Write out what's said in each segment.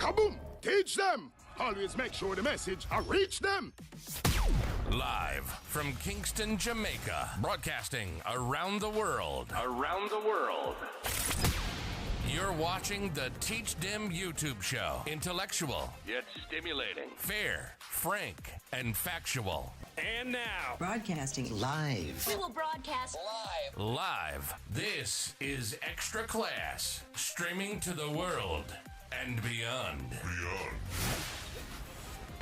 Kaboom! Teach them! Always make sure the message reach them! Live from Kingston, Jamaica, broadcasting around the world. You're watching the Teach Them YouTube show. Intellectual, yet stimulating. Fair, frank, and factual. And now, broadcasting live. We will broadcast live. This is Extra Class, streaming to the world and beyond.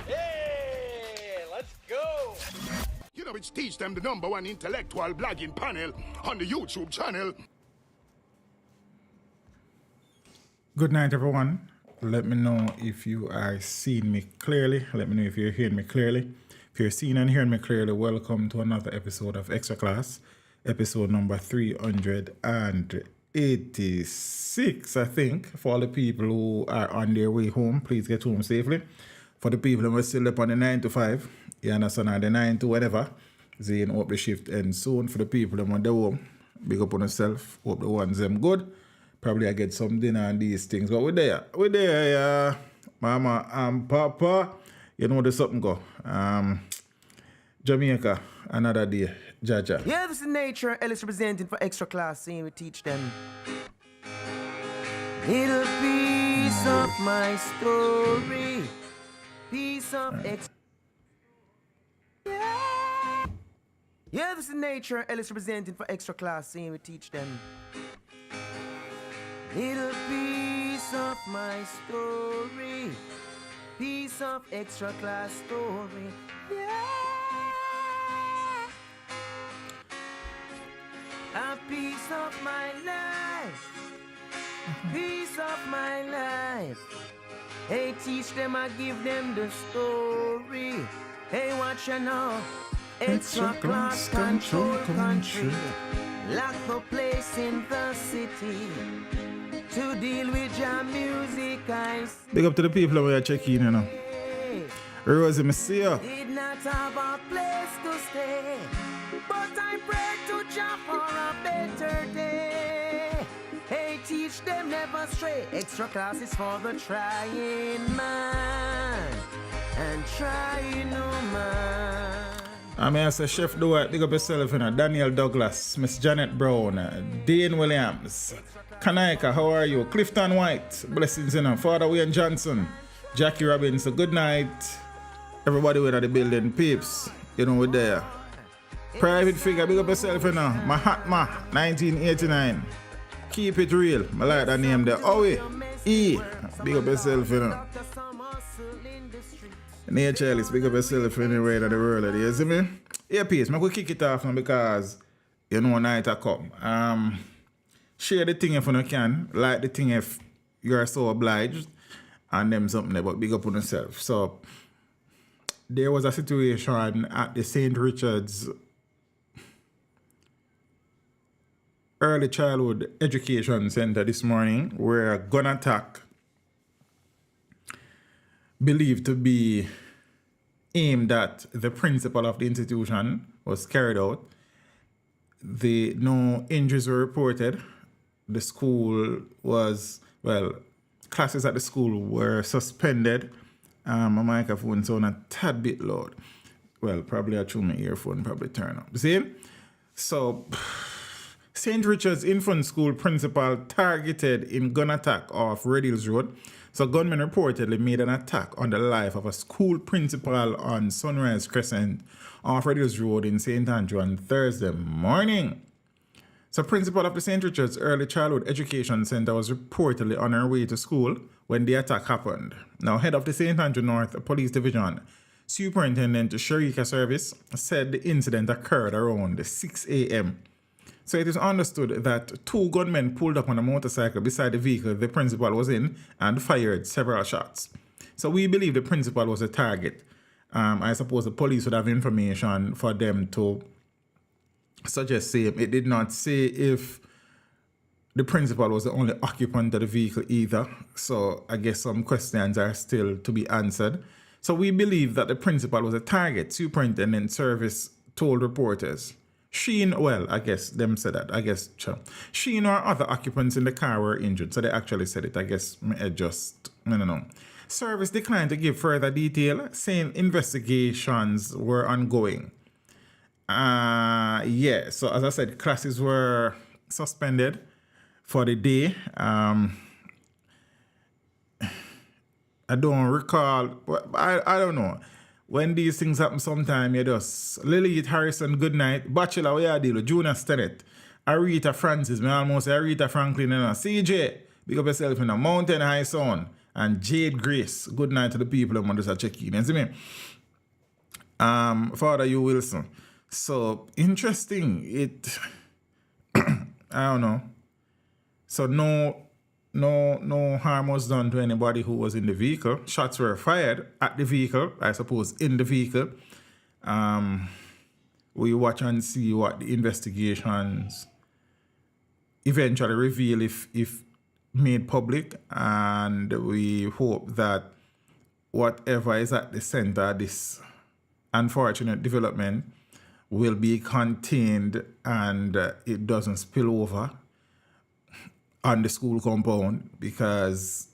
Hey, let's go. You know, it's Teach Them, the #1 intellectual blogging panel on the YouTube channel. Good night, everyone. Let me know if you are seeing me clearly. Let me know if you're hearing me clearly. If you're seeing and hearing me clearly, welcome to another episode of Extra Class, episode number 386, I think. For all the people who are on their way home, please get home safely. For the people who are still up on the 9 to 5, you understand, or the 9 to whatever, they hope the shift ends soon. For the people who are on the home, big up on yourself, hope the ones them good. Probably I get some dinner and these things, but we're there, yeah. Mama and Papa, you know there's something go. Jamaica, another day, Jaja. Yeah, this is Nature, Ellis representing for Extra Class, seeing we teach them. Little piece of my story, piece of Yeah, this is Nature, Ellis representing for Extra Class, seeing we teach them. Little piece of my story, piece of Extra Class story, yeah. A piece of my life, piece of my life. Hey, teach them, I give them the story. Hey, watch you now. Extra Class control country, lock the place in the city. To deal with your music, I see. Big up to the people who are checking, you know. Rosie, me see you. Did not have a place to stay, but I pray to Jah for a better day. Hey, teach them never stray. Extra Class is for the trying man and trying no man. I mean, I say Chef Dwight, big up yourself, you know. Daniel Douglas, Miss Janet Brown, Dane Williams, Kanaika, how are you? Clifton White, blessings, you know. Father Wayne Johnson, Jackie Robbins, good night. Everybody with the building, peeps, you know, we're there. Private figure, big up yourself, you know. Mahatma, 1989. Keep it real, I like that name there. Owie, E, big up yourself, you know. Nature, let's big up yourself anywhere in the world, you see me? Yeah, peace, I'm going to kick it off now because, you know, night I come. Share the thing if you can, like the thing if you are so obliged, and them something about big up on yourself. So, there was a situation at the St. Richard's Early Childhood Education Center this morning where a gun attack believed to be aimed at the principal of the institution was carried out. No injuries were reported. The school was, classes at the school were suspended. My microphone sounded a tad bit loud. Well, probably I threw my earphone, probably turn up. See? So, St. Richard's Infant School principal targeted in gun attack off Red Hills Road. So gunmen reportedly made an attack on the life of a school principal on Sunrise Crescent off Red Hills Road in St. Andrew on Thursday morning. So principal of the St. Richard's Early Childhood Education Center was reportedly on her way to school when the attack happened. Now, head of the St. Andrew North Police Division, Superintendent Sharika Service, said the incident occurred around 6 a.m. So it is understood that two gunmen pulled up on a motorcycle beside the vehicle the principal was in and fired several shots. So we believe the principal was a target. I suppose the police would have information for them to suggest same. It did not say if the principal was the only occupant of the vehicle either. So I guess some questions are still to be answered. So we believe that the principal was a target, Superintendent Service told reporters. I guess them said that. I guess she or other occupants in the car were injured. So they actually said it. I guess I don't know. Service declined to give further detail, saying investigations were ongoing. Yeah, so as I said, classes were suspended for the day. I don't recall, I don't know. When these things happen sometime, you just Lilith Harrison, good night. Bachelor, what you deal with? Junior Stennett. Aretha Francis, me almost say Aretha Franklin and CJ. Big up yourself in a Mountain High Son. And Jade Grace. Good night to the people who just check in. You see me? Father you Wilson. So interesting. It I don't know. So no harm was done to anybody who was in the vehicle. Shots were fired at the vehicle, I suppose, in the vehicle. We watch and see what the investigations eventually reveal if made public, and we hope that whatever is at the center of this unfortunate development will be contained and it doesn't spill over on the school compound, because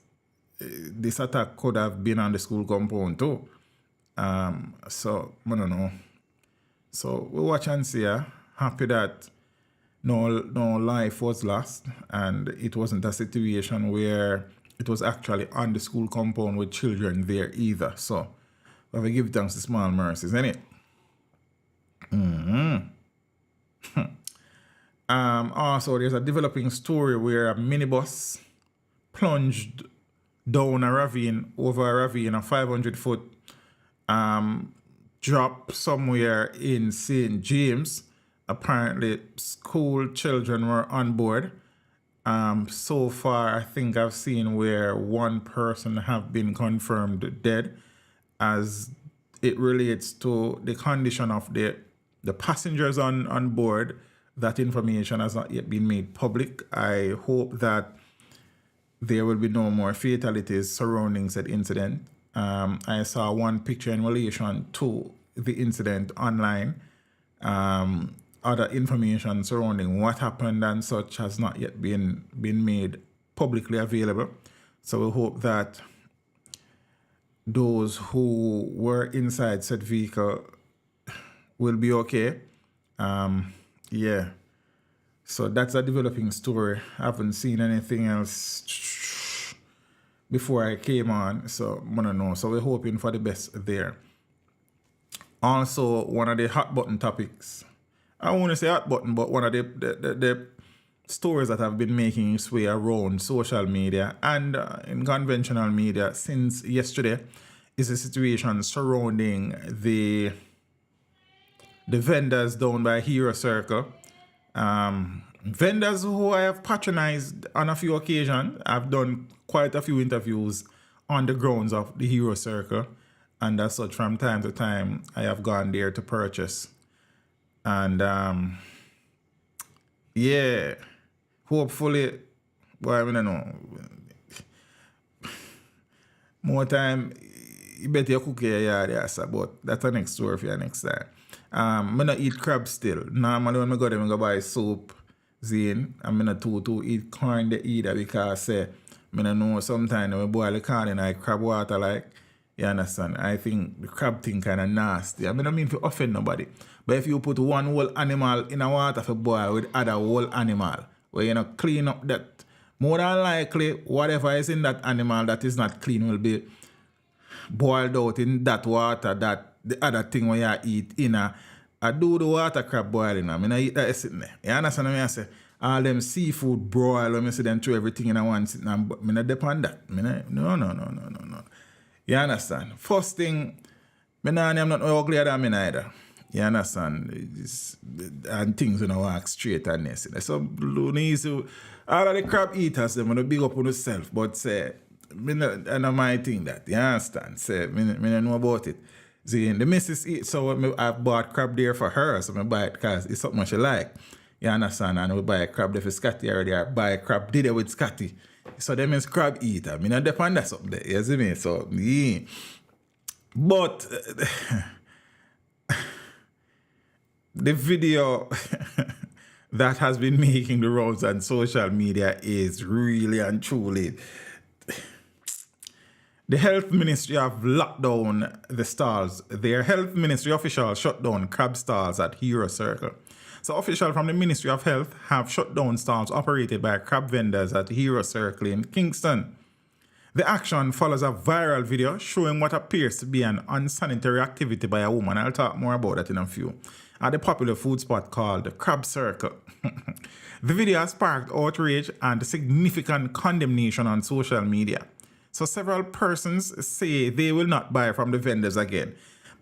this attack could have been on the school compound too. So I don't know. So we watch and see. Happy that no life was lost, and it wasn't a situation where it was actually on the school compound with children there either. So we have to give thanks to small mercies, innit? Also, there's a developing story where a minibus plunged down a ravine, over a ravine, a 500-foot drop somewhere in St. James. Apparently, school children were on board. So far, I think I've seen where one person have been confirmed dead. As it relates to the condition of the passengers on board, that information has not yet been made public. I hope that there will be no more fatalities surrounding said incident. I saw one picture in relation to the incident online. Other information surrounding what happened and such has not yet been made publicly available. So we hope that those who were inside said vehicle will be okay. Yeah. So that's a developing story. I haven't seen anything else before I came on, so I don't know. So we're hoping for the best there. Also, one of the hot button topics, I won't say hot button, but one of the stories that have been making its way around social media and in conventional media since yesterday is the situation surrounding the vendors down by Hero Circle. Vendors who I have patronized on a few occasions. I've done quite a few interviews on the grounds of the Hero Circle, and as such, from time to time, I have gone there to purchase. And yeah, hopefully, well, I don't know. More time, you better cook your yard, yes, but that's the next story for you next time. I don't eat crab still. Normally when I go there, I go buy soup, zine, and I don't too eat corn there either, because I don't know sometimes when I boil the corn in crab water, like, you understand? I think the crab thing kind of nasty. I don't mean to offend nobody, but if you put one whole animal in a water for boil with other whole animal, where you clean up that, more than likely, whatever is in that animal that is not clean will be boiled out in that water that the other thing when you eat in I do the water crab boiling. I mean, I eat that sitting there. You understand what I say? All them seafood broil, when I see them throw everything in one sitting, I don't depend that. No. You understand? First thing, I'm not uglier than me neither. You understand? And things when I walk straight and this. So, all of the crab eaters, they want to big up on themselves, but say, I know my thing that, you understand? Say, I don't know about it. See, the missus eat, so I bought crab there for her, so I buy it because it's something she like. You understand? And we buy a crab there for Scotty already, I buy a crab there with Scotty. So them is crab eater. I mean, I depend on something there, you see me? So, yeah. But the video that has been making the rounds on social media is really and truly, The health ministry have locked down the stalls. Their health ministry officials shut down crab stalls at Hero Circle. So officials from the Ministry of Health have shut down stalls operated by crab vendors at Hero Circle in Kingston. The action follows a viral video showing what appears to be an unsanitary activity by a woman. I'll talk more about that in a few. At the popular food spot called the Crab Circle. The video has sparked outrage and significant condemnation on social media. So several persons say they will not buy from the vendors again.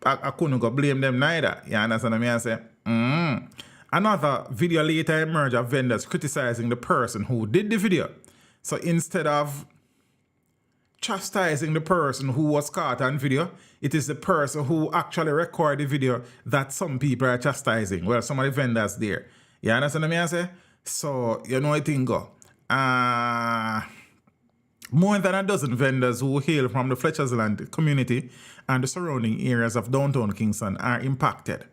I couldn't go blame them neither. You understand what I say? Another video later emerged of vendors criticizing the person who did the video. So instead of chastising the person who was caught on video, it is the person who actually recorded the video that some people are chastising. Well, some of the vendors there. You understand what I say? So, you know, I think more than a dozen vendors who hail from the Fletcher's Land community and the surrounding areas of downtown Kingston are impacted.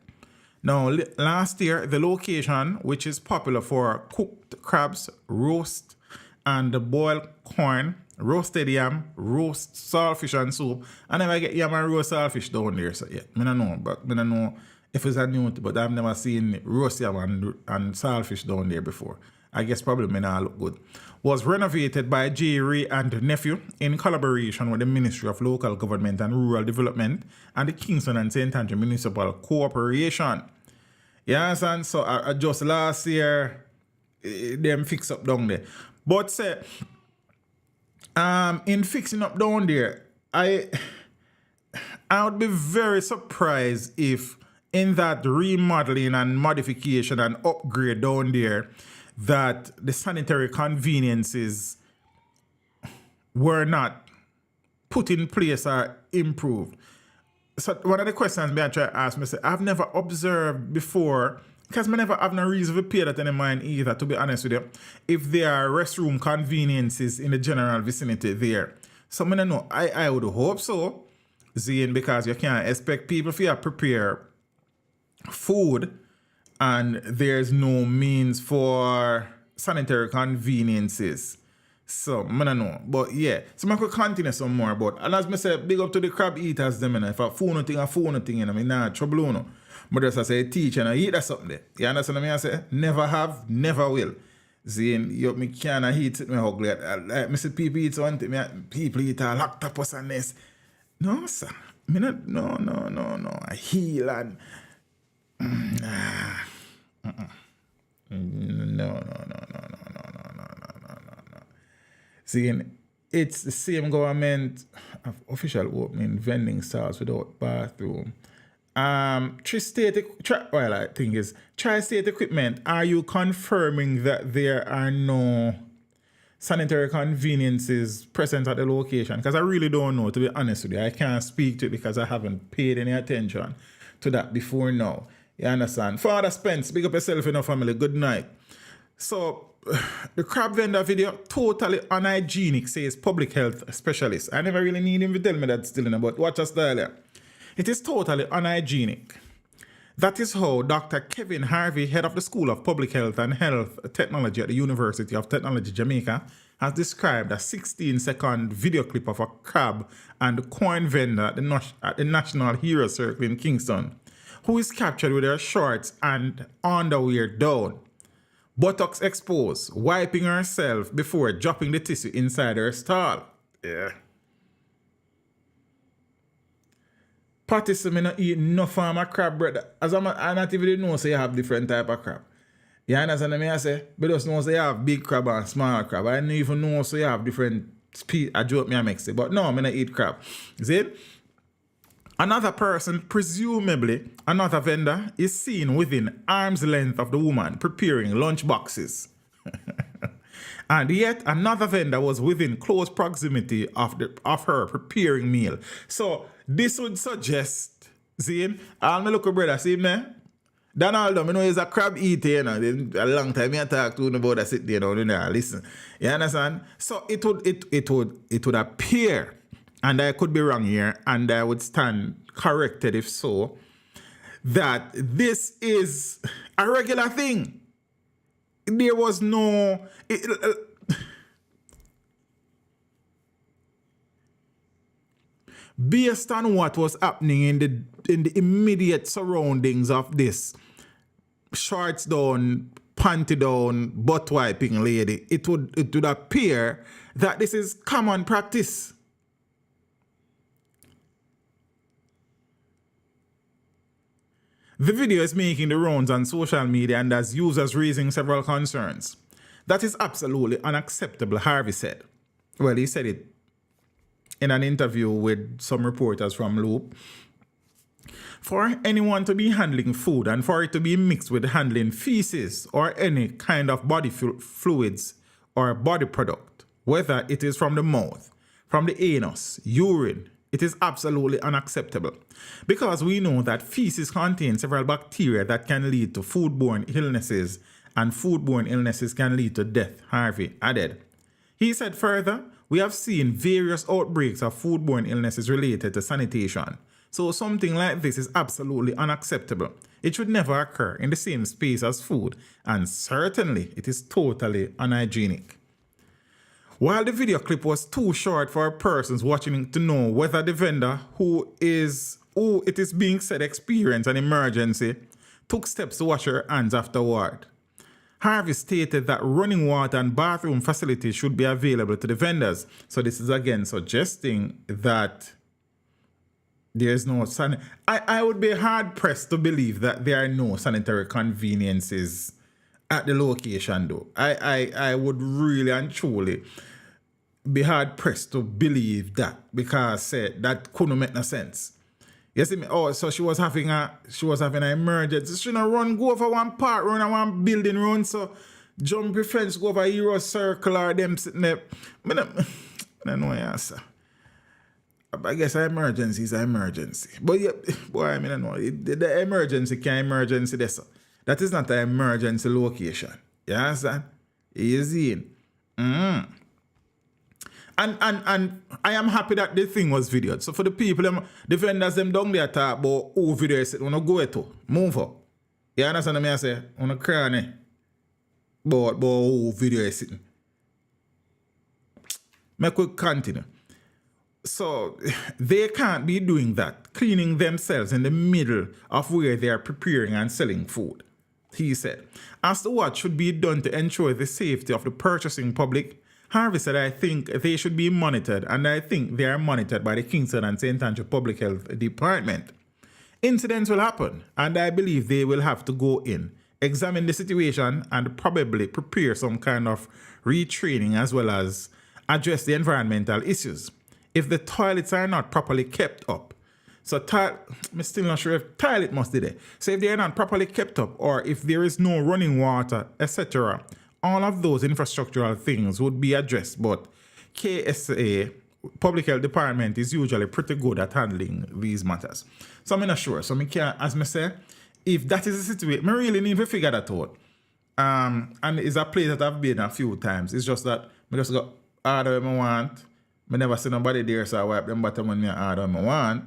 Now, last year, the location, which is popular for cooked crabs, roast and boiled corn, roasted yam, roast saltfish and soup. I never get yam and roast saltfish down there, so yeah, I don't know, but I don't know if it's a new, but I've never seen roast yam and saltfish down there before. I guess probably may not look good. Was renovated by J. Ray and nephew in collaboration with the Ministry of Local Government and Rural Development and the Kingston and St. Andrew Municipal Corporation. Yes, and so just last year, them fix up down there. But say, in fixing up down there, I would be very surprised if in that remodeling and modification and upgrade down there, that the sanitary conveniences were not put in place or improved. So one of the questions I try to ask myself, I've never observed before, because I never have no reason to pay that in mind either, to be honest with you, if there are restroom conveniences in the general vicinity there. So I don't know, I would hope so, Zane, because you can't expect people to prepare food and there's no means for sanitary conveniences. So, I don't know. But yeah, so I could continue some more. But, and as I say, big up to the crab eaters, them, if I phone thing, you know, I mean, nah, trouble, no. But as I say, teach and I eat that something there. You understand what I say? Never have, never will. Zane, you me can't eat it, me ugly. I see people eat something, people eat a octopus and this. No, sir. No. I heal and... No. See, it's the same government of official opening vending stalls without bathroom. Tri-state equipment. Are you confirming that there are no sanitary conveniences present at the location? Because I really don't know, to be honest with you. I can't speak to it because I haven't paid any attention to that before now. You understand? Father Spence, big up yourself in your family. Good night. So, the crab vendor video, totally unhygienic, says public health specialist. I never really need him to tell me that still in, but watch us style here. It is totally unhygienic. That is how Dr. Kevin Harvey, head of the School of Public Health and Health Technology at the University of Technology, Jamaica, has described a 16-second video clip of a crab and corn vendor at the National Hero Circle in Kingston, who is captured with her shorts and underwear down, buttocks exposed, wiping herself before dropping the tissue inside her stall. Yeah. Patty said, I don't eat no form of crab bread. As I not even know, so you have different type of crab. You understand what I say? But just know so you have big crab and small crab. I don't even know so you have different speed. I joke me I make it. But no, I don't eat crab. See it? Another person, presumably another vendor, is seen within arm's length of the woman preparing lunch boxes. And yet another vendor was within close proximity of her preparing meal. So this would suggest, see, I'll look at brother, see me? Donald, I know he's a crab eater, you know. A long time I talk to him about that sit there, you know, listen. You understand? So it would appear, and I could be wrong here, and I would stand corrected if so, that this is a regular thing. There was no... based on what was happening in the immediate surroundings of this shorts down, panty down, butt wiping lady, it would appear that this is common practice. The video is making the rounds on social media and has users raising several concerns. That is absolutely unacceptable, Harvey said. Well, he said it in an interview with some reporters from Loop. For anyone to be handling food and for it to be mixed with handling feces or any kind of body fluids or body product, whether it is from the mouth, from the anus, urine, it is absolutely unacceptable because we know that feces contain several bacteria that can lead to foodborne illnesses, and foodborne illnesses can lead to death, Harvey added. He said further, we have seen various outbreaks of foodborne illnesses related to sanitation. So something like this is absolutely unacceptable. It should never occur in the same space as food, and certainly it is totally unhygienic. While the video clip was too short for persons watching to know whether the vendor who it is being said experienced an emergency took steps to wash her hands afterward. Harvey stated that running water and bathroom facilities should be available to the vendors. So this is again suggesting that there's no I would be hard pressed to believe that there are no sanitary conveniences at the location though. I would really and truly be hard pressed to believe that because that couldn't make no sense. You see me? Oh, so she was having an emergency. She not run go over one part, run one building run, so jump your fence, go over Euro Circle or them sitting there. I don't know answer. I guess an emergency is an emergency. But yeah, boy, I don't know. The emergency can emergency there. So. That is not an emergency location. You understand? Easy. And I am happy that the thing was videoed. So for the people, the vendors them down there talk about who video is it, wanna go to move up. You understand what I say? Wanna cry about who video is it. Make we continue. So they can't be doing that, cleaning themselves in the middle of where they are preparing and selling food. He said, as to what should be done to ensure the safety of the purchasing public, Harvey said, I think they should be monitored, and I think they are monitored by the Kingston and St. Andrew Public Health Department. Incidents will happen, and I believe they will have to go in, examine the situation, and probably prepare some kind of retraining as well as address the environmental issues. If the toilets are not properly kept up, so I'm still not sure if toilet must be there. So if they are not properly kept up, or if there is no running water, etc., all of those infrastructural things would be addressed, but KSA, Public Health Department, is usually pretty good at handling these matters. So I'm not sure. So I can, as I say, if that is the situation, I really need to figure that out. And it's a place that I've been a few times. It's just that I just got order what I want. I never see nobody there, so I wipe them bottom when I order what I want.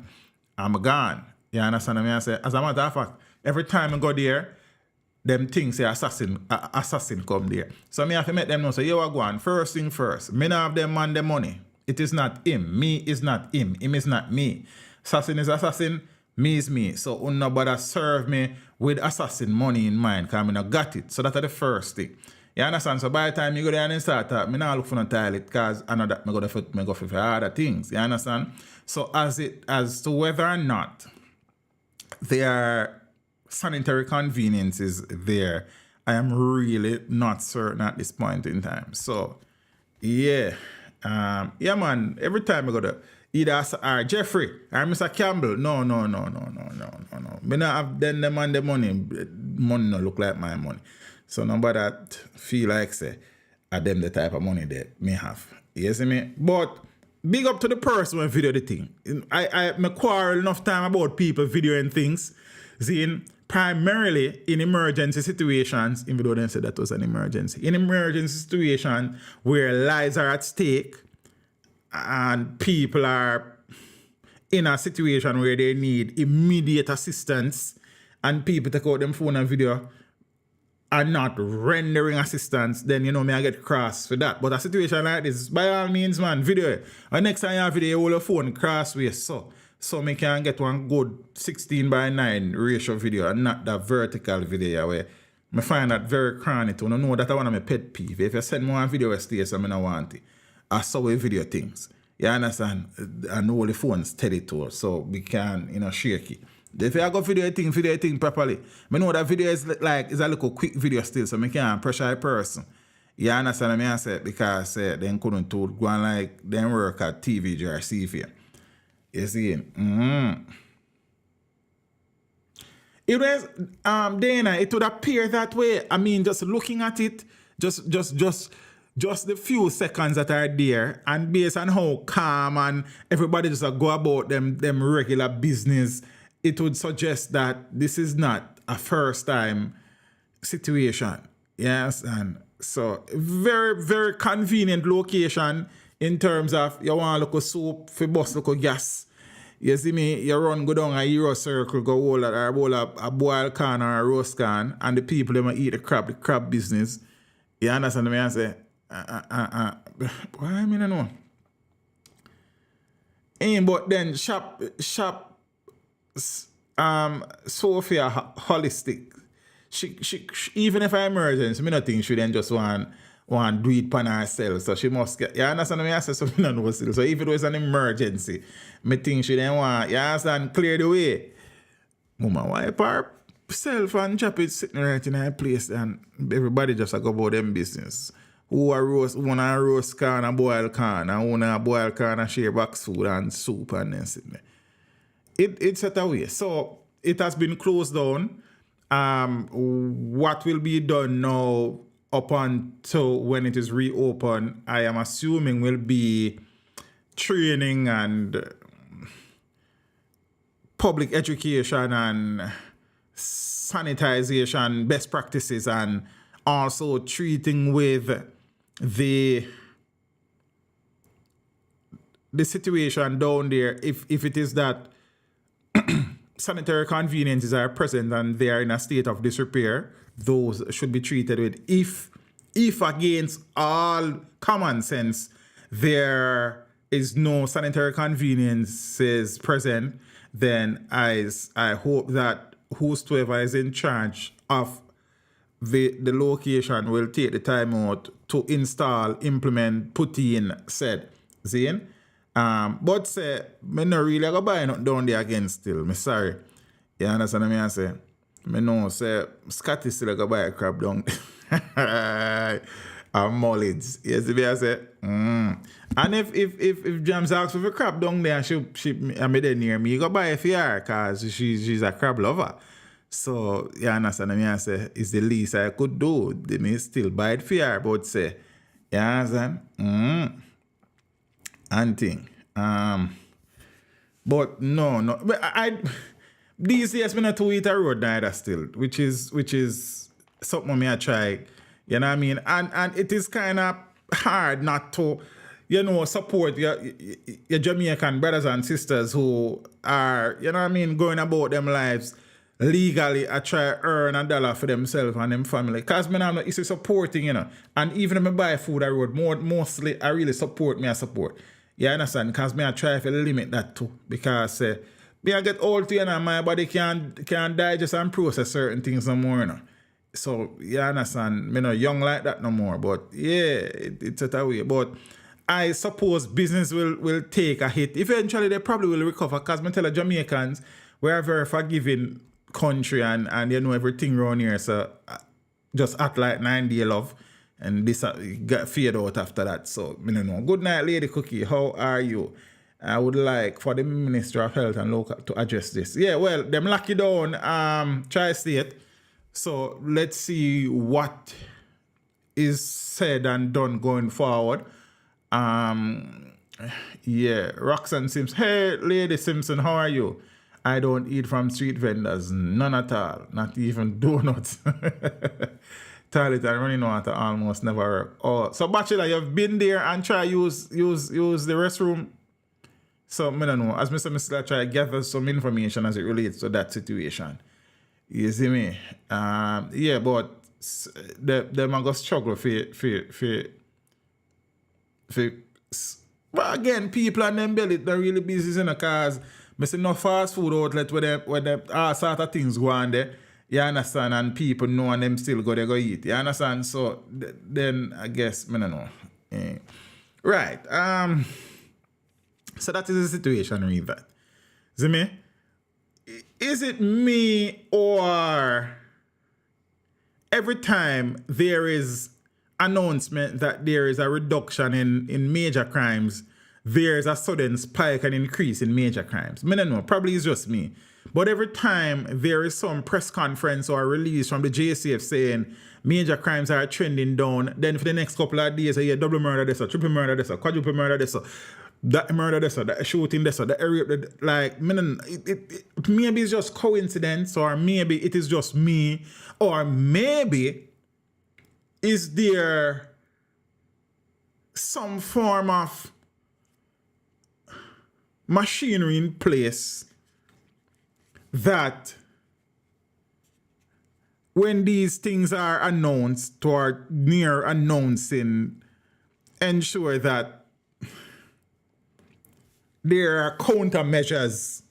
I'm gone. You understand what I say? As a matter of fact, every time I go there, them things say assassin come there. So me have to make them know, so you are going, first thing first. Me not have them man the money. It is not him. Me is not him. Him is not me. Assassin is assassin. Me is me. So nobody serve me with assassin money in mind because I not got it. So that's the first thing. You understand? So by the time you go there and start up, me not look for no toilet because I know that me go for other things. You understand? So as to whether or not there are sanitary conveniences there, I am really not certain at this point in time. So yeah. Yeah man, every time I go to either Jeffrey or Mr. Campbell, no. Me not have them and the money no look like my money. So nobody that feel like say are them the type of money that me have. You see me? But big up to the person who video the thing. I quarrel enough time about people videoing things. Seeing primarily in emergency situations, even though they said that was an emergency, in emergency situations where lives are at stake and people are in a situation where they need immediate assistance and people take out them phone and video and not rendering assistance, then you know me I get cross for that. But a situation like this, by all means, man, video it. And next time you have video, you hold your phone crossways so me can get one good 16:9 ratio video and not that vertical video where I find that very chronic. You know that I want my pet peeve. If you send me one video stay, so I don't want it. I saw a video things. You understand? And all the phones steady to us, so we can, shake it. If I go video thing properly, I know that video is like a little quick video still, so I can't pressure a person. You understand what I say? Because they couldn't go and like them work at TV or CFA. You see? It was Dana, it would appear that way. I mean, just looking at it, just the few seconds that are there, and based on how calm and everybody just go about them regular business, it would suggest that this is not a first time situation. Yes, and so very, very convenient location in terms of you want local soup for bus local gas. You see me, you run go down a Euro circle, go hold a boiled can or a roast can, and the people them eat the crab business. You understand me? I say, why I mean I know. But then shop Sophia holistic. She even if I emergency, me not think she then just want do it pan herself. So she must get, you understand me? I say so me not know still. So if it was an emergency, me think she then want, you understand, clear the way. Mama wipe herself and chop it sitting right in her place, and everybody just go about them business. One a roast can, a boiled can, and one a boiled can and share box food and soup and then sitting there. It's set away. So it has been closed down. What will be done now up until when it is reopened, I am assuming will be training and public education and sanitization, best practices, and also treating with the situation down there. If it is that sanitary conveniences are present and they are in a state of disrepair, those should be treated with. If against all common sense there is no sanitary conveniences present, then I hope that whosoever is in charge of the location will take the time out to install, implement, put in said. Zane? But say, me not really go buy nothing down there again still. Me sorry. You understand what I say? Me know say Scotty still go buy a crab down there. And mullets. You see me I say? And if James asks for a crab down there, she I made it near me, you go buy it for her because she's a crab lover. So you understand what I say? It's the least I could do. They may still buy it for her, but say, you understand? And thing. But no. But I these days me not to eat a road neither still, which is something me I try. You know what I mean? And it is kind of hard not to, support your Jamaican brothers and sisters who are, going about them lives legally. I try to earn $1 for themselves and them family. Because me now it's supporting, And even if I buy food I road, mostly I really support me. I support. You understand? Because me I try to limit that too. Because me I get old too, my body can't digest and process certain things no more, So you understand? Me not young like that no more. But yeah, it's a way. But I suppose business will take a hit. Eventually they probably will recover. Because me tell the Jamaicans, we're a very forgiving country and everything around here. So just act like 9-day love. And this got fade out after that. So, me don't know. Good night, Lady Cookie. How are you? I would like for the Minister of Health and Local to address this. Yeah, well, them lock it down, tri-state. So, let's see what is said and done going forward. Yeah, Roxanne Simpson. Hey, Lady Simpson, how are you? I don't eat from street vendors. None at all. Not even donuts. Toilet and running water almost never work. Oh, so Bachelor, you've been there and try use the restroom. So I don't know. As Mr. Still try to gather some information as it relates to that situation. You see me? Yeah, but them are going to struggle but again, people and them belly, they're really busy in the cars. I see no fast food outlet where them all sort of things go on there. You understand? And people know and them still go eat. You understand? So then I guess, I don't know. Right. So that is the situation with that. See me? Is it me or every time there is announcement that there is a reduction in major crimes, there's a sudden spike and increase in major crimes? I don't know, probably it's just me. But every time there is some press conference or release from the JCF saying major crimes are trending down, then for the next couple of days, you hear double murder this, or triple murder this, or quadruple murder this, or that murder this, or that shooting this, or that area, like, maybe it's just coincidence, or maybe it is just me, or maybe is there some form of machinery in place that when these things are announced or near announcing, ensure that there are countermeasures?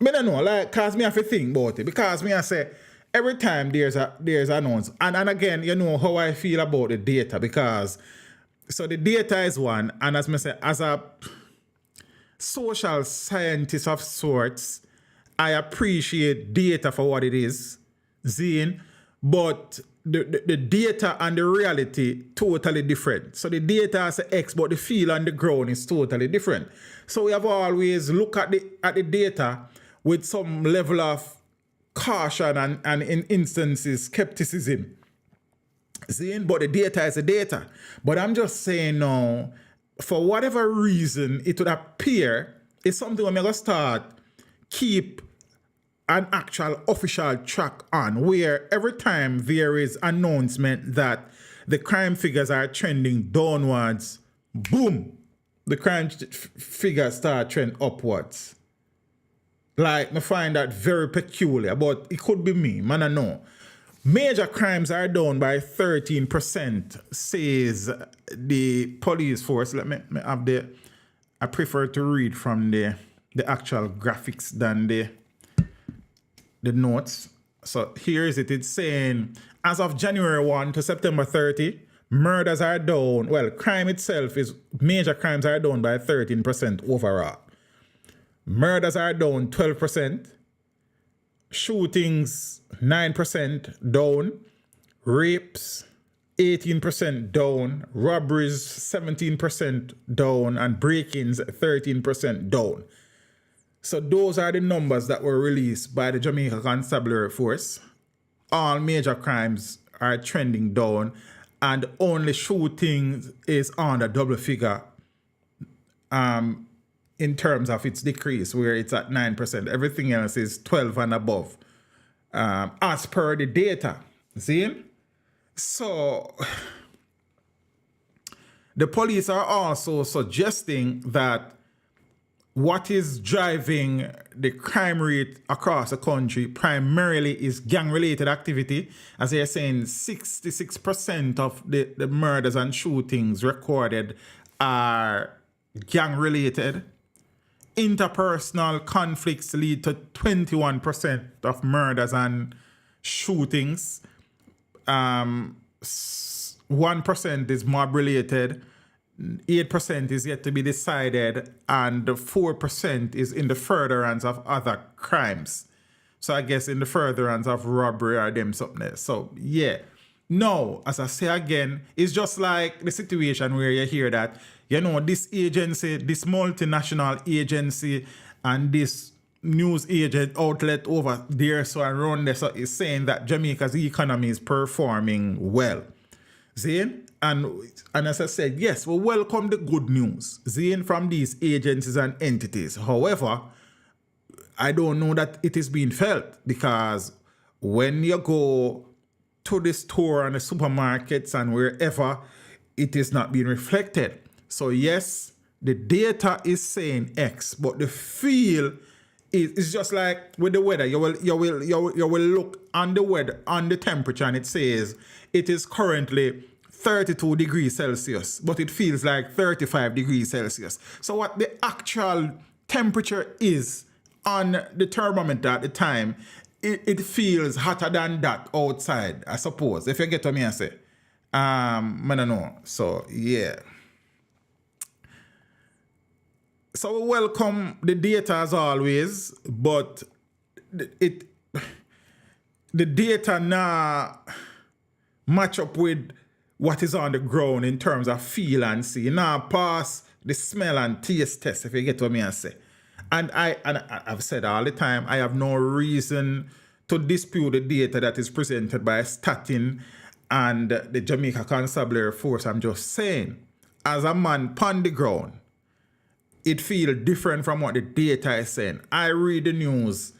I don't know, like, cause me have to think about it, because me I say every time there's announced, and again, you know how I feel about the data, because so the data is one, and as I say, as a social scientist of sorts, I appreciate data for what it is, Zine, but the data and the reality totally different. So the data as X, but the feel on the ground is totally different. So we have always look at the data with some level of caution and in instances skepticism. Zine, but the data is the data. But I'm just saying now, for whatever reason it would appear, it's something I'm going to start keep an actual official track on, where every time there is announcement that the crime figures are trending downwards, boom, the crime figures start trend upwards. Like, I find that very peculiar, but it could be me, man, I know. Major crimes are down by 13%, says the police force. Let me have I prefer to read from the actual graphics than the notes. So here is it. It's saying, as of January 1 to September 30, murders are down. Well, crime itself major crimes are down by 13% overall. Murders are down 12%. Shootings 9% down. Rapes 18% down. Robberies 17% down. And break-ins 13% down. So those are the numbers that were released by the Jamaica Constabulary Force. All major crimes are trending down, and only shootings is on the double figure in terms of its decrease, where it's at 9%. Everything else is 12 and above, as per the data. See? So the police are also suggesting that what is driving the crime rate across the country primarily is gang-related activity. As they're saying, 66% of the murders and shootings recorded are gang-related. Interpersonal conflicts lead to 21% of murders and shootings. 1% is mob-related. 8% is yet to be decided, and 4% is in the furtherance of other crimes. So I guess in the furtherance of robbery or them something else. So yeah. No, as I say again, it's just like the situation where you hear that, you know, this agency, this multinational agency, and this news agent outlet over there, so around there, so is saying that Jamaica's economy is performing well. See? And as I said, yes, we welcome the good news, Zine, from these agencies and entities. However, I don't know that it is being felt, because when you go to the store and the supermarkets and wherever, it is not being reflected. So yes, the data is saying X, but the feel It's just like with the weather. You will look on the weather, on the temperature, and it says it is currently 32 degrees Celsius, but it feels like 35 degrees Celsius. So what the actual temperature is on the thermometer at the time, it feels hotter than that outside, I suppose. If you get what I say. I don't know. So yeah. So we welcome the data as always, but the data now match up with what is on the ground in terms of feel and see. Now pass the smell and taste test, if you get what I say. And I've said all the time, I have no reason to dispute the data that is presented by Statin and the Jamaica Constabulary Force. I'm just saying, as a man on the ground, it feels different from what the data is saying. I read the news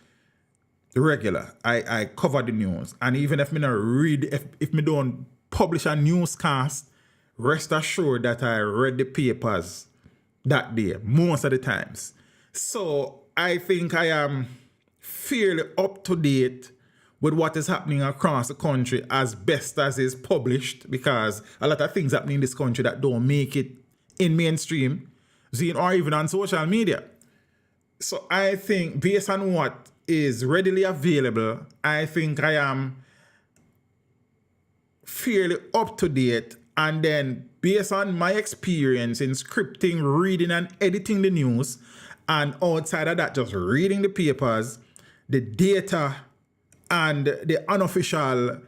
regular. I cover the news. And even if me not read, if me don't publish a newscast, rest assured that I read the papers that day, most of the times. So I think I am fairly up to date with what is happening across the country as best as is published, because a lot of things happening in this country that don't make it in mainstream, or even on social media. So I think based on what is readily available, I think I am fairly up to date. And then based on my experience in scripting, reading and editing the news, and outside of that, just reading the papers, the data and the unofficial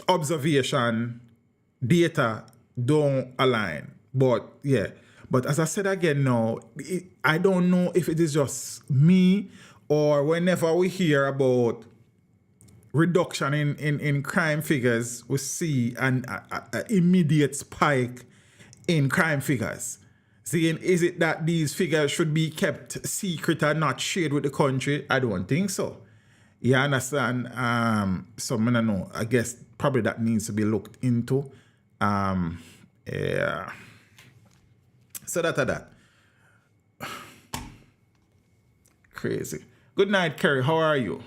observation data don't align. But yeah. But as I said again now, I don't know if it is just me or whenever we hear about reduction in crime figures, we see an immediate spike in crime figures. Saying, is it that these figures should be kept secret and not shared with the country? I don't think so. You understand? So I don't know. I guess probably that needs to be looked into. Yeah. So that. Crazy. Good night, Kerry. How are you?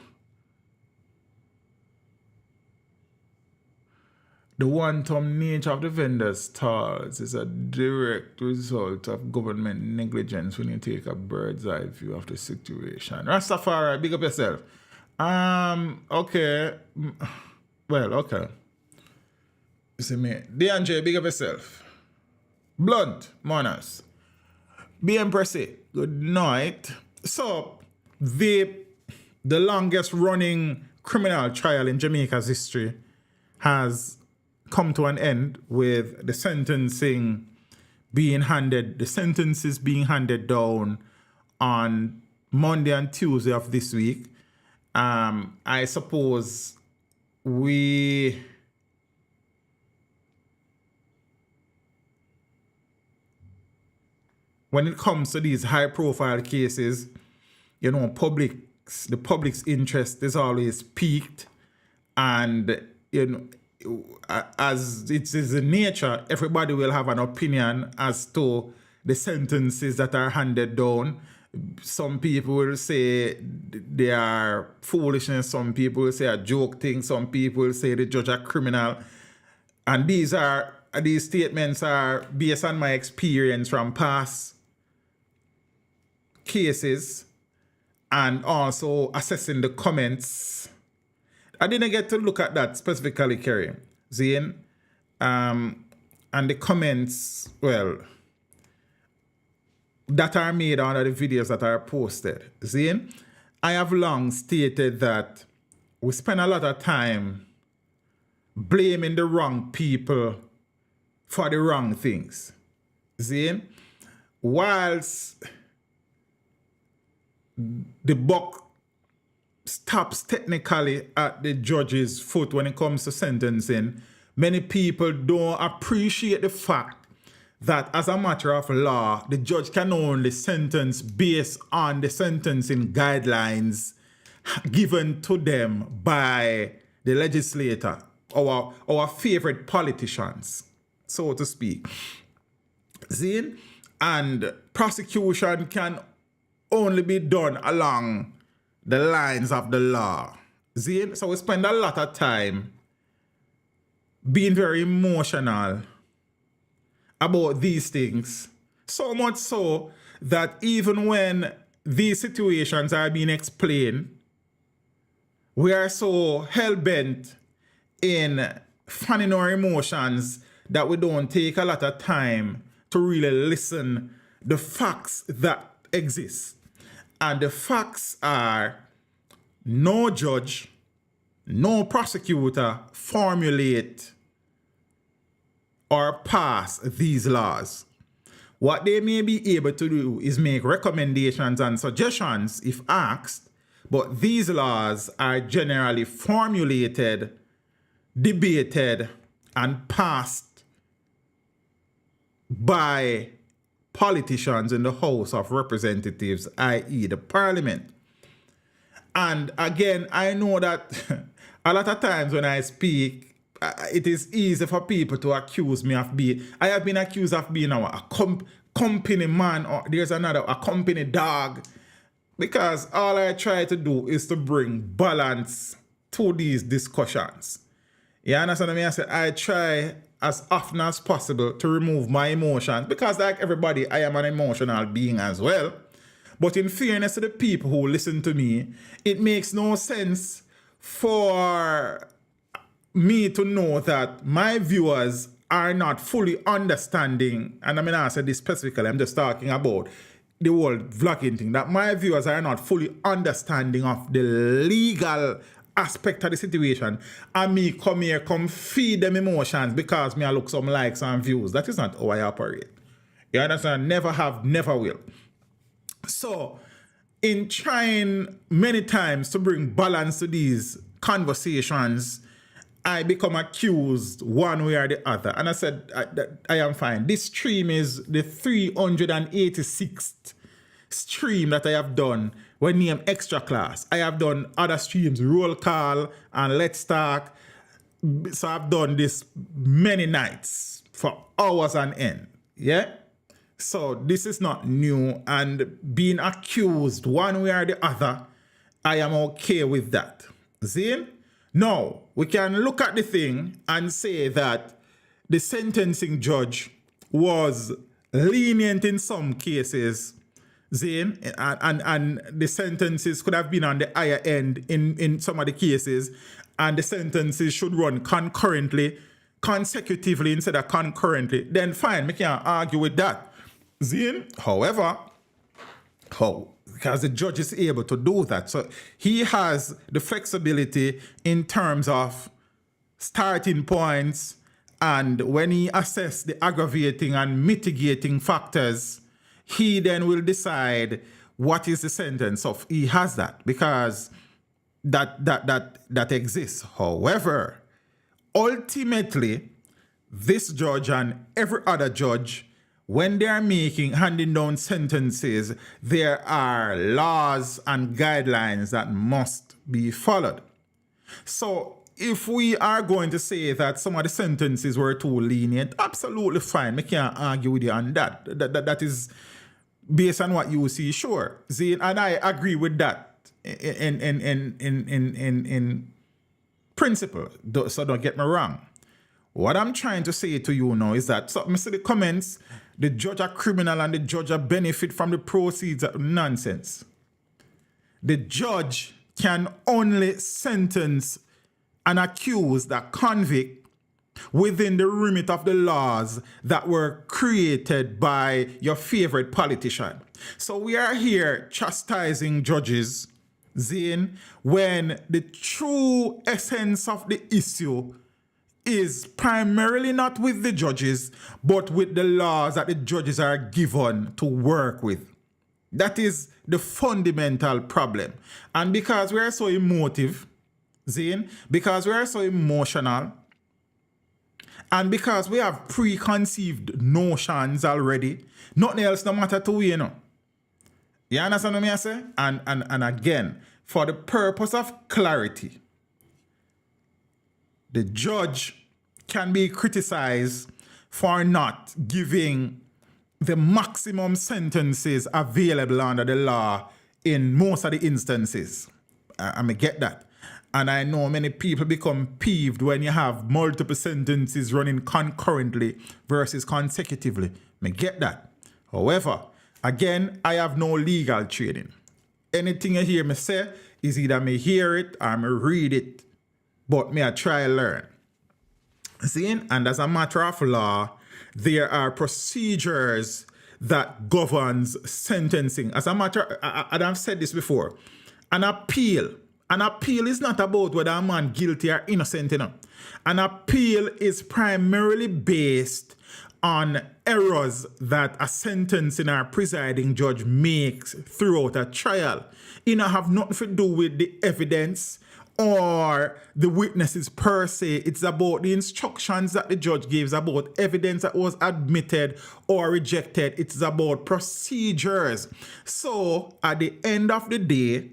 The one-time nature of the vendor's stalls is a direct result of government negligence when you take a bird's eye view of the situation. Rastafari, big up yourself. Okay. Well, okay. You see me. DeAndre, big up yourself. Blunt, Monas. BM Pressy, good night. So, the longest running criminal trial in Jamaica's history has come to an end with the sentences being handed down on Monday and Tuesday of this week. I suppose when it comes to these high-profile cases, you know, the public's interest is always piqued, and you know, as it is in nature, everybody will have an opinion as to the sentences that are handed down. Some people will say they are foolishness. Some people will say a joke thing. Some people will say the judge a criminal. And these statements are based on my experience from past cases and also assessing the comments. I didn't get to look at that specifically, Kerry. Zane. And the comments, well, that are made under the videos that are posted. Zane, I have long stated that we spend a lot of time blaming the wrong people for the wrong things. Zane, whilst the buck stops technically at the judge's foot when it comes to sentencing, many people don't appreciate the fact that as a matter of law, the judge can only sentence based on the sentencing guidelines given to them by the legislator, our favorite politicians, so to speak. Zine, and prosecution can only be done along the lines of the law. See? So we spend a lot of time being very emotional about these things. So much so that even when these situations are being explained, we are so hell-bent in fanning our emotions that we don't take a lot of time to really listen the facts that exist. And the facts are no judge, no prosecutor formulate or pass these laws. What they may be able to do is make recommendations and suggestions if asked, but these laws are generally formulated, debated, and passed by politicians in the House of Representatives, i.e. the Parliament. And again, I know that a lot of times when I speak, it is easy for people to accuse me of being, I have been accused of being a company man, or there's another, a company dog, because all I try to do is to bring balance to these discussions. You understand what I mean? I said I try as often as possible to remove my emotions, because like everybody, I am an emotional being as well. But in fairness to the people who listen to me, it makes no sense for me to know that my viewers are not fully understanding, and I mean I said this specifically, I'm just talking about the whole vlogging thing, that my viewers are not fully understanding of the legal aspect of the situation, and me come feed them emotions because me I look some likes and views. That is not how I operate. You understand? Never have, never will. So in trying many times to bring balance to these conversations, I become accused one way or the other. And I said, I am fine. This stream is the 386th stream that I have done when named Extra Class. I have done other streams, Roll Call and Let's Talk. So I've done this many nights for hours on end. Yeah? So this is not new, and being accused one way or the other, I am okay with that. See? Now, we can look at the thing and say that the sentencing judge was lenient in some cases, Zane, and the sentences could have been on the higher end in some of the cases, and the sentences should run concurrently, consecutively instead of concurrently, then fine, we can't argue with that. Zane, however, because the judge is able to do that. So he has the flexibility in terms of starting points, and when he assesses the aggravating and mitigating factors, he then will decide what is the sentence. So he has that because that exists. However, ultimately, this judge and every other judge, when they are handing down sentences, there are laws and guidelines that must be followed. So if we are going to say that some of the sentences were too lenient, absolutely fine. We can't argue with you on that. That is based on what you see, sure. See, and I agree with that in principle. So don't get me wrong. What I'm trying to say to you now is that, so I see the comments, the judge are criminal and the judge are benefit from the proceeds of nonsense. The judge can only sentence an accused, a convict, within the remit of the laws that were created by your favorite politician. So we are here chastising judges, Zane, when the true essence of the issue is primarily not with the judges, but with the laws that the judges are given to work with. That is the fundamental problem. And because we are so emotive, Zane, because we are so emotional, and because we have preconceived notions already, nothing else no matter to we, you know. You understand what I say? And again, for the purpose of clarity, the judge can be criticized for not giving the maximum sentences available under the law in most of the instances. I may get that. And I know many people become peeved when you have multiple sentences running concurrently versus consecutively. I get that. However, again, I have no legal training. Anything you hear me say is either me hear it or me read it, but me I try to learn. See, and as a matter of law, there are procedures that governs sentencing. As a matter, I've said this before, an appeal is not about whether a man guilty or innocent. An appeal is primarily based on errors that a sentencing or presiding judge makes throughout a trial. It don't have nothing to do with the evidence or the witnesses per se. It's about the instructions that the judge gives, about evidence that was admitted or rejected. It's about procedures. So at the end of the day,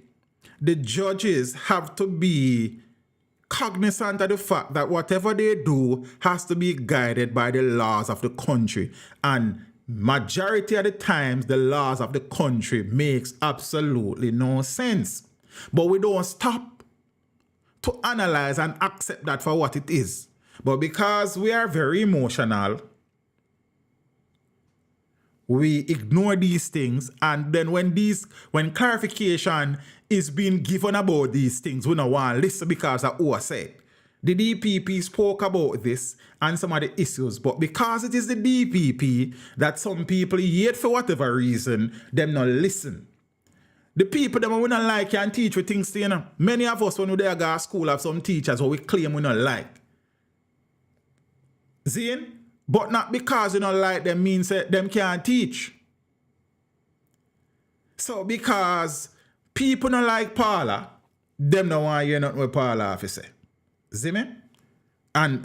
the judges have to be cognizant of the fact that whatever they do has to be guided by the laws of the country. And majority of the times, the laws of the country makes absolutely no sense. But we don't stop to analyze and accept that for what it is. But because we are very emotional, we ignore these things, and then when clarification is being given about these things, we don't want to listen because of who I said. The DPP spoke about this and some of the issues, but because it is the DPP that some people hate for whatever reason, them not listen. The people that we don't like can teach we things to, Many of us, when we go to school, have some teachers who we claim we don't like. See? But not because we don't like them means that them can't teach. So because people don't like Paula, them don't want to hear nothing what Paula have to say. See me? And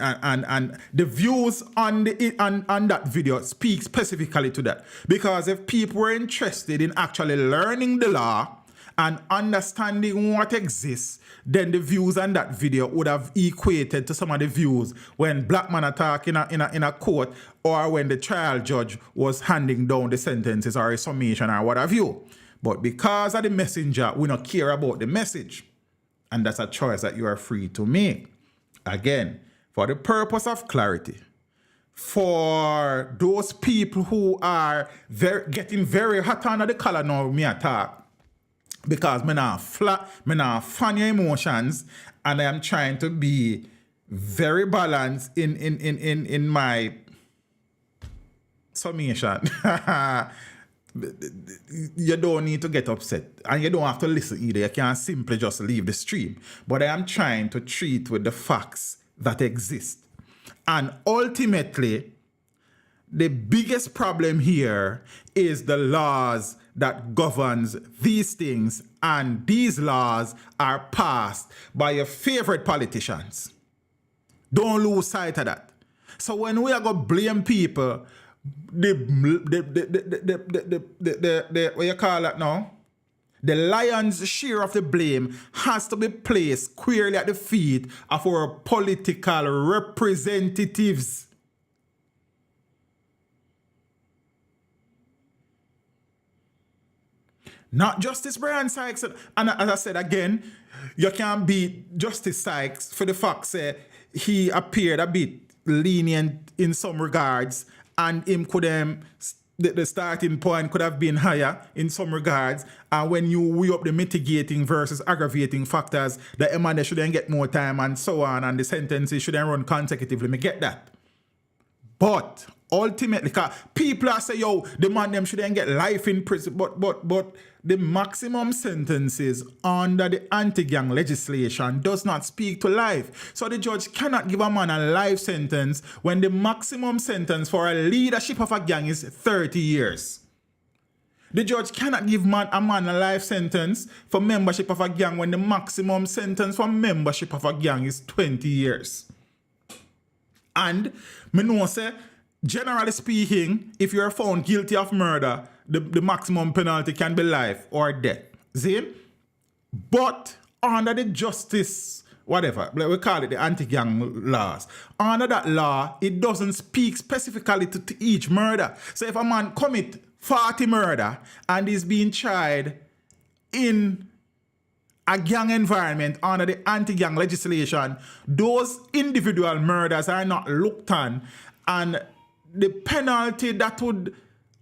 the views on that video speak specifically to that. Because if people were interested in actually learning the law and understanding what exists, then the views on that video would have equated to some of the views when black man attack in a court, or when the trial judge was handing down the sentences or a summation or what have you. But because of the messenger, we don't care about the message. And that's a choice that you are free to make. Again, for the purpose of clarity, for those people who are getting very hot under the collar now, me attack, because me not fan your emotions, and I am trying to be very balanced in my summation. You don't need to get upset, and you don't have to listen either. You can simply just leave the stream. But I am trying to treat with the facts that exist. And ultimately, the biggest problem here is the laws that governs these things, and these laws are passed by your favorite politicians. Don't lose sight of that. So when we are going to blame people, the what you call that now? The lion's share of the blame has to be placed squarely at the feet of our political representatives. Not Justice Brian Sykes. And as I said again, you can't beat Justice Sykes for the fact that he appeared a bit lenient in some regards, and him could the starting point could have been higher in some regards. And when you weigh up the mitigating versus aggravating factors, the MD shouldn't get more time and so on, and the sentences shouldn't run consecutively. Me get that. But ultimately, people are saying, yo, the man them shouldn't get life in prison. But the maximum sentences under the anti-gang legislation does not speak to life. So the judge cannot give a man a life sentence when the maximum sentence for a leadership of a gang is 30 years. The judge cannot give a man a life sentence for membership of a gang when the maximum sentence for membership of a gang is 20 years. And me know say, generally speaking, if you're found guilty of murder, the maximum penalty can be life or death. See? But under the justice, whatever, we call it the anti-gang laws, under that law, it doesn't speak specifically to each murder. So if a man commit 40 murder and is being tried in a gang environment under the anti-gang legislation, those individual murders are not looked on, and the penalty that would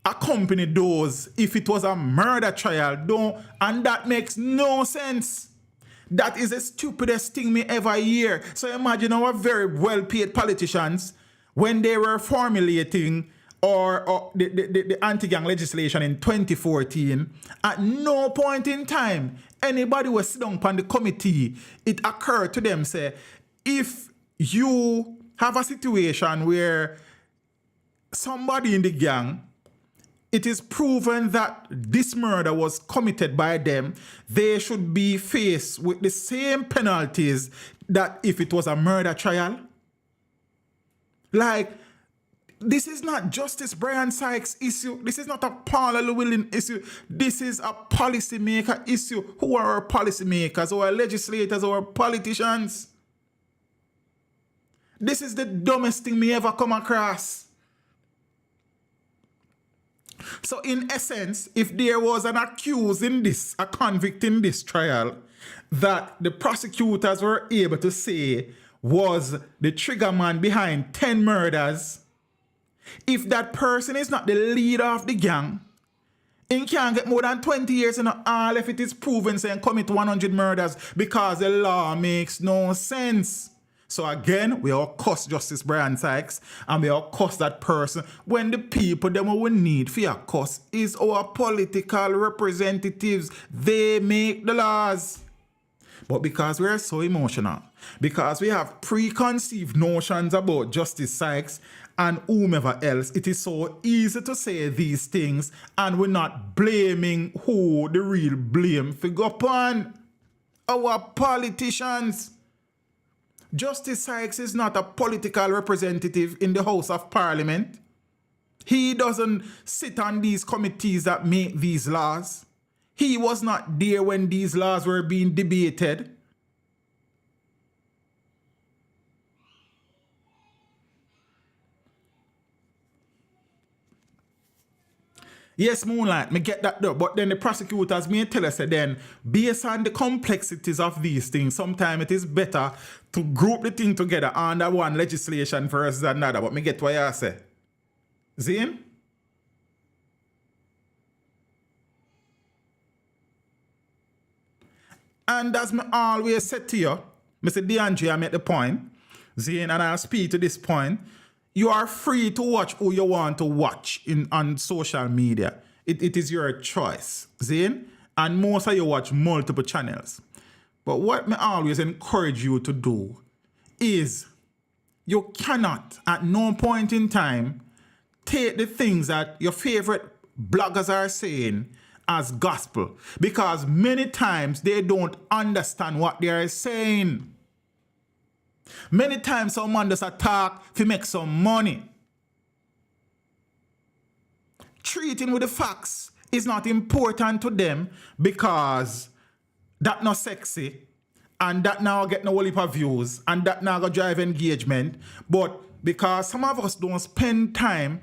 accompany those if it was a murder trial and that makes no sense. That is the stupidest thing me ever hear. So imagine our very well-paid politicians when they were formulating or the anti-gang legislation in 2014, at no point in time anybody was sitting down on the committee, it occurred to them, say, if you have a situation where somebody in the gang, it is proven that this murder was committed by them, they should be faced with the same penalties that if it was a murder trial. Like, this is not Justice Brian Sykes' issue. This is not a Paula Llewellyn issue. This is a policymaker issue. Who are our policymakers, or our legislators, or our politicians? This is the dumbest thing me ever come across. So in essence, if there was an accused in this, a convict in this trial, that the prosecutors were able to say was the trigger man behind 10 murders, if that person is not the leader of the gang, he can't get more than 20 years in all if it is proven saying commit 100 murders, because the law makes no sense. So again, we all cuss Justice Brian Sykes, and we all cuss that person when the people that we need for your cuss is our political representatives. They make the laws. But because we are so emotional, because we have preconceived notions about Justice Sykes and whomever else, it is so easy to say these things, and we're not blaming who the real blame figure upon. Our politicians. Justice Sykes is not a political representative in the House of Parliament. He doesn't sit on these committees that make these laws. He was not there when these laws were being debated. Yes, Moonlight, me get that though, but then the prosecutors may tell us that then, based on the complexities of these things, sometimes it is better to group the thing together under one legislation versus another. But me get what you say. Zane? And as me always said to you, Mr. DeAndre, I make the point, Zane, and I'll speak to this point. You are free to watch who you want to watch on social media. It is your choice, Zane. And most of you watch multiple channels. But what me always encourage you to do is you cannot at no point in time take the things that your favorite bloggers are saying as gospel, because many times they don't understand what they are saying. Many times someone does attack to make some money. Treating with the facts is not important to them because that not sexy, and that now get no whole heap of views, and that now go drive engagement. But because some of us don't spend time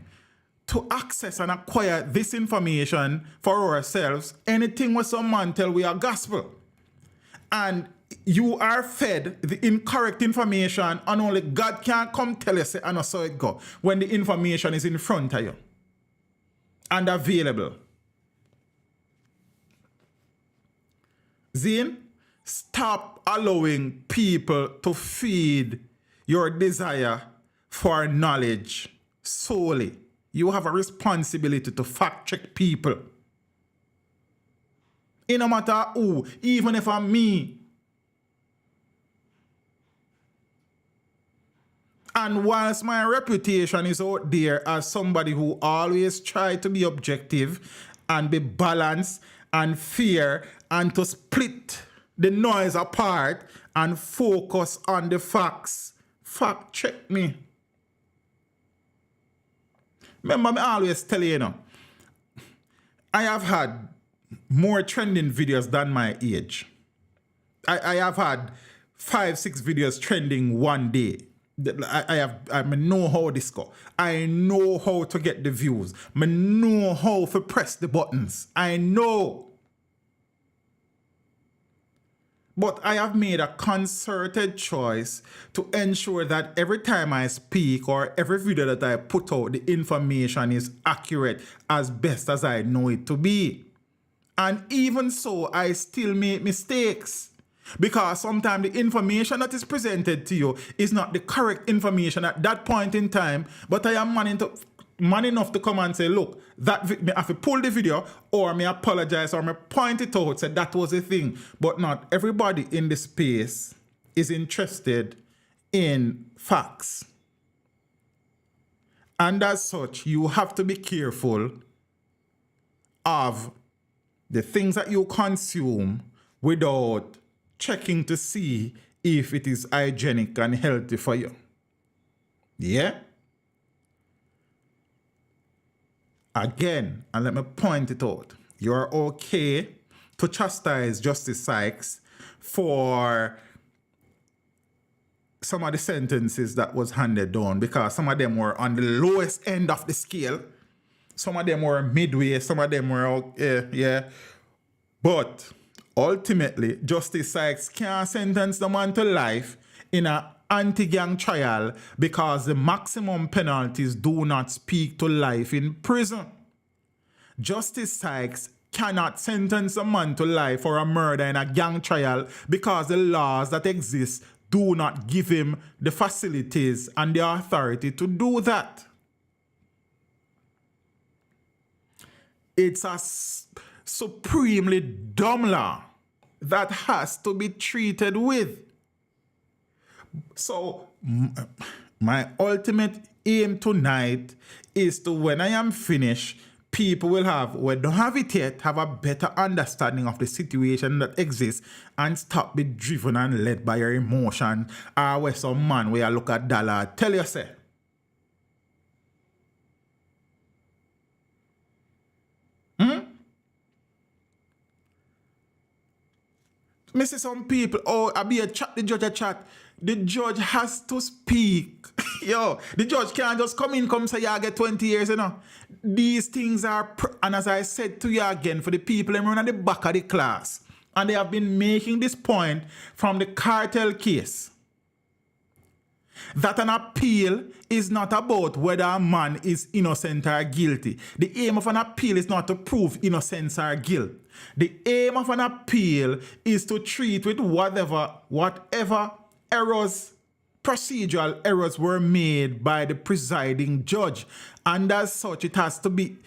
to access and acquire this information for ourselves, anything with some man tell we are gospel. And you are fed the incorrect information, and only God can come tell you, say, and so it go, when the information is in front of you and available. Zane, stop allowing people to feed your desire for knowledge solely. You have a responsibility to fact check people. It no matter who, even if I'm me. And whilst my reputation is out there as somebody who always try to be objective and be balanced and fair and to split the noise apart and focus on the facts, fact check me. Remember, me always tell you, I have had more trending videos than my age. I have had 5-6 videos trending one day. I know how this go. I know how to get the views. I know how to press the buttons. I know. But I have made a concerted choice to ensure that every time I speak or every video that I put out, the information is accurate as best as I know it to be. And even so, I still make mistakes. Because sometimes the information that is presented to you is not the correct information at that point in time. But I am man enough to come and say, look, me have to pull the video, or me apologize, or me point it out, say that was a thing. But not everybody in the space is interested in facts. And as such, you have to be careful of the things that you consume without checking to see if it is hygienic and healthy for you. Yeah? Again, and let me point it out, you're okay to chastise Justice Sykes for some of the sentences that was handed down, because some of them were on the lowest end of the scale. Some of them were midway, some of them were yeah. But ultimately, Justice Sykes can't sentence the man to life in an anti-gang trial because the maximum penalties do not speak to life in prison. Justice Sykes cannot sentence a man to life for a murder in a gang trial because the laws that exist do not give him the facilities and the authority to do that. It's a supremely dumb law that has to be treated with. So, my ultimate aim tonight is to, when I am finished, people will have, when don't have it yet, have a better understanding of the situation that exists and stop being driven and led by your emotion, or where some man where you look at dollar, tell you say, me see some people, oh, I be a chat, the judge a chat. The judge has to speak. Yo, the judge can't just come say, yeah, get 20 years, you know. These things are, and as I said to you again, for the people that run at the back of the class, and they have been making this point from the cartel case, that an appeal is not about whether a man is innocent or guilty. The aim of an appeal is not to prove innocence or guilt. The aim of an appeal is to treat with whatever errors, procedural errors were made by the presiding judge. And as such, it has to be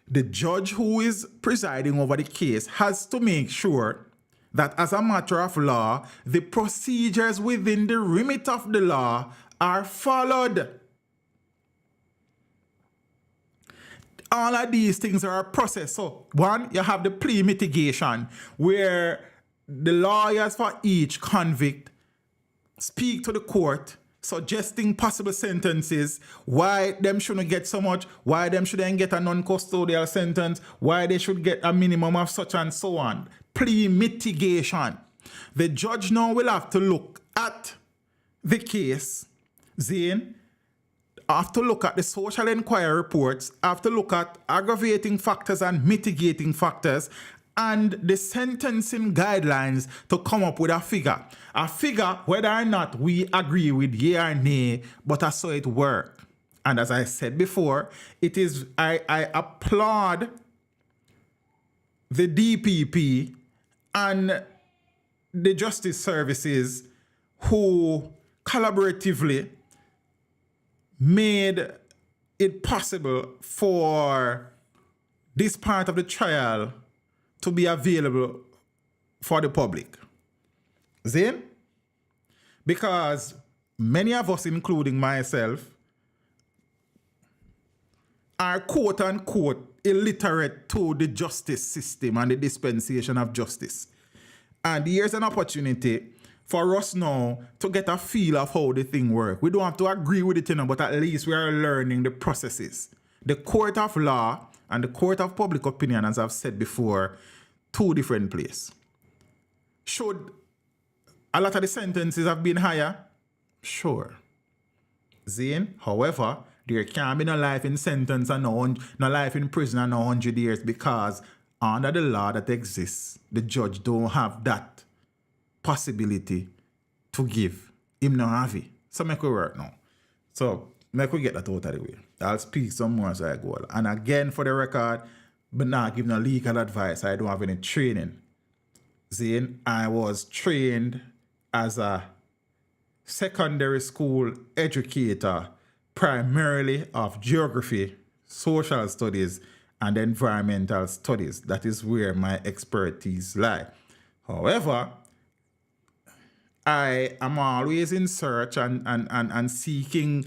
the judge who is presiding over the case has to make sure that as a matter of law, the procedures within the remit of the law are followed. All of these things are a process. So, one, you have the plea mitigation, where the lawyers for each convict speak to the court, suggesting possible sentences, why them shouldn't get so much, why them shouldn't get a non-custodial sentence, why they should get a minimum of such and so on. Plea mitigation. The judge now will have to look at the case, Zane, have to look at the social inquiry reports, have to look at aggravating factors and mitigating factors, and the sentencing guidelines to come up with a figure. A figure, whether or not we agree with yea or nay, but I saw it work. And as I said before, it is, I applaud the DPP and the justice services who collaboratively made it possible for this part of the trial to be available for the public. Zane? Because many of us, including myself, are quote-unquote illiterate to the justice system and the dispensation of justice. And here's an opportunity for us now to get a feel of how the thing works. We don't have to agree with it, you know, but at least we are learning the processes. The court of law and the court of public opinion, as I've said before, two different places. Should a lot of the sentences have been higher? Sure. Zane, however, there can't be no life in sentence and no life in prison and no 100 years, because under the law that exists, the judge don't have that possibility to give. Him no have it. So make we work now. So make we get that out of the way. I'll speak some more as I go on. And again, for the record, but not give no legal advice. I don't have any training. Zane, I was trained as a secondary school educator, primarily of geography, social studies, and environmental studies. That is where my expertise lie. However, I am always in search and seeking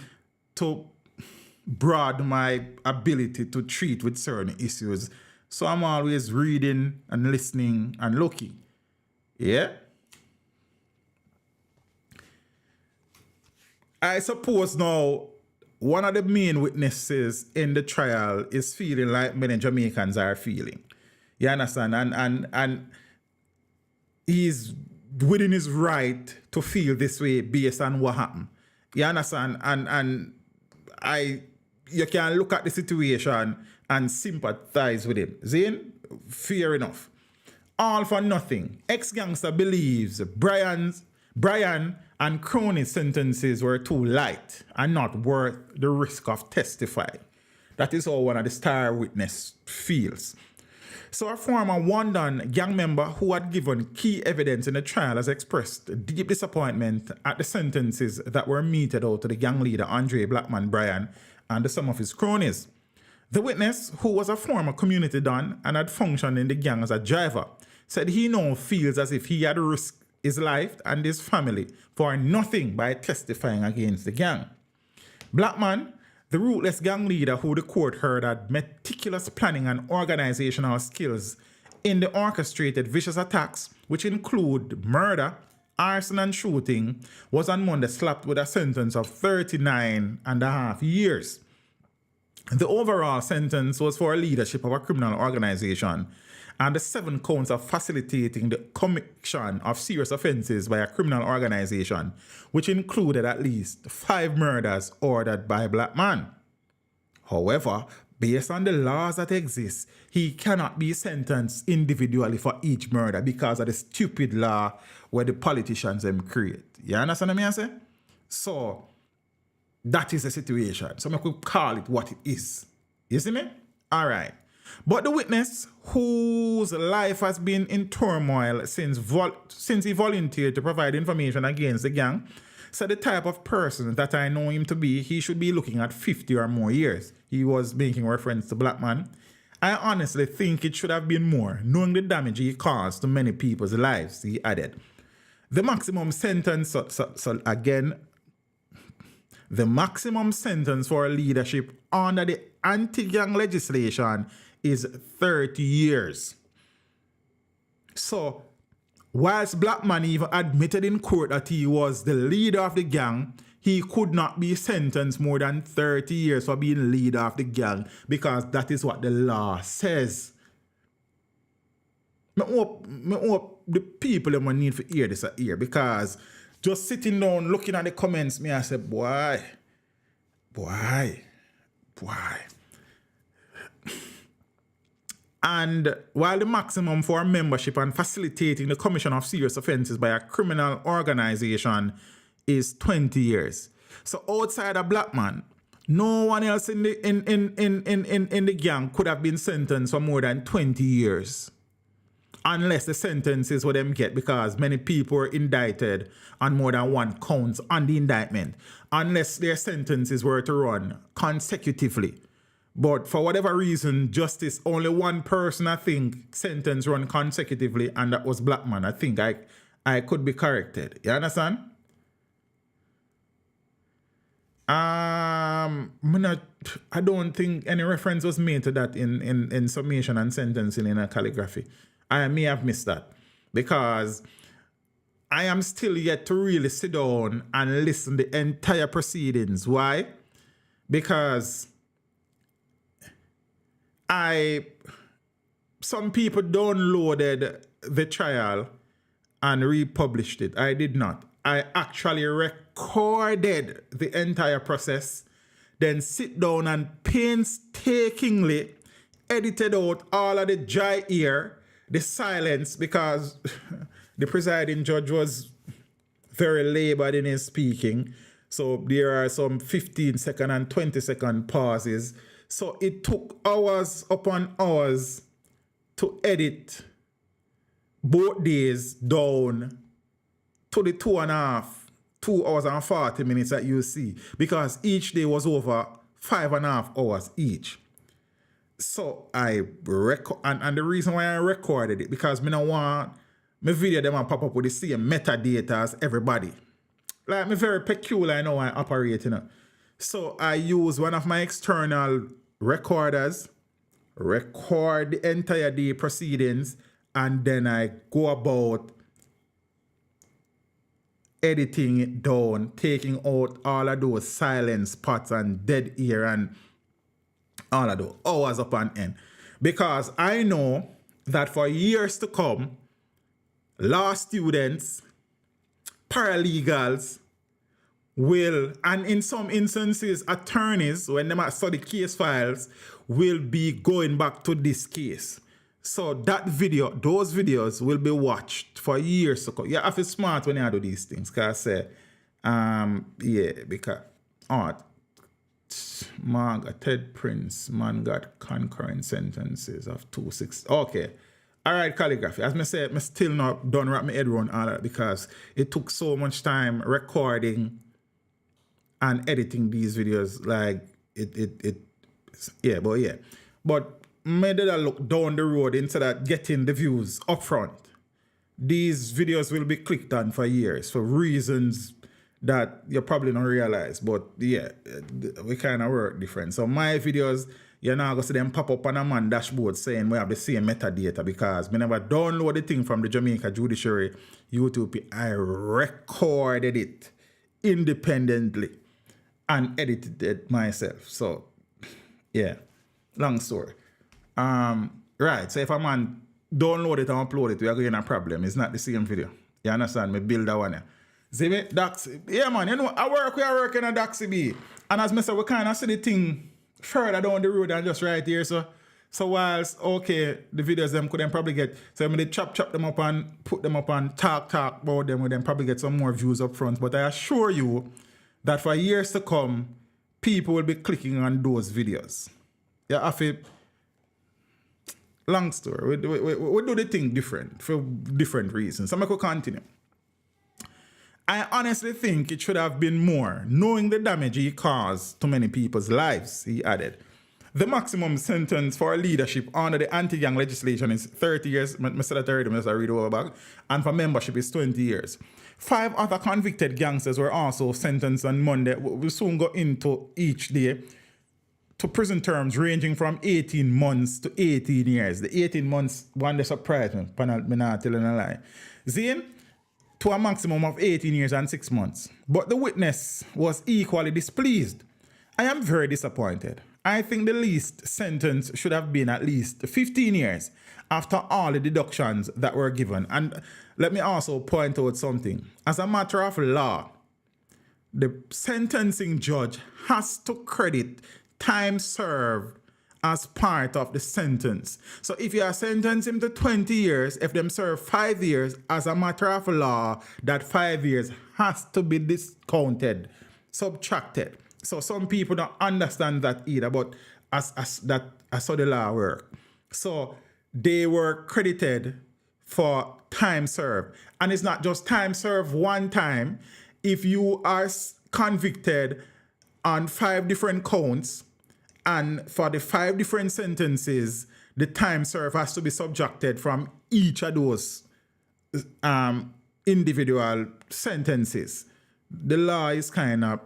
to broaden my ability to treat with certain issues. So I'm always reading and listening and looking. Yeah? I suppose now one of the main witnesses in the trial is feeling like many Jamaicans are feeling. You understand? And he's within his right to feel this way based on what happened. You understand? And you can look at the situation and sympathize with him. Zane, fair enough. All for nothing. Ex-gangster believes Brian and Crony's sentences were too light and not worth the risk of testifying. That is how one of the star witness feels. So a former Wandon gang member who had given key evidence in the trial has expressed deep disappointment at the sentences that were meted out to the gang leader Andre Blackman Brian and some of his cronies. The witness, who was a former community don and had functioned in the gang as a driver, said he now feels as if he had risked his life and his family for nothing by testifying against the gang. Blackman, the ruthless gang leader who the court heard had meticulous planning and organizational skills in the orchestrated vicious attacks, which include murder, arson and shooting, was on Monday slapped with a sentence of 39 and a half years. The overall sentence was for leadership of a criminal organization and the 7 counts of facilitating the commission of serious offenses by a criminal organization, which included at least 5 murders ordered by Blackman. However, based on the laws that exist, he cannot be sentenced individually for each murder because of the stupid law where the politicians them create. You understand what I say? So, that is the situation. So, I could call it what it is. You see me? All right. But the witness, whose life has been in turmoil since he volunteered to provide information against the gang, said the type of person that I know him to be, he should be looking at 50 or more years. He was making reference to Blackman. I honestly think it should have been more, knowing the damage he caused to many people's lives, he added. The maximum sentence, so again, the maximum sentence for leadership under the anti-gang legislation is 30 years. So, whilst Blackman even admitted in court that he was the leader of the gang, he could not be sentenced more than 30 years for being leader of the gang because that is what the law says. I hope the people that need to hear this here because just sitting down looking at the comments, I say, boy. And while the maximum for membership and facilitating the commission of serious offenses by a criminal organization is 20 years. So outside of Blackman, no one else in the gang could have been sentenced for more than 20 years. Unless the sentences what them get, because many people were indicted on more than 1 count on the indictment. Unless their sentences were to run consecutively. But for whatever reason, justice, only one person, I think, sentence run consecutively, and that was Blackman. I think I could be corrected. You understand? I don't think any reference was made to that in summation and sentencing in a calligraphy. I may have missed that because I am still yet to really sit down and listen to the entire proceedings. Why? Because some people downloaded the trial and republished it. I did not. I actually recorded the entire process, then sit down and painstakingly edited out all of the dry ear, the silence, because the presiding judge was very labored in his speaking. So there are some 15-second and 20-second pauses. So it took hours upon hours to edit both days down to the 2 hours and 40 minutes that you see, because each day was over 5.5 hours each. So I record, and the reason why I recorded it, because me don't want my video them and pop up with the same metadata as everybody. Like, me very peculiar in how I operate, you know. So I use one of my external recorders, record the entire day proceedings, and then I go about editing it down, taking out all of those silent spots and dead ear and all of those hours upon end. Because I know that for years to come, law students, paralegals will, and in some instances, attorneys, when they might study case files, will be going back to this case. So that video, those videos will be watched for years to come. You have to be smart when you do these things. Because man got Ted Prince, man got concurrent sentences of 2-6. Okay. All right, calligraphy. As I said, I still not done wrap my head around all that, because it took so much time recording and editing these videos. Like But made it look down the road instead of getting the views up front. These videos will be clicked on for years for reasons that you probably don't realize. But yeah, we kind of work different. So my videos, you're not going to see them pop up on a man dashboard saying we have the same metadata, because we never download the thing from the Jamaica Judiciary YouTube. I recorded it independently and edited it myself. So yeah, long story. Right, so if a man download it and upload it, we are going to have a problem. It's not the same video. You understand? Me build that one. Yeah. See me? Daxi. Yeah, man, you know, we are working at Daxi B. And as I said, we kind of see the thing further down the road than just right here. So whilst, okay, the videos them could then probably get, so I'm going to chop them up and put them up and talk about them, we then probably get some more views up front. But I assure you that for years to come, people will be clicking on those videos. Yeah, I feel. Long story. We do the thing different for different reasons. So I could continue. I honestly think it should have been more, knowing the damage he caused to many people's lives, he added. The maximum sentence for leadership under the anti-gang legislation is 30 years. I said that already, I read over back. And for membership is 20 years. 5 other convicted gangsters were also sentenced on Monday. We'll soon go into each day. To prison terms ranging from 18 months to 18 years. The 18 months, one day surprised me. I'm not telling a lie. Zane, to a maximum of 18 years and 6 months. But the witness was equally displeased. I am very disappointed. I think the least sentence should have been at least 15 years after all the deductions that were given. And let me also point out something. As a matter of law, the sentencing judge has to credit time served as part of the sentence. So if you are sentencing him to 20 years, if them serve 5 years, as a matter of law, that 5 years has to be discounted, subtracted. So some people don't understand that either, but as how the law works. So they were credited for time served. And it's not just time served one time. If you are convicted on 5 different counts, and for the 5 different sentences, the time served has to be subtracted from each of those individual sentences. The law is kind of,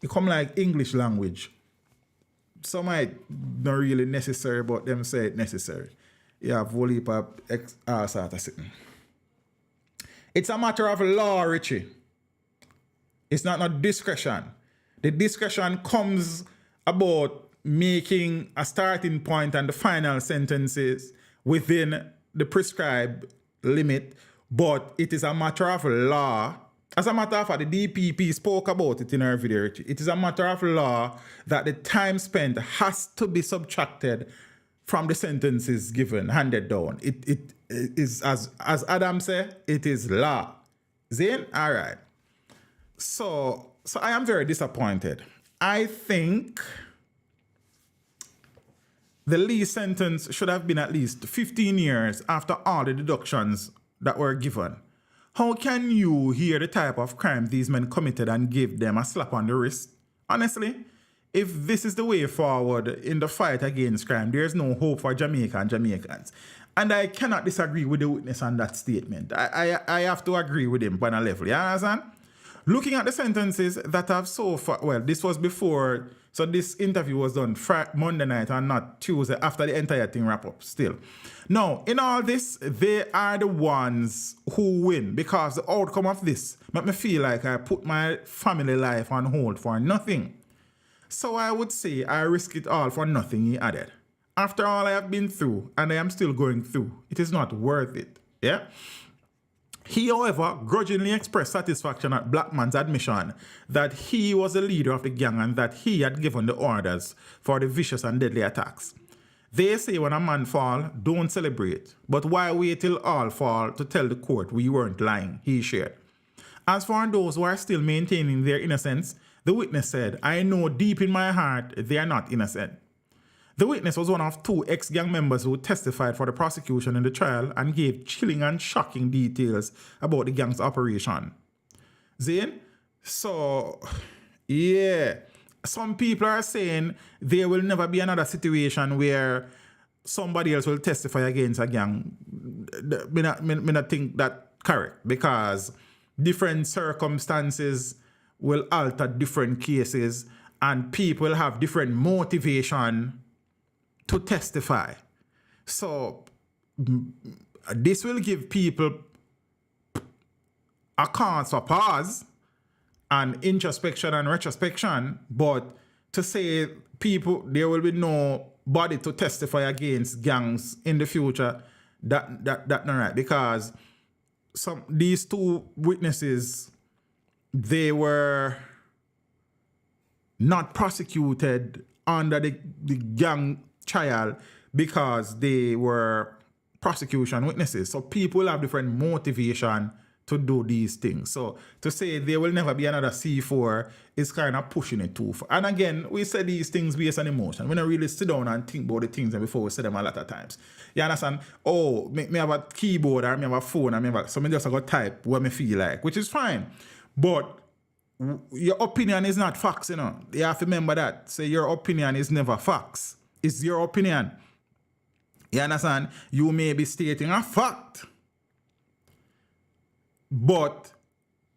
it come like English language. Some might not really necessary, but them say it necessary. You have whole heap of sort of sitting. It's a matter of law, Richie. It's not discretion. The discretion comes about making a starting point and the final sentences within the prescribed limit, but it is a matter of law. As a matter of fact, the DPP spoke about it in our video, Richie. It is a matter of law that the time spent has to be subtracted from the sentences given, handed down. It is, as Adam said, it is law. Zane? All right. So I am very disappointed. I think the least sentence should have been at least 15 years after all the deductions that were given. How can you hear the type of crime these men committed and give them a slap on the wrist? Honestly, if this is the way forward in the fight against crime, there's no hope for Jamaica and Jamaicans. And I cannot disagree with the witness on that statement. I have to agree with him on a level. You understand? Looking at the sentences that have so far, well, this was before, so this interview was done Monday night and not Tuesday after the entire thing wrap up still. Now, in all this, they are the ones who win because the outcome of this make me feel like I put my family life on hold for nothing. So I would say I risk it all for nothing, he added. After all I have been through, and I am still going through, it is not worth it. Yeah? He, however, grudgingly expressed satisfaction at Blackman's admission that he was the leader of the gang and that he had given the orders for the vicious and deadly attacks. They say when a man fall, don't celebrate, but why wait till all fall to tell the court we weren't lying, he shared. As for those who are still maintaining their innocence, the witness said, I know deep in my heart they are not innocent. The witness was one of 2 ex-gang members who testified for the prosecution in the trial and gave chilling and shocking details about the gang's operation. Zane? So, yeah. Some people are saying there will never be another situation where somebody else will testify against a gang. Me not think that correct because different circumstances will alter different cases and people have different motivation to testify. So this will give people a chance for pause and introspection and retrospection, but to say people, there will be no body to testify against gangs in the future, that not right, because these 2 witnesses, they were not prosecuted under the gang trial because they were prosecution witnesses. So people have different motivation to do these things. So to say there will never be another C4 is kind of pushing it too far. And again, we say these things based on emotion. We don't really sit down and think about the things before we say them a lot of times. You understand? Oh, me have a keyboard or me have a phone or so me just go type what me feel like, which is fine. But your opinion is not facts, you know. You have to remember that. Say your opinion is never facts. It's your opinion. You understand? You may be stating a fact, but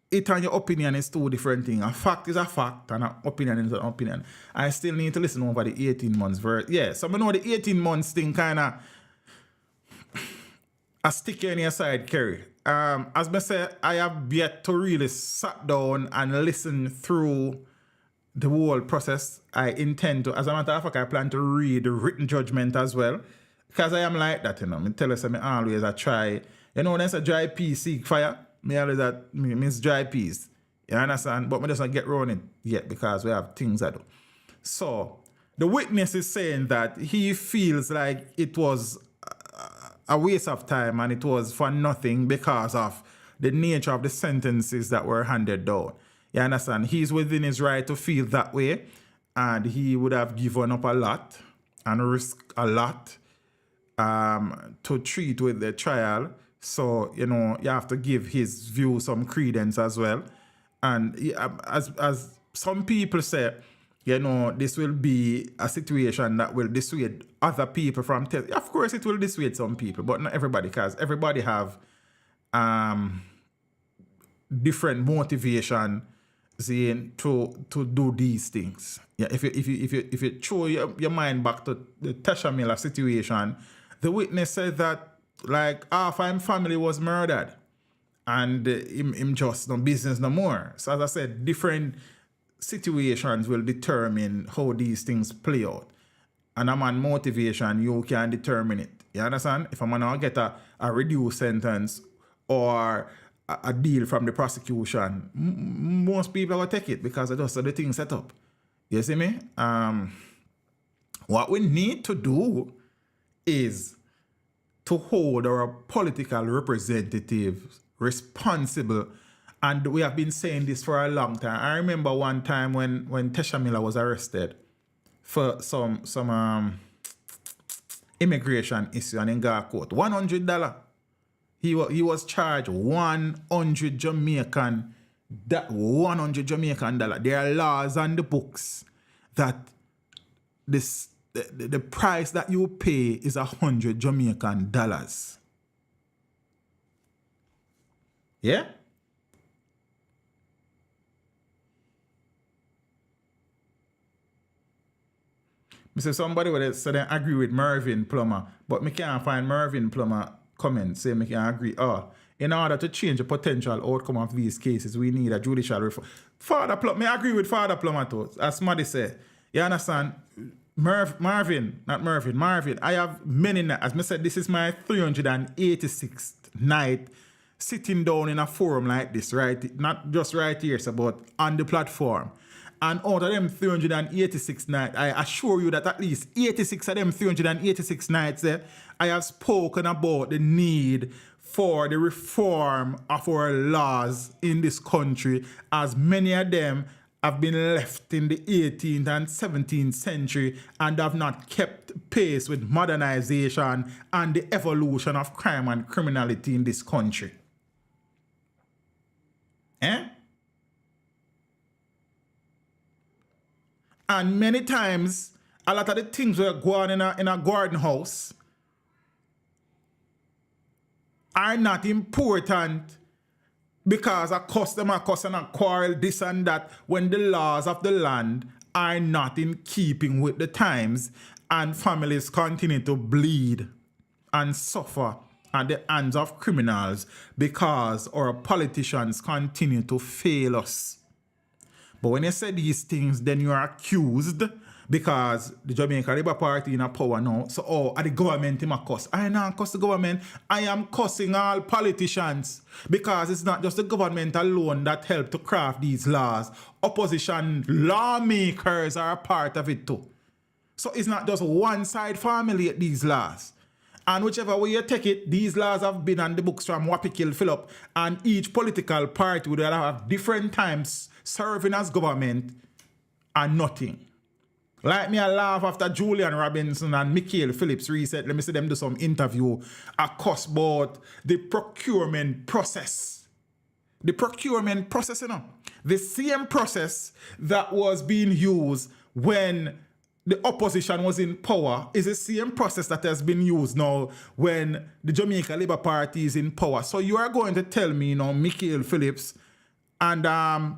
it and your opinion is 2 different things. A fact is a fact and an opinion is an opinion. I still need to listen over the 18 months verse. Yeah, so I know the 18 months thing kind of a stick in your side, Kerry. As I said, I have yet to really sat down and listen through the whole process. I intend to, as a matter of fact, I plan to read the written judgment as well. Because I am like that, you know. I tell us, I always try, you know, there's a dry piece, seek fire. Me always miss dry peas. You understand? But me just not get around it yet because we have things I do. So the witness is saying that he feels like it was a waste of time and it was for nothing because of the nature of the sentences that were handed down. You understand? He's within his right to feel that way, and he would have given up a lot and risked a lot to treat with the trial. So, you know, you have to give his view some credence as well. And as some people say, you know, this will be a situation that will dissuade other people from testing. Of course, it will dissuade some people, but not everybody, because everybody have different motivation to do these things. Yeah, if you throw your mind back to the Tasha Miller situation, the witness said that like half of his family was murdered and him just no business no more. So as I said, different situations will determine how these things play out. And a man motivation, you can determine it. You understand? If a man get a reduced sentence or a deal from the prosecution, most people will take it because it's just the thing set up. You see me? What we need to do is to hold our political representatives responsible. And we have been saying this for a long time. I remember one time when Tesha Miller was arrested for some immigration issue and in got court. $100. He was charged 100 Jamaican, that $100 Jamaican dollar. There are laws on the books that the price that you pay is 100 Jamaican dollars. Yeah? Mr. Somebody would say they agree with Mervyn Plummer, but me can't find Mervyn Plummer comment say me can agree. In order to change the potential outcome of these cases, we need a judicial reform. Father Plummer, me agree with Father Plummer too. As Smaddy said, you understand? Marvin, I have many nights. As I said, this is my 386th night sitting down in a forum like this, right? Not just right here, but on the platform. And out of them 386 nights, I assure you that at least 86 of them 386 nights, I have spoken about the need for the reform of our laws in this country, as many of them have been left in the 18th and 17th century and have not kept pace with modernization and the evolution of crime and criminality in this country. And many times, a lot of the things that go on in a garden house are not important because a customer and a quarrel, this and that, when the laws of the land are not in keeping with the times and families continue to bleed and suffer at the hands of criminals because our politicians continue to fail us. But when you say these things, then you are accused because the Jamaica Labour Party in a power now. So, are the government in a cuss? I don't cuss the government. I am cussing all politicians because it's not just the government alone that helped to craft these laws. Opposition lawmakers are a part of it too. So it's not just one side formulate these laws. And whichever way you take it, these laws have been on the books from Wapikil Phillip, and each political party would have different times serving as government and nothing. Like me, I laugh after Julian Robinson and Michael Phillips reset. Let me see them do some interview. I cuss about the procurement process. The procurement process, you know. The same process that was being used when the opposition was in power is the same process that has been used now when the Jamaica Labour Party is in power. So you are going to tell me, you know, Michael Phillips and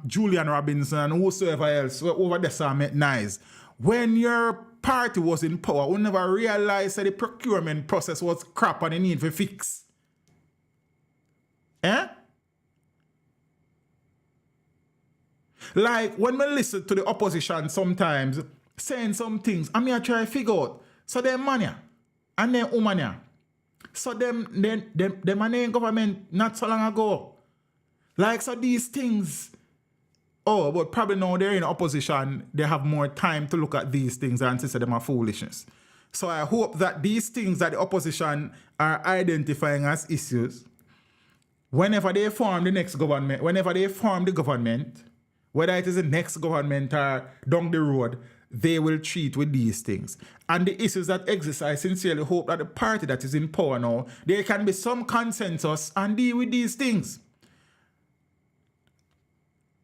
Julian Robinson and whosoever else over there saw met nice. When your party was in power, we never realized that the procurement process was crap and it need to fix. Like when we listen to the opposition sometimes saying some things, I mean I try to figure out. So them money and them woman. So them money in government not so long ago. Like so these things. Oh, but probably now they're in opposition, they have more time to look at these things and to say them are foolishness. So I hope that these things that the opposition are identifying as issues, whenever they form the next government, whenever they form the government, whether it is the next government or down the road, they will treat with these things. And the issues that exist, I sincerely hope that the party that is in power now, there can be some consensus and deal with these things.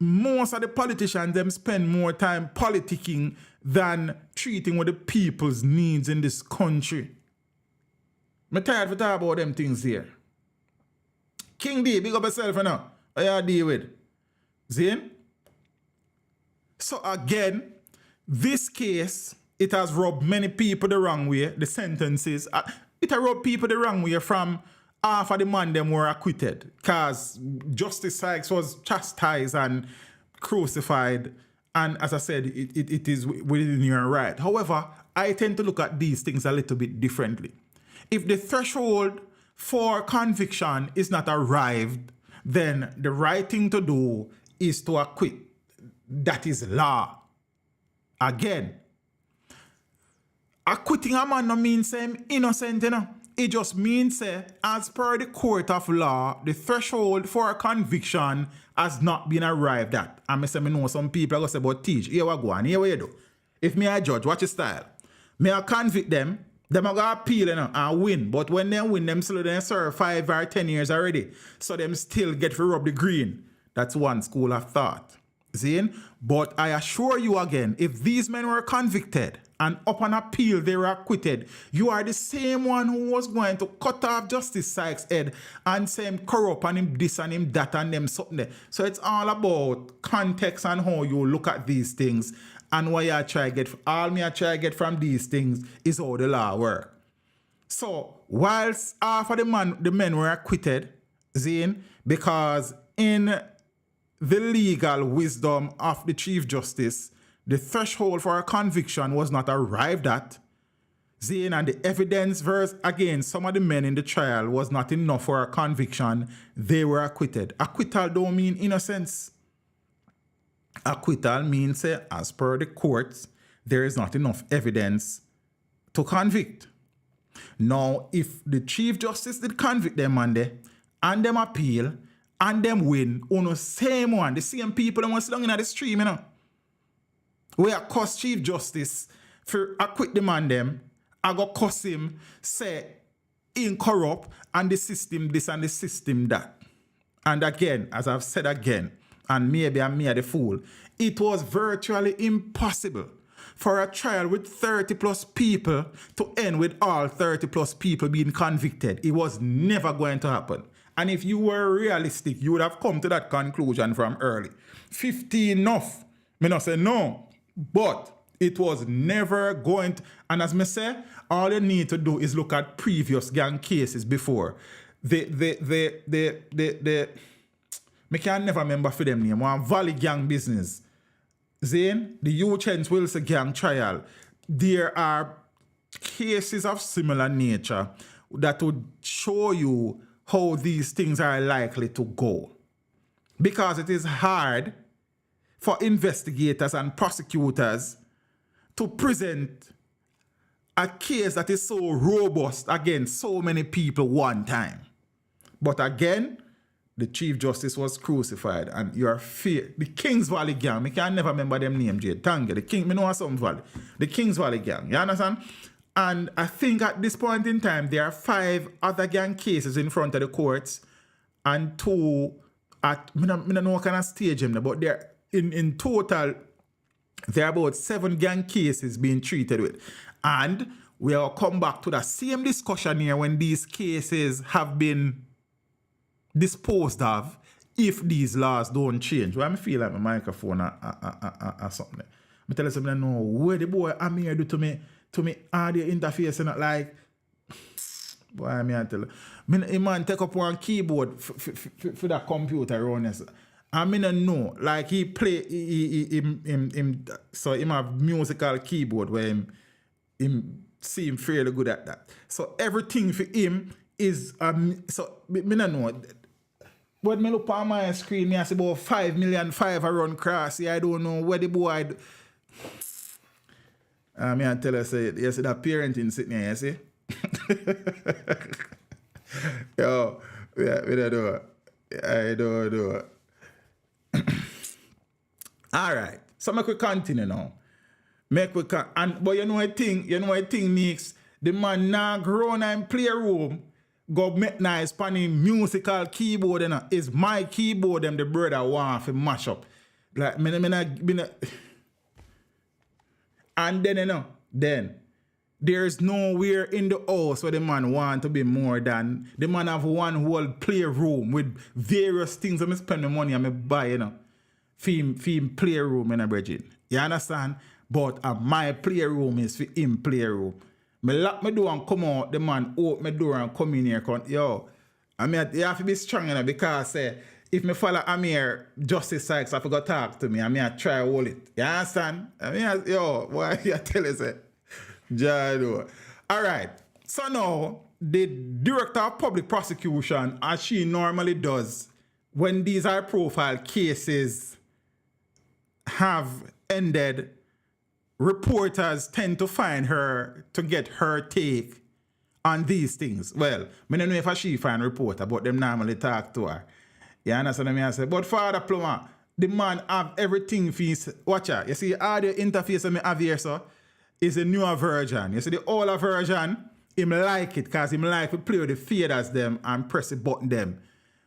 Most of the politicians, them spend more time politicking than treating with the people's needs in this country. I'm tired of talking about them things here. King D, big up yourself, you know. What you deal with? Zin? So again, this case, it has rubbed many people the wrong way. The sentences, it has rubbed people the wrong way from half of the man them were acquitted because Justice Sykes was chastised and crucified, and as I said, it is within your right. However, I tend to look at these things a little bit differently. If the threshold for conviction is not arrived, then the right thing to do is to acquit. That is law. Again, acquitting a man no mean say him innocent, you know. It just means say, as per the court of law, the threshold for a conviction has not been arrived at. And I say, I know some people are going to say, but teach, here we go, and here we do. If me a judge, watch your style. Me I convict them are going to appeal, you know, and win. But when they win, them still they serve 5 or 10 years already. So them still get to rub the green. That's one school of thought. See? But I assure you again, if these men were convicted and upon appeal they were acquitted, you are the same one who was going to cut off Justice Sykes' head and say him corrupt and him this and him that and them something there. So it's all about context and how you look at these things. And what I try to get, all me I try to get from these things is how the law works. So whilst half of the men were acquitted, Zane, because in the legal wisdom of the Chief Justice, the threshold for a conviction was not arrived at. Zane, and the evidence verse against some of the men in the trial was not enough for a conviction. They were acquitted. Acquittal don't mean innocence. Acquittal means, as per the courts, there is not enough evidence to convict. Now, if the Chief Justice did convict them Monday, and them appeal, and them win, on the same one, the same people that want to sit down in the stream, you know. We are cuss Chief Justice for acquit the man them, I go cuss him, say incorrupt, and the system this and the system that. And again, as I've said again, and maybe I'm me the fool, it was virtually impossible for a trial with 30 plus people to end with all 30 plus people being convicted. It was never going to happen. And if you were realistic, you would have come to that conclusion from early. 15 enough. Me not say no. But it was never going to, and as me say, all you need to do is look at previous gang cases before. Me can never remember for them name. One Valley gang business. Zane, the Uchens Wilson gang trial. There are cases of similar nature that would show you how these things are likely to go. Because it is hard for investigators and prosecutors to present a case that is so robust against so many people one time. But again, the Chief Justice was crucified, and your fear, the Kings Valley gang, I can never remember them name, Jade. Tanga, the King, me know some Valley. The Kings Valley gang, you understand? And I think at this point in time, there are 5 other gang cases in front of the courts, and 2 at, I don't know what kind of stage them, but they're in total, there are about 7 gang cases being treated with. And we'll come back to the same discussion here when these cases have been disposed of if these laws don't change. Well, I feel like my microphone or something. I tell you something, I know where the boy Amir do to me audio interface and not like, boy, I tell you. A man take up one keyboard for that computer around us. I don't know, like he play, so he have musical keyboard where him seem fairly good at that. So everything for him is, so I don't know. When I look on my screen, I see about 5 million 5 around cross. I don't know where the boy. I tell you, say, you see that parenting sitting here, you see? Yo, yeah, we don't do it. I don't do it. All right, so make we continue now. But you know a thing makes the man now grown and play room. Go make nice panny musical keyboard and is my keyboard them the brother want to mash up. Like and then then there's nowhere in the house where the man want to be more than the man have one whole playroom with various things I spend my money and I buy, film playroom in a bridget. You understand? But my playroom is for him playroom. Me lock my door and come out, the man open my door and come in here. Yo, you have to be strong because if me follow Amir, Justice Sykes, I forgot to talk to me. I try to hold it. You understand? Yo, why you tell us it? Jado. All right. So now, the Director of Public Prosecution, as she normally does, when these high-profile cases have ended reporters tend to find her to get her take on these things. Well, I don't know if she find reporter, but them normally talk to her. You understand what I say? But Father Plumber, the man have everything for his... Watch out. You see, all the interface that I have here, so, is a newer version. You see, the older version, him like it, because him like to play with the faders them and press the button them.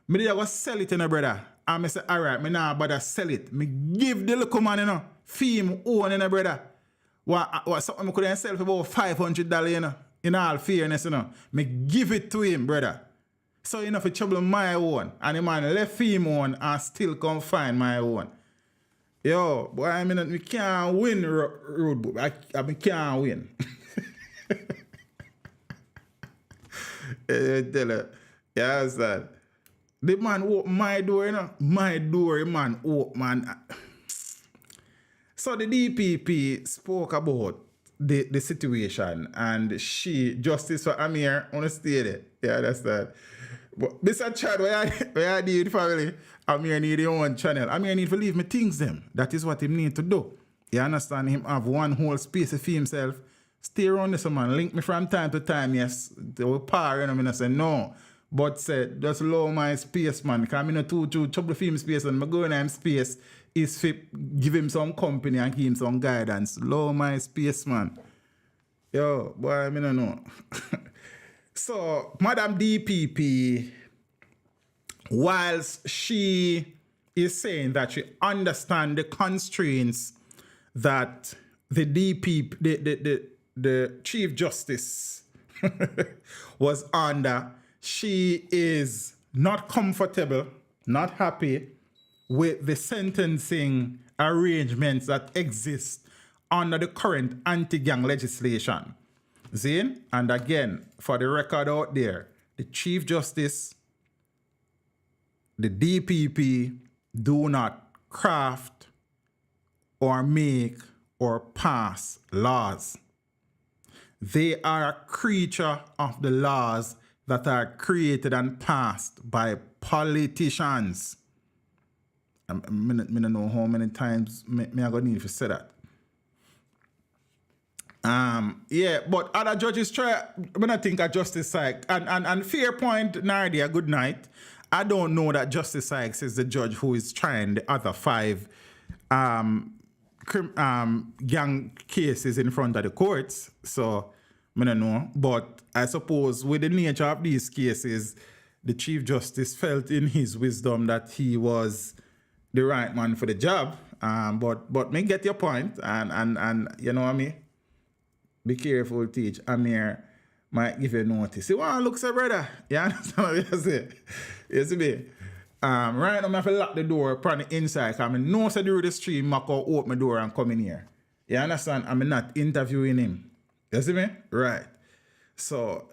Me did go sell it, brother. And I say, all right, me nah bother sell it. Me give the little man, fee him own, brother. What something I could sell for about $500, in all fairness, Me give it to him, brother. So enough for trouble my own. And the man left him on and still come find my own. Yo, boy, I mean, we can't win road book. I can't win. Tell her, yeah, that's that. The man open my door, My door, the man open, man. So the DPP spoke about the situation and Justice for Amir, on the state. Yeah, that's that. But Mr. Chad, where I need family, Amir need his own channel. Amir need to leave me things them. That is what he need to do. You understand? Him have one whole space for himself. Stay around this man. Link me from time to time, yes. They will power and I say no. But say, just low my space, man. Because I'm not too trouble for him space and I go in him space is to give him some company and give him some guidance. Low my space, man. Yo, boy, I don't know. So, Madam DPP, whilst she is saying that she understands the constraints that the DPP, the Chief Justice was under, she is not comfortable, not happy with the sentencing arrangements that exist under the current anti-gang legislation. Zane, and again, for the record out there, the Chief Justice, the DPP do not craft or make or pass laws. They are a creature of the laws that are created and passed by politicians. I don't know how many times me I gonna need to say that. Yeah, but other judges try, when I think of Justice Sykes, and fair point, Nardia, good night. I don't know that Justice Sykes is the judge who is trying the other 5 gang cases in front of the courts. So, I don't know. But I suppose with the nature of these cases, the Chief Justice felt in his wisdom that he was the right man for the job. But me get your point, and you know what I mean? Be careful, teach. Amir might give you notice. See, one looks, brother. You understand what I say? You see me? Right now, I have to lock the door from the inside because I know so through the stream, I can open my door and come in here. You understand? I'm not interviewing him. You see me? Right. So,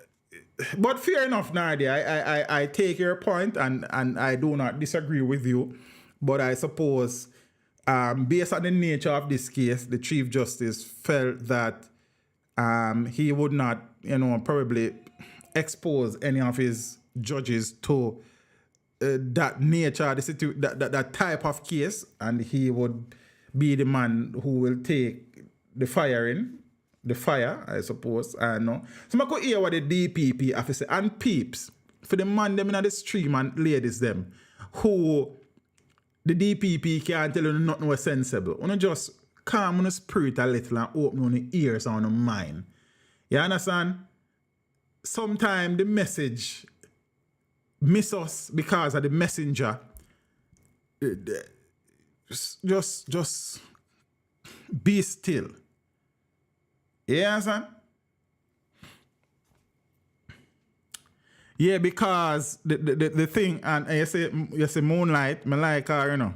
but fair enough, Nadia. I take your point and I do not disagree with you. But I suppose, based on the nature of this case, the Chief Justice felt that he would not, probably expose any of his judges to that nature, that type of case, and he would be the man who will take the fire, I suppose. I know. So I could hear what the DPP have to say, and peeps, for the man them in the stream and ladies them, who the DPP can't tell you nothing was sensible. You just calm on the spirit a little and open on the ears and on the mind. You understand? Sometimes the message miss us because of the messenger. Just be still. You understand? Yeah, because the thing, and you say Moonlight, me like her,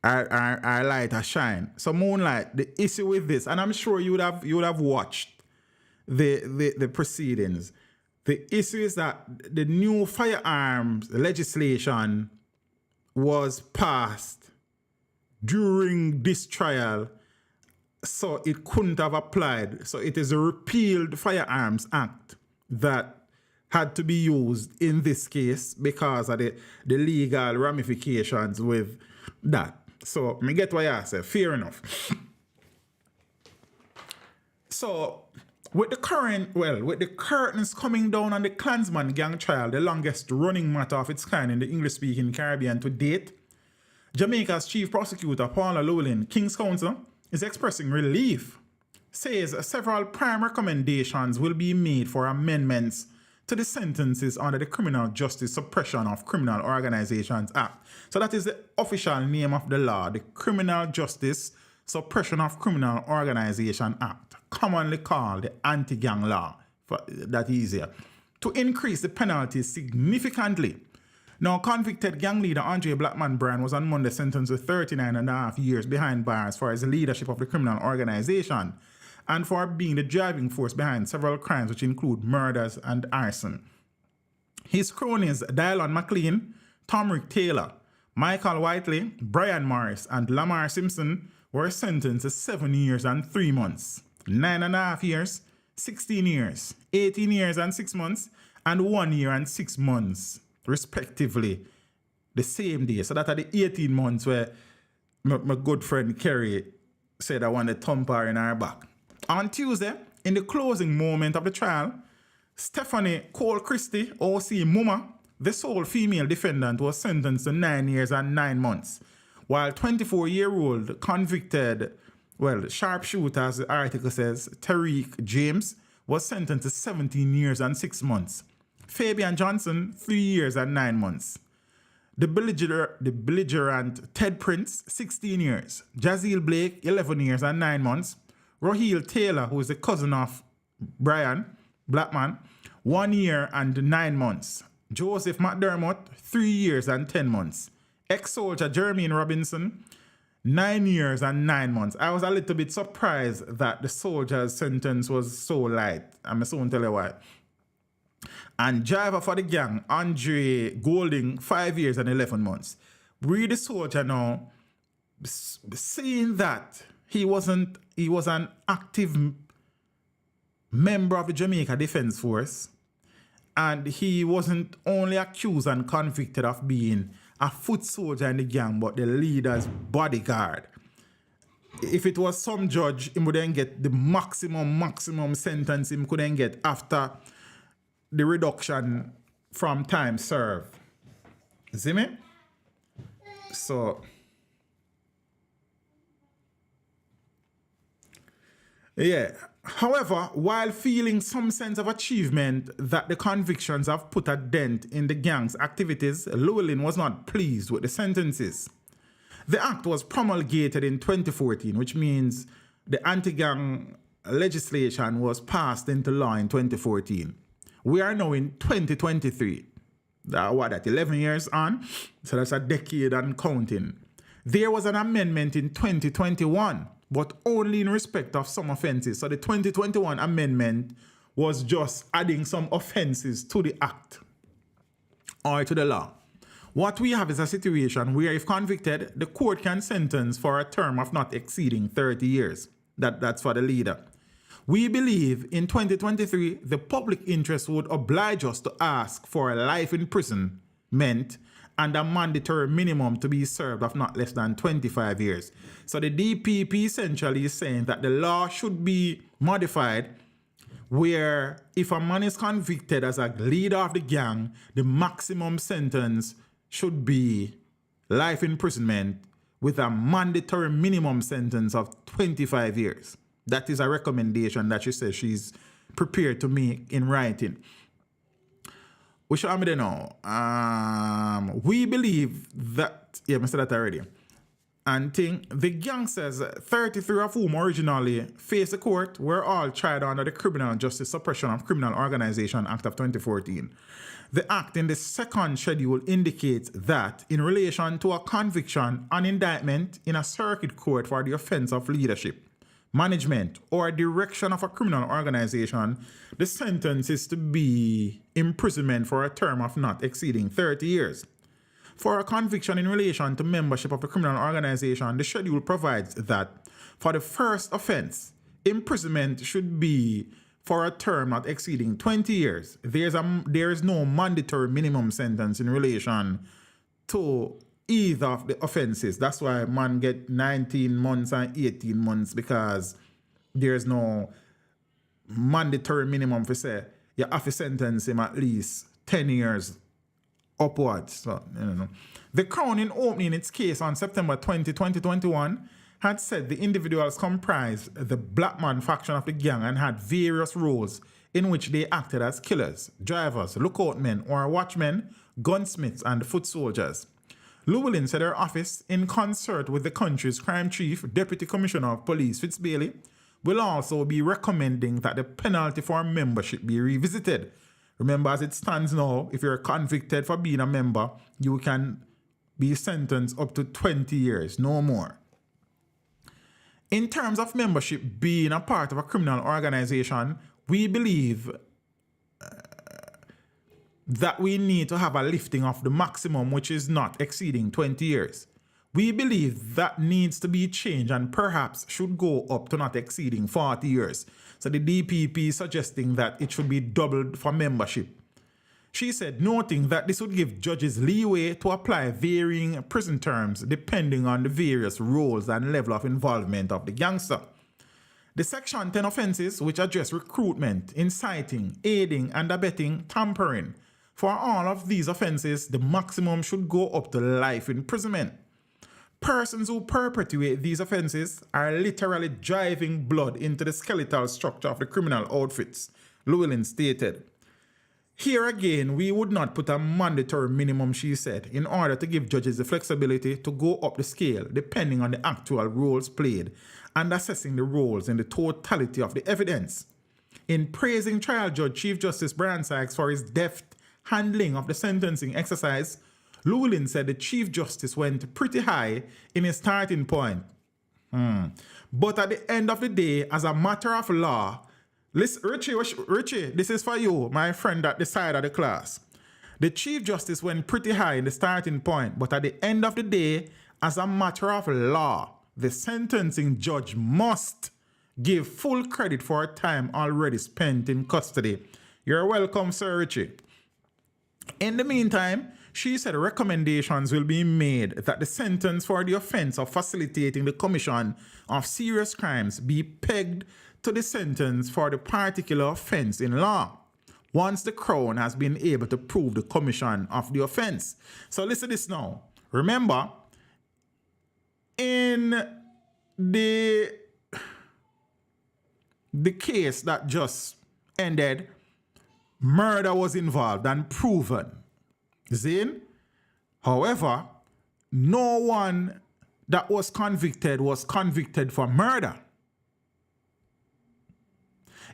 I light a shine. So Moonlight, the issue with this, and I'm sure you would have watched the proceedings. The issue is that the new firearms legislation was passed during this trial, so it couldn't have applied. So it is a repealed Firearms Act that had to be used in this case because of the legal ramifications with that. So, me get what you say. Fair enough. So, with the curtains coming down on the Clansman gang trial, the longest running matter of its kind in the English-speaking Caribbean to date, Jamaica's chief prosecutor, Paula Llewellyn, King's Counsel, is expressing relief, says several prime recommendations will be made for amendments to the sentences under the Criminal Justice Suppression of Criminal Organizations Act. So that is the official name of the law, the Criminal Justice Suppression of Criminal Organization Act, commonly called the anti-gang law, for that easier, to increase the penalties significantly. Now, convicted gang leader Andre Blackman Bryan was on Monday sentenced to 39.5 years behind bars for his leadership of the criminal organization and for being the driving force behind several crimes which include murders and arson. His cronies Dylan McLean, Tomrick Taylor, Michael Whiteley, Brian Morris, and Lamar Simpson were sentenced to 7 years and 3 months, 9.5 years, 16 years, 18 years and 6 months, and 1 year and 6 months, respectively, the same day. So that are the 18 months where my good friend Kerry said I want to thump her in her back. On Tuesday, in the closing moment of the trial, Stephanie Cole Christie, O.C. Muma, the sole female defendant, was sentenced to 9 years and 9 months, while 24-year-old convicted, sharpshooter, as the article says, Tariq James, was sentenced to 17 years and 6 months. Fabian Johnson, 3 years and 9 months. The belligerent Ted Prince, 16 years. Jazeel Blake, 11 years and 9 months. Roheel Taylor, who is the cousin of Brian Blackman, 1 year and 9 months. Joseph McDermott, 3 years and 10 months. Ex-soldier Jermaine Robinson, 9 years and 9 months. I was a little bit surprised that the soldier's sentence was so light. I'm soon tell you why. And driver for the gang, Andre Golding, 5 years and 11 months. Read the soldier now, saying that he was an active member of the Jamaica Defense Force, and he wasn't only accused and convicted of being a foot soldier in the gang, but the leader's bodyguard. If it was some judge, he wouldn't get the maximum sentence he couldn't get after the reduction from time served. See me? So, yeah. However, while feeling some sense of achievement that the convictions have put a dent in the gang's activities, Llewellyn was not pleased with the sentences. The act was promulgated in 2014, which means the anti-gang legislation was passed into law in 2014. We are now in 2023. 11 years on? So that's a decade and counting. There was an amendment in 2021, but only in respect of some offenses. So the 2021 amendment was just adding some offenses to the act or to the law. What we have is a situation where if convicted, the court can sentence for a term of not exceeding 30 years. That's for the leader. We believe in 2023, the public interest would oblige us to ask for a life imprisonment and a mandatory minimum to be served of not less than 25 years. So the DPP essentially is saying that the law should be modified where if a man is convicted as a leader of the gang, the maximum sentence should be life imprisonment with a mandatory minimum sentence of 25 years. That is a recommendation that she says she's prepared to make in writing. We should have there now. We believe that, I said that already. And the gangsters, 33 of whom originally faced the court, were all tried under the Criminal Justice Suppression of Criminal Organization Act of 2014. The act in the second schedule indicates that in relation to a conviction, an indictment in a circuit court for the offense of leadership, management, or direction of a criminal organization, the sentence is to be imprisonment for a term of not exceeding 30 years. For a conviction in relation to membership of a criminal organization, the schedule provides that for the first offense, imprisonment should be for a term not exceeding 20 years. There is no mandatory minimum sentence in relation to either of the offenses. That's why man get 19 months and 18 months because there's no mandatory minimum for say you have to sentence him at least 10 years upwards. So, The Crown, in opening its case on September 20, 2021, had said the individuals comprised the Black Man faction of the gang and had various roles in which they acted as killers, drivers, lookout men or watchmen, gunsmiths, and foot soldiers. Llewellyn said her office, in concert with the country's crime chief, Deputy Commissioner of Police Fitzbailey, will also be recommending that the penalty for membership be revisited. Remember, as it stands now, if you're convicted for being a member, you can be sentenced up to 20 years, no more. In terms of membership being a part of a criminal organization, we believe that we need to have a lifting of the maximum, which is not exceeding 20 years. We believe that needs to be changed and perhaps should go up to not exceeding 40 years. So the DPP is suggesting that it should be doubled for membership. She said, noting that this would give judges leeway to apply varying prison terms depending on the various roles and level of involvement of the gangster. The Section 10 offenses, which address recruitment, inciting, aiding, and abetting, tampering, for all of these offenses, the maximum should go up to life imprisonment. Persons who perpetuate these offenses are literally driving blood into the skeletal structure of the criminal outfits, Llewellyn stated. Here again, we would not put a mandatory minimum, she said, in order to give judges the flexibility to go up the scale depending on the actual roles played and assessing the roles in the totality of the evidence. In praising trial judge Chief Justice Brian Sykes for his deft handling of the sentencing exercise, Llewellyn said the Chief Justice went pretty high in his starting point. But at the end of the day, as a matter of law, listen, Richie, this is for you, my friend at the side of the class. The Chief Justice went pretty high in the starting point, but at the end of the day, as a matter of law, the sentencing judge must give full credit for time already spent in custody. You're welcome, Sir Richie. In the meantime, she said recommendations will be made that the sentence for the offense of facilitating the commission of serious crimes be pegged to the sentence for the particular offense in law, once the Crown has been able to prove the commission of the offense. So listen to this now. Remember, in the case that just ended, murder was involved and proven. Zin? However, no one that was convicted for murder.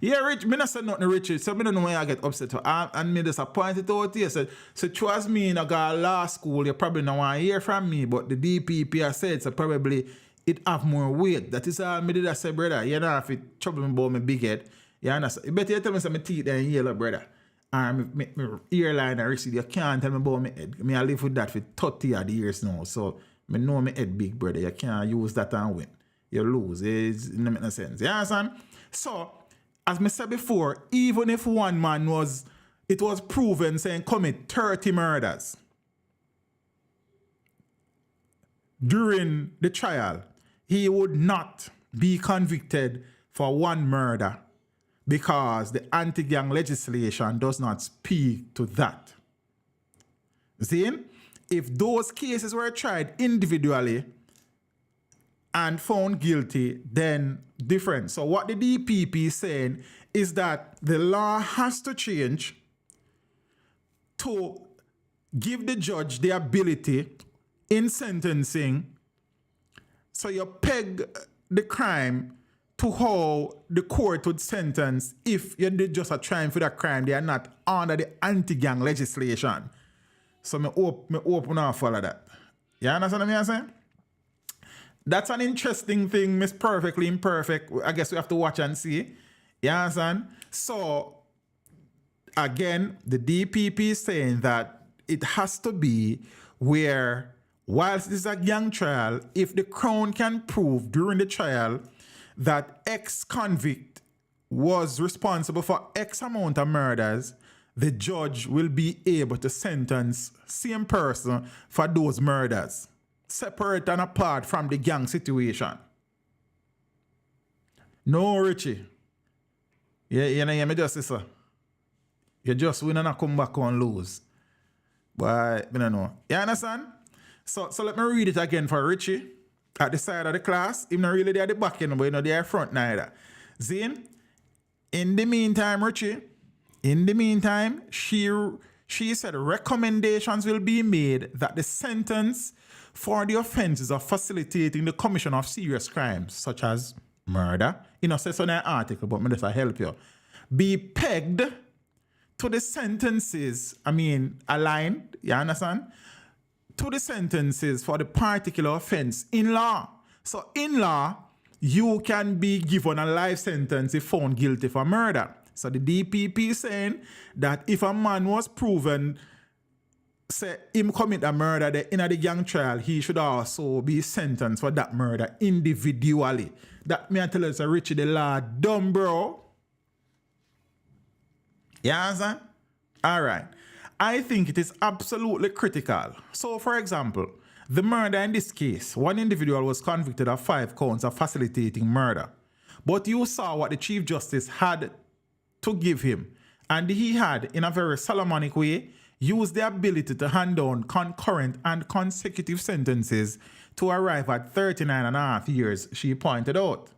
Yeah, Rich, me not say nothing, Richard, so me don't know why I get upset. And me disappointed out here. So trust me, in a law school, you probably don't want to hear from me, but the DPP has said, so probably it have more weight. That is all me did I say, brother. You don't have to trouble me about my big head. You understand? You better tell me some teeth and yellow, brother. And my earline and receipt, you can't tell me about my head. I live with that for 30 odd years now. So I know my head big, brother. You can't use that and win. You lose. It doesn't make no sense. You understand? So, as I said before, even if one man was proven saying commit 30 murders during the trial, he would not be convicted for one murder because the anti-gang legislation does not speak to that. See? If those cases were tried individually and found guilty, then different. So what the DPP is saying is that the law has to change to give the judge the ability in sentencing, so you peg the crime to how the court would sentence if you did just a crime for that crime. They are not under the anti-gang legislation. So me open up for that. You understand what I'm saying? That's an interesting thing, Miss Perfectly Imperfect. I guess we have to watch and see. You understand? So, again, the DPP is saying that it has to be where, whilst this is a gang trial, if the Crown can prove during the trial that ex-convict was responsible for X amount of murders, the judge will be able to sentence same person for those murders, separate and apart from the gang situation. No, Richie. Yeah, you know, me just say so. You just win and I come back and lose. But I don't know. You understand? So let me read it again for Richie. At the side of the class, even really there at the back end, but you know they are front neither. Zane, in the meantime, Richie, she said recommendations will be made that the sentence for the offenses of facilitating the commission of serious crimes, such as murder, you know, says on an article, but me just help you, be pegged to the sentences, aligned, you understand? To the sentences for the particular offense in law. So in law, you can be given a life sentence if found guilty for murder. So the DPP is saying that if a man was proven, say, him commit a murder in a gang trial, he should also be sentenced for that murder individually. That me I tell you, so Richie, the law dumb, bro. You understand? All right. I think it is absolutely critical. So, for example, the murder in this case, one individual was convicted of 5 counts of facilitating murder. But you saw what the Chief Justice had to give him. And he had, in a very Solomonic way, used the ability to hand down concurrent and consecutive sentences to arrive at 39 and a half years, she pointed out.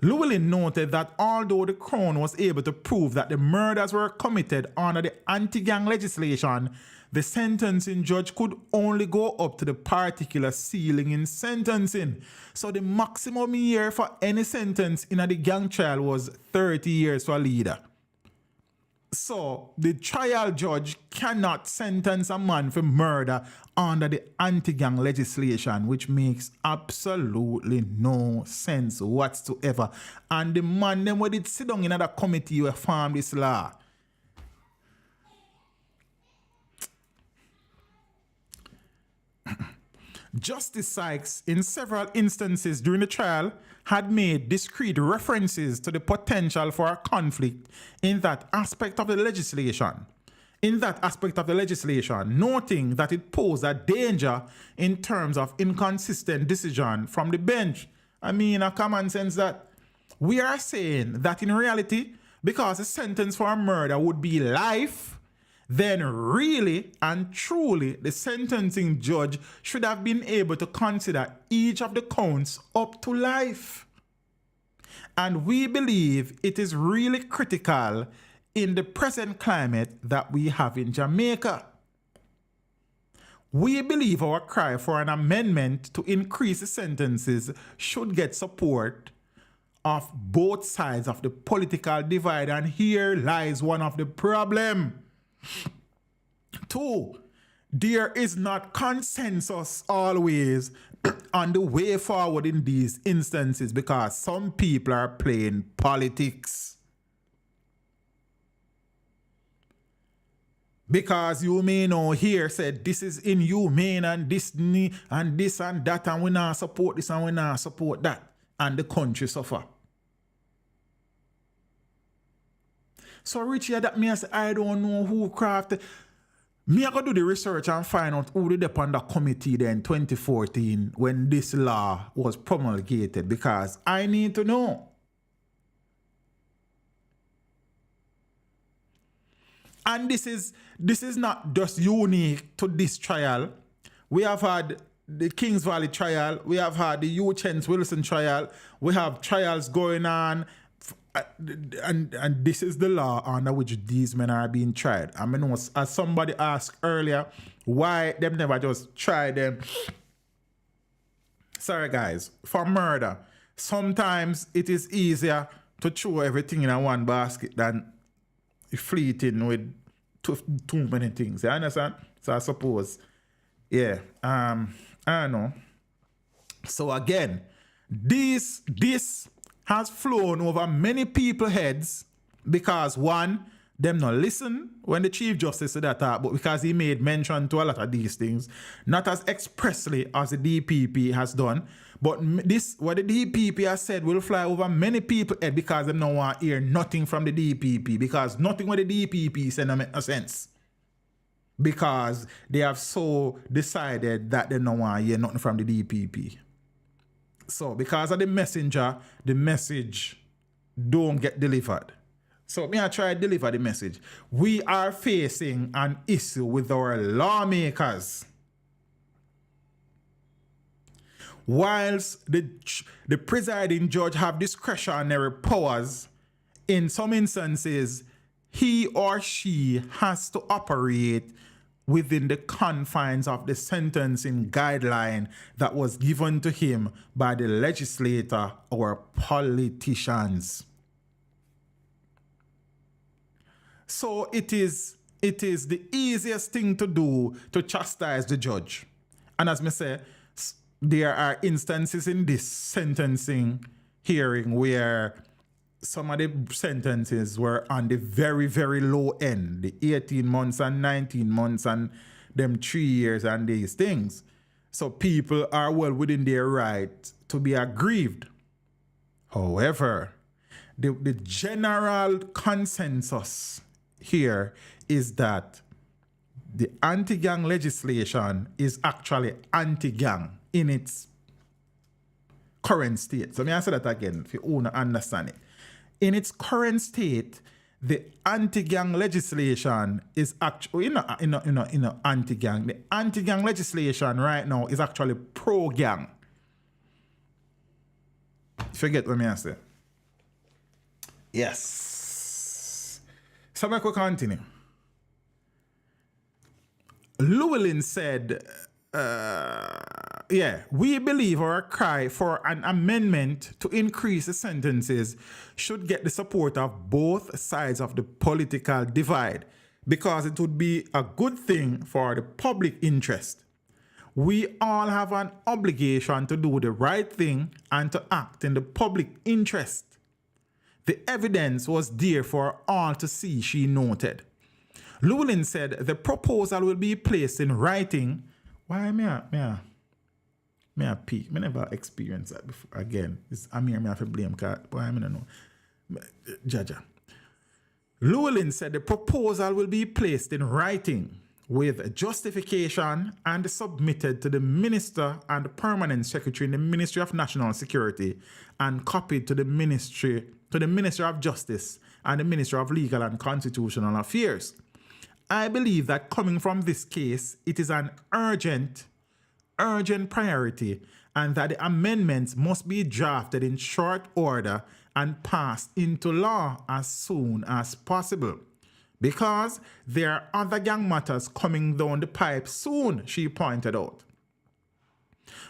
Llewellyn noted that although the Crown was able to prove that the murders were committed under the anti-gang legislation, the sentencing judge could only go up to the particular ceiling in sentencing. So the maximum year for any sentence in the gang trial was 30 years for a leader. So the trial judge cannot sentence a man for murder under the anti-gang legislation, which makes absolutely no sense whatsoever. And the man them did sit down in another committee who formed this law. Justice Sykes, in several instances during the trial, had made discrete references to the potential for a conflict in that aspect of the legislation. Noting that it posed a danger in terms of inconsistent decision from the bench. A common sense that we are saying that in reality, because a sentence for a murder would be life, then really and truly the sentencing judge should have been able to consider each of the counts up to life. And we believe it is really critical in the present climate that we have in Jamaica. We believe our cry for an amendment to increase the sentences should get support of both sides of the political divide, and here lies one of the problems. 2, there is not consensus always on the way forward in these instances because some people are playing politics. Because you may know here said this is inhumane and this and this and that, and we not support this and we not support that, and the country suffer. So Richie, that means I don't know who crafted. Me I go do the research and find out who did on the committee then 2014 when this law was promulgated, because I need to know. And this is not just unique to this trial. We have had the Kings Valley trial. We have had the Uchens Wilson trial. We have trials going on. And this is the law under which these men are being tried. As somebody asked earlier, why them never just try them? Sorry guys, for murder, sometimes it is easier to throw everything in one basket than fleeting with too many things. You understand? So I suppose, yeah, I don't know. So again, this has flown over many people's heads because one, them not listen when the Chief Justice said that, but because he made mention to a lot of these things, not as expressly as the DPP has done, but this, what the DPP has said will fly over many people's head because they don't want to hear nothing from the DPP, because nothing with the DPP said don't make no sense. Because they have so decided that they don't want to hear nothing from the DPP. So, because of the messenger, the message don't get delivered. So me I try to deliver the message. We are facing an issue with our lawmakers. Whilst the presiding judge have discretionary powers, in some instances, he or she has to operate within the confines of the sentencing guideline that was given to him by the legislator or politicians. So it is the easiest thing to do to chastise the judge. And as me say, there are instances in this sentencing hearing where some of the sentences were on the very, very low end, the 18 months and 19 months and them 3 years and these things. So people are well within their right to be aggrieved. However, the general consensus here is that the anti-gang legislation is actually anti-gang in its current state. So may I say that again if you want to understand it. In its current state, the anti-gang legislation is actually anti-gang. The anti-gang legislation right now is actually pro-gang. Forget what I say. Yes. So I could continue. Llewellyn said, we believe our cry for an amendment to increase the sentences should get the support of both sides of the political divide because it would be a good thing for the public interest. We all have an obligation to do the right thing and to act in the public interest. The evidence was there for all to see, she noted. Llewellyn said the proposal will be placed in writing. Why me a peak? Me never experienced that before. Again, I'm here, me have to blame because why I don't know. Jaja. Llewellyn said the proposal will be placed in writing with justification and submitted to the Minister and the Permanent Secretary in the Ministry of National Security and copied to the Ministry of Justice and the Ministry of Legal and Constitutional Affairs. I believe that coming from this case, it is an urgent priority and that the amendments must be drafted in short order and passed into law as soon as possible. Because there are other gang matters coming down the pipe soon, she pointed out.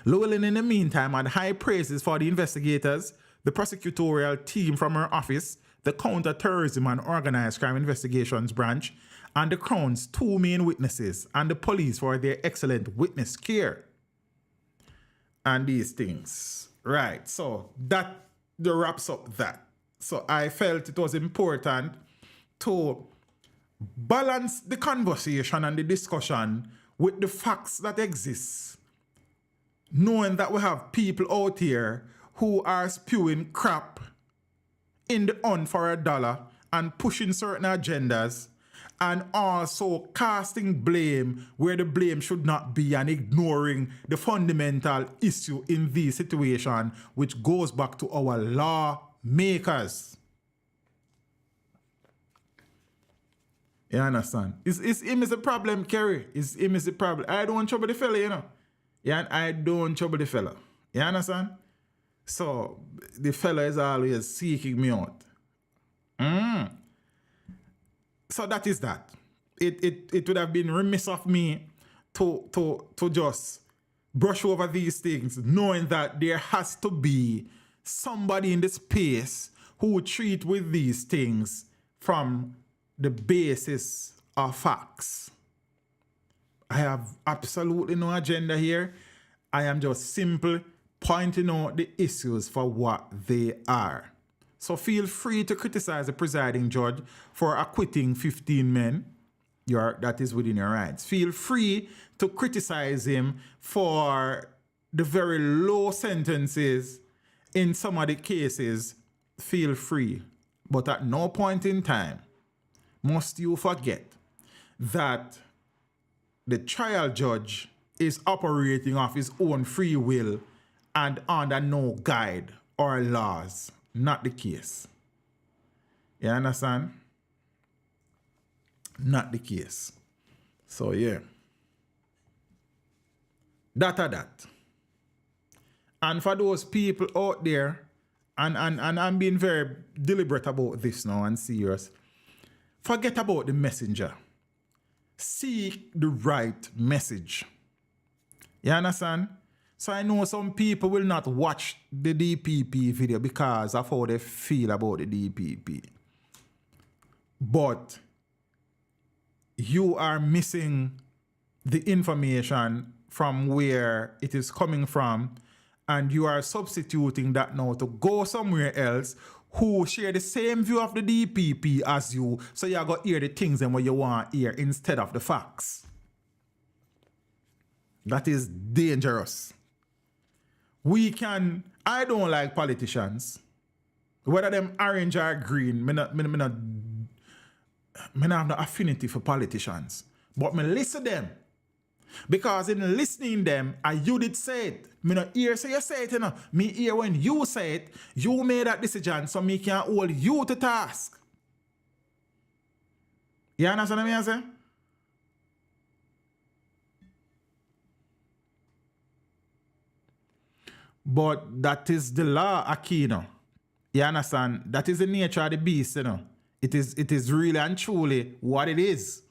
Llewellyn, in the meantime, had high praises for the investigators, the prosecutorial team from her office, the Counter-Terrorism and Organized Crime Investigations Branch, and the Crown's 2 main witnesses, and the police for their excellent witness care. And these things. Right, so that wraps up that. So I felt it was important to balance the conversation and the discussion with the facts that exist, knowing that we have people out here who are spewing crap in the hunt for a dollar and pushing certain agendas and also casting blame where the blame should not be and ignoring the fundamental issue in this situation, which goes back to our lawmakers. You understand? It's him is the problem, Kerry. It's him is the problem. I don't trouble the fella, you know. Yeah, I don't trouble the fella. You understand? So the fella is always seeking me out. So that is that. It would have been remiss of me to just brush over these things, knowing that there has to be somebody in the space who treat with these things from the basis of facts. I have absolutely no agenda here. I am just simply pointing out the issues for what they are. So feel free to criticize the presiding judge for acquitting 15 men. That is within your rights. Feel free to criticize him for the very low sentences in some of the cases. Feel free. But at no point in time must you forget that the trial judge is operating off his own free will and under no guide or laws. Not the case. You understand? Not the case. So yeah. That. And for those people out there, and I'm being very deliberate about this now and serious, forget about the messenger. Seek the right message. You understand? So I know some people will not watch the DPP video because of how they feel about the DPP. But you are missing the information from where it is coming from, and you are substituting that now to go somewhere else who share the same view of the DPP as you, so you got to hear the things and what you want to hear instead of the facts. That is dangerous. I don't like politicians. Whether them orange or green, me not have no affinity for politicians. But me listen them. Because in listening them, you did say it. Me not hear say you say it, you know. Me hear when you say it, you made that decision, so me can hold you to task. You understand what I say? But that is the law, Aquino. You understand? That is the nature of the beast, you know. It is really and truly what it is.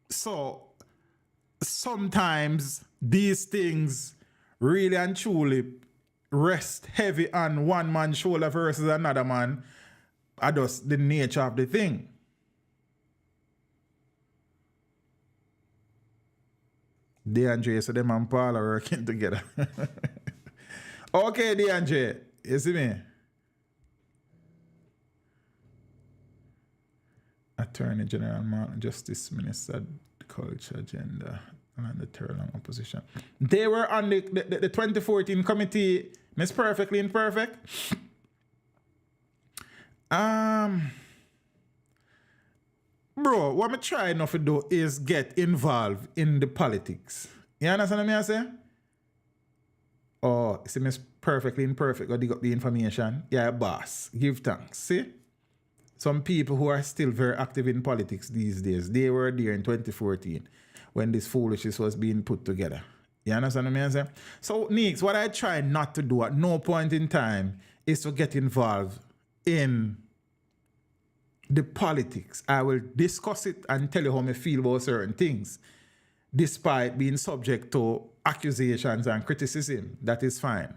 So sometimes these things really and truly rest heavy on one man's shoulder versus another man. Are just the nature of the thing. DeAndre, so them and Paul are working together. Okay, DeAndre, you see me? Attorney General, Justice Minister, Culture, Agenda, and the Terrible Opposition. They were on the 2014 committee. Miss Perfectly Imperfect. Bro, what I'm trying not to do is get involved in the politics. You understand what I say? Oh, see, Miss Perfectly Imperfect, go dig up the information. Yeah, boss. Give thanks. See? Some people who are still very active in politics these days, they were there in 2014 when this foolishness was being put together. You understand what I say? So, Neeks, what I try not to do at no point in time is to get involved in the politics. I will discuss it and tell you how I feel about certain things, despite being subject to accusations and criticism. That is fine.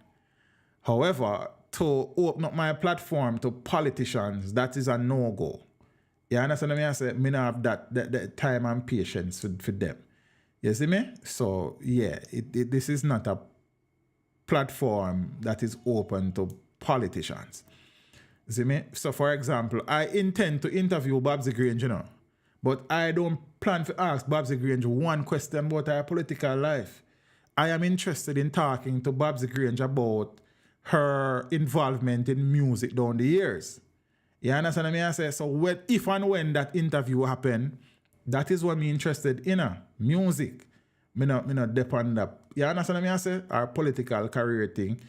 However, to open up my platform to politicians, that is a no-go. You understand what I say? Me not have that time and patience for them. You see me? So, yeah, this is not a platform that is open to politicians. See me? So, for example, I intend to interview Babsy Grange, you know, but I don't plan to ask Babsy Grange one question about her political life. I am interested in talking to Babsy Grange about her involvement in music down the years. You understand what I say? So, if and when that interview happen, that is what I'm interested in, music. Me not depend up. You understand what I say? Our political career thing.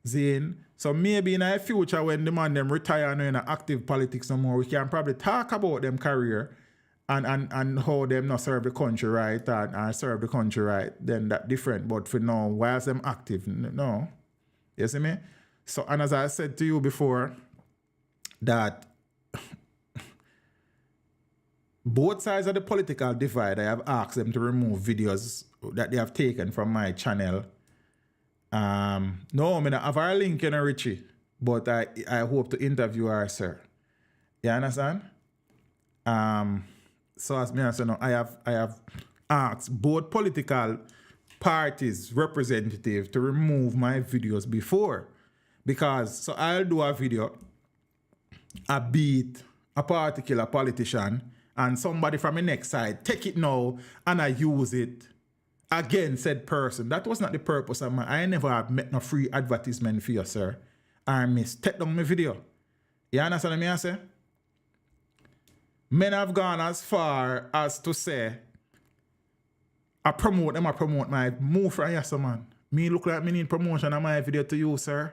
Zane. So maybe in the future when the man them retire and in active politics no more, we can probably talk about them career and how them not serve the country right and serve the country right, then that different. But for now, whilst them active, no. You see me? So, and as I said to you before, that both sides of the political divide, I have asked them to remove videos that they have taken from my channel. No, I have our link in Richie, but I hope to interview her, sir. You understand? So as me say, no, I have asked both political parties representative to remove my videos before, because so I'll do a video, I beat a particular politician, and somebody from the next side take it now and I use it against said person. That was not the purpose of I never have met no free advertisement for you, sir. I miss take down my video. You understand what I say? Men have gone as far as to say, I promote my move from yes, man. Me look like me need promotion of my video to you, sir.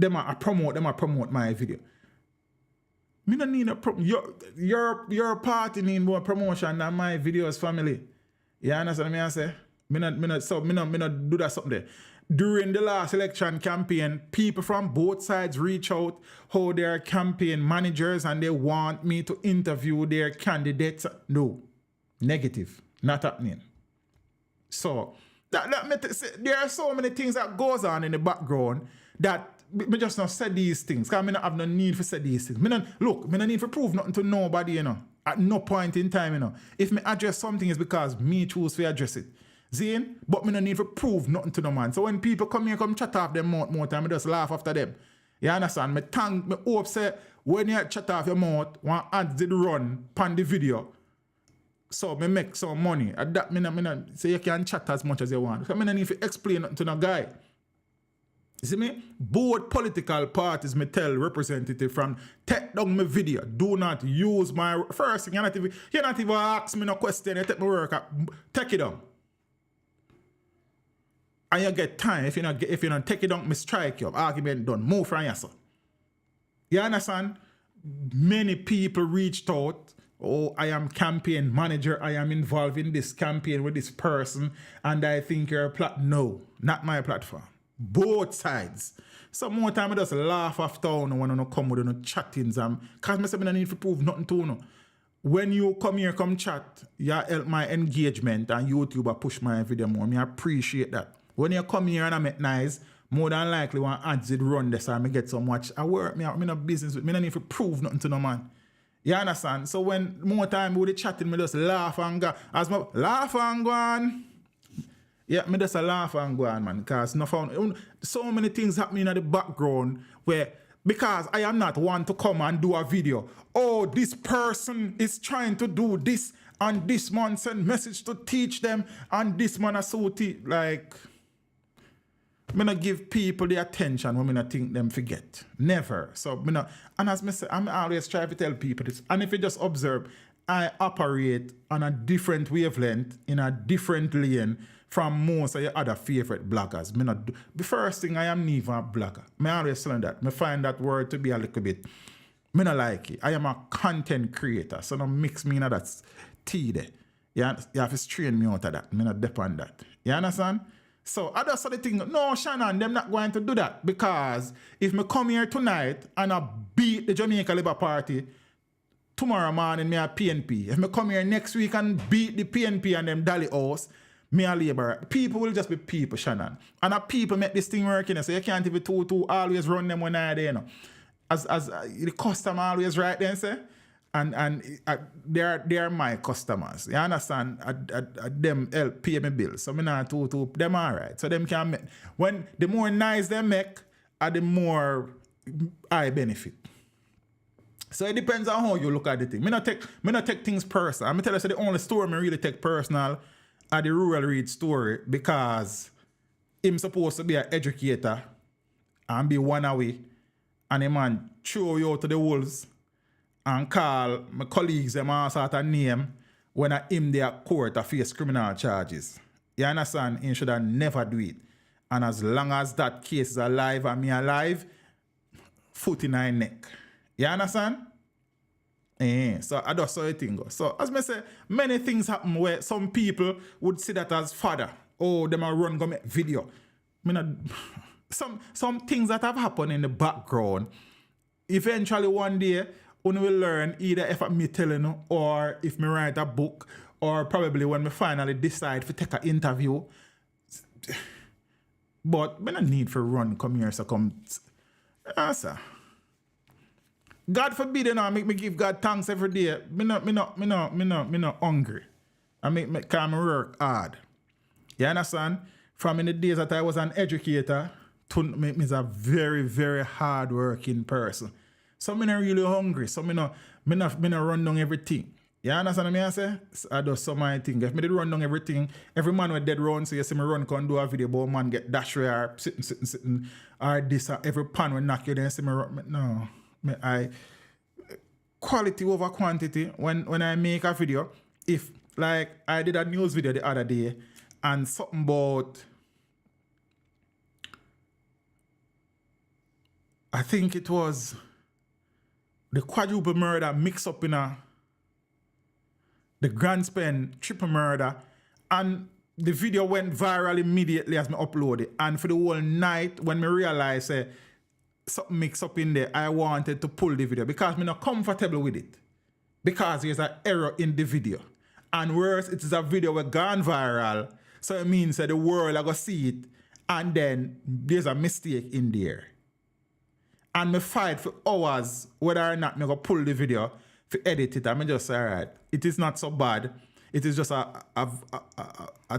I promote my video. Me no need a your party need more promotion than my videos, family. You understand me I say? Me not do that something there. During the last election campaign, people from both sides reach out how their campaign managers and they want me to interview their candidates. No. Negative. Not happening. So there are so many things that goes on in the background that me just not say these things. Because I not have no need for say these things. Me no need for prove nothing to nobody, you know. At no point in time, you know. If me address something, it's because me choose to address it. Zine, but me no need to prove nothing to no man. So when people come here, come chat off them mouth more time, I just laugh after them. You understand? Me hope say when you chat off your mouth, one ads did run pan the video. So me make some money. At that me no say you can chat as much as you want. So me no need to explain nothing to no guy. You see me? Both political parties me tell representative from take down my video. Do not use my first thing. You not even ask me no question. You take my work. Take it down. And you get time. If you don't take it down, me strike you. Argument done. Move from yourself. You understand? Many people reached out. Oh, I am campaign manager. I am involved in this campaign with this person. And I think you're a No, not my platform. Both sides. Some more time I just laugh after when I come with no chattings. Because I say I don't need to prove nothing to you. When you come here, come chat, you help my engagement and YouTube I push my video more. I appreciate that. When you come here and I make nice, more than likely one ads it run this and I get so much. I work, I'm no business with me. I don't need to prove nothing to no man. You understand? So when more time with the chatting, me just laugh and go. As my laugh and go on. Yeah, me just a laugh and go on, man. Because no found so many things happening in the background where because I am not one to come and do a video. Oh, this person is trying to do this and this man send message to teach them and this man is so like me not give people the attention when me not think them forget. Never. So me not, and as me say, I'm always trying to tell people this. And if you just observe, I operate on a different wavelength in a different lane from most of your other favorite bloggers. The first thing I am neither a blogger. I always learn that. I find that word to be a little bit, I don't like it. I am a content creator, so don't mix me in that tea there. You have to strain me out of that. I not depend that. You understand? So I just saw the thing, no, Shannon, them not going to do that because if me come here tonight and I beat the Jamaica Labour Party, tomorrow morning me a PNP. If me come here next week and beat the PNP and them Dally House, me a Labour. People will just be people, Shannon. And people make this thing work, you know, so you can't even always run them when I'm there, you know. As the customer always right there, say. And they're my customers. You understand? Them help pay me bills. So me not them all right. So them can make, when the more nice they make, the more I benefit. So it depends on how you look at the thing. Me not take things personal. I'm tell you, so the only story me really take personal are the Rural Read story because him supposed to be an educator and be one away, and a man throw you out to the wolves and call my colleagues them all sort of name when I him there at court to face criminal charges. You understand? He should have never do it. And as long as that case is alive and me alive, foot in my neck. You understand? So I just saw a thing go. So as I say, many things happen where some people would see that as father. Oh, them a run go make video. Some things that have happened in the background, eventually one day, when we learn either if me telling you or if me write a book or probably when me finally decide to take an interview. But me no need for run come here so come answer. God forbid, you know, make me give God thanks every day. Me not hungry. I make me work hard. You understand? From in the days that I was an educator to make me a very, very hard working person. So I'm not really hungry. So I'm not run down everything. You understand what I say? I do some of my things. If I did run down everything, every man with dead run, so you see me run can do a video about man get dash or sitting, or this, or every pan will knock you, then you see me run. No. I quality over quantity. When I make a video, if like I did a news video the other day and something about, I think it was the quadruple murder mix up in the grand spend triple murder, and the video went viral immediately as me upload it. And for the whole night, when me realized something mix up in there, I wanted to pull the video because me not comfortable with it. Because there's an error in the video. And worse, it is a video that gone viral. So it means that the world are going to see it. And then there's a mistake in there. And me fight for hours whether or not me go pull the video to edit it. And me just say, all right, it is not so bad. It is just a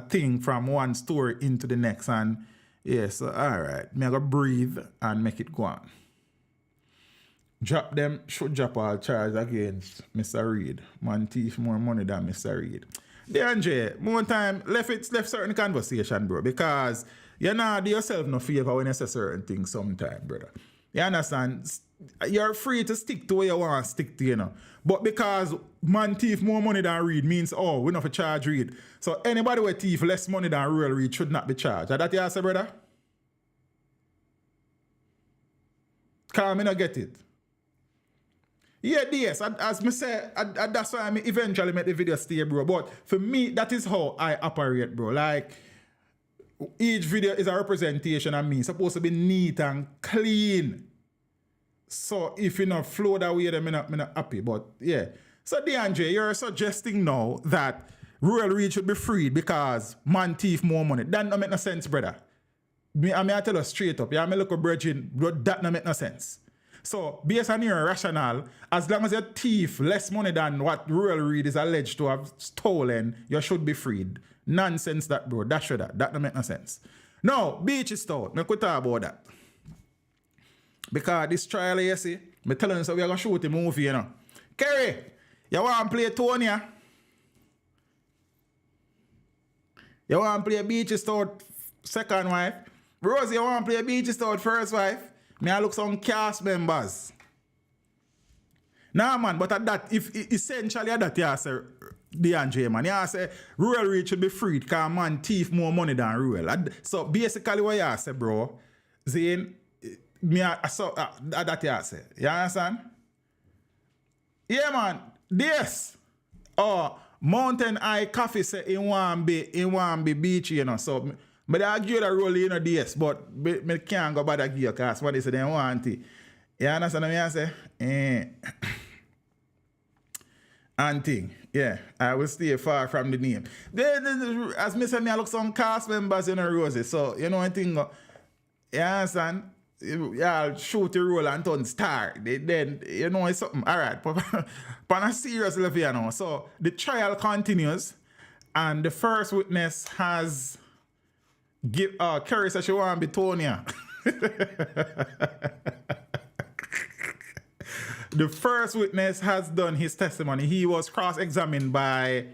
thing from one story into the next. And yes, all right, me go breathe and make it go on. Drop them, should drop all charge against Mr. Reed. Man thief more money than Mr. Reed. DeAndre, more time, left certain conversation, bro, because you know do yourself no favor when you say certain things sometime, brother. You understand? You're free to stick to where you want to stick to, you know. But because man thief more money than Reed means, oh, we not for charge Reed. So anybody with thief less money than real Reed should not be charged. Is that you say, brother? Can't me not get it. Yeah, yes, as me say, that's why I eventually make the video stay, bro. But for me, that is how I operate, bro. Like, each video is a representation of me. It's supposed to be neat and clean. So if you not flow that way, then I'm not happy. But yeah. So DeAndre, you're suggesting now that rural Reed should be freed because man thief more money. That don't make no sense, brother. I tell you straight up. Yeah, I look at bridging, that don't make no sense. So, based on your rationale, as long as you thief less money than what rural Reed is alleged to have stolen, you should be freed. Nonsense that, bro. That don't make no sense. Now, Beachy Stout, I could talk about that. Because this trial, you see, I'm telling you, so we're going to shoot a movie, you know. Kerry, you want to play Tonya? You want to play Beachy Stout second wife? Rosie, you want to play Beachy Stout first wife? Me I look some cast members. Nah, man, but at that, if essentially at that, you say, DeAndre, man, you say, rural Reed should be freed because man thief more money than rural. So basically what you say, bro, Zane, that you say. You understand? Yeah, man, this. Oh, Mountain Eye Coffee say it won't be Beachy, you know, so... But I give that role in DS, but I can't go back to gear because what they say they want it. You understand what I say? And thing. Yeah, I will stay far from the name. Then, as me say, I look some cast members in a roses. So, you know one thing, you understand? I'll shoot the role and turn star. Then, you know, it's something. All right, but on a serious level, you know. So, the trial continues, and the first witness has... Kerry says she want to be Tonya. The first witness has done his testimony. He was cross-examined by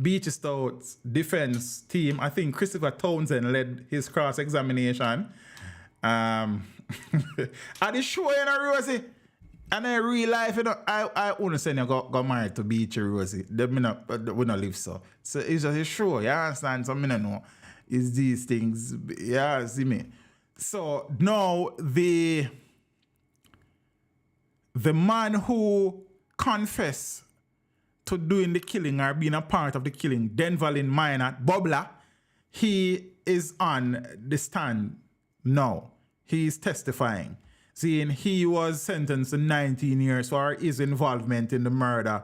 Beachy Stout's defense team. I think Christopher Townsend led his cross-examination. At the show, you know, Rosie, and in real life, you know, I want to say you got married to Beachy, Rosie. We not live so. So it's just a show, you understand? So I don't know. Is these things, yeah, see me. So now the man who confessed to doing the killing or being a part of the killing, Denvalin Minor, Bobla, he is on the stand now. He is testifying, saying he was sentenced to 19 years for his involvement in the murder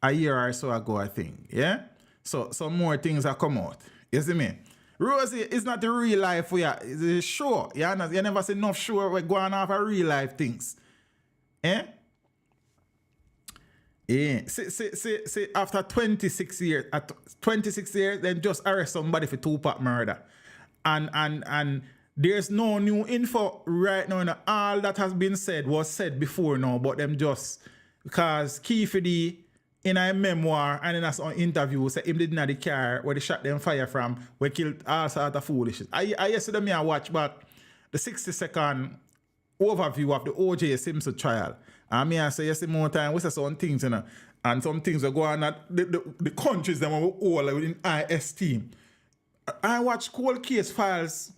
a year or so ago, I think. Yeah? So some more things are come out. You see me? Rosie, it's not the real life for you. It's a show. You never see enough show we're going off of real life things. Eh? Yeah. See, after 26 years, then just arrest somebody for two-part murder. And there's no new info right now. And all that has been said was said before now, but them just because Keefe in a memoir and in an interview say him did not the car where they shot them fire from, where killed all sorts of foolishness. I yesterday I watch back the 60-second overview of the O.J. Simpson trial. And I say yes more time, we say some things, you know, and some things are going on the countries that were all within IS team. I watch cold case files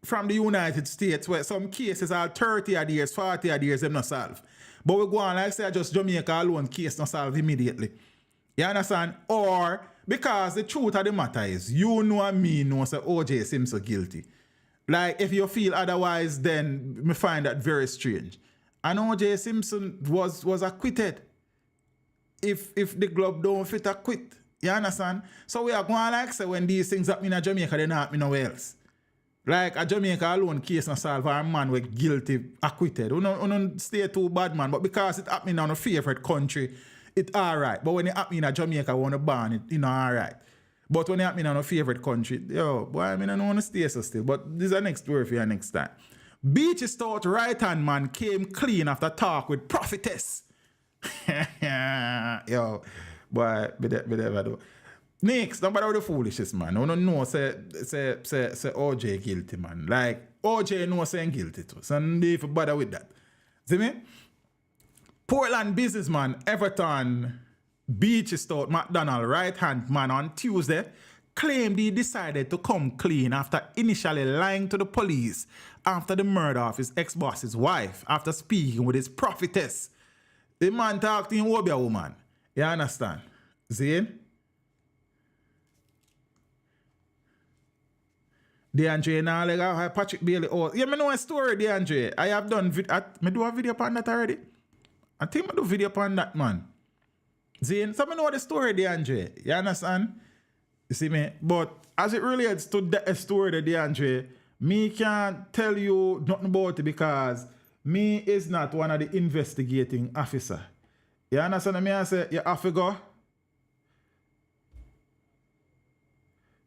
from the United States where some cases are 30 odd years, 40 odd years, them not solve. But we go on, like say, just Jamaica alone case not solve immediately. You understand? Or because the truth of the matter is, you know and me know say OJ Simpson guilty. Like, if you feel otherwise, then me find that very strange. And OJ Simpson was acquitted. If the glove don't fit, acquit. You understand? So we are going like say when these things happen in Jamaica, they not happen nowhere else. Like a Jamaica alone case not solve, our man was guilty, acquitted. We don't stay too bad, man. But because it happening in our favorite country, it's alright. But when it happen in Jamaica, we want to ban it, you know, alright. But when it happen in our favorite country, yo, boy, I mean, I don't want to stay so still. But this is the next story for you next time. Beachy Stout right-hand man came clean after talk with prophetess. Yo, boy, be there, do. Next, don't bother with the foolishness, man. I don't know, say OJ guilty, man. Like, OJ know saying guilty too. So, if you bother with that. See me? Portland businessman Everton Beachy Stout McDonald right-hand man on Tuesday claimed he decided to come clean after initially lying to the police after the murder of his ex-boss's wife after speaking with his prophetess. The man talked to him will be a woman. You understand? See? DeAndre now like Patrick Bailey. Oh, yeah, me know a story, DeAndre. I have done me do a video upon that already. I think I do a video upon that, man. See, so me know the story, DeAndre. You understand? You see me? But as it relates to the story, DeAndre, me can't tell you nothing about it because me is not one of the investigating officer. You understand me? I say, you have to go.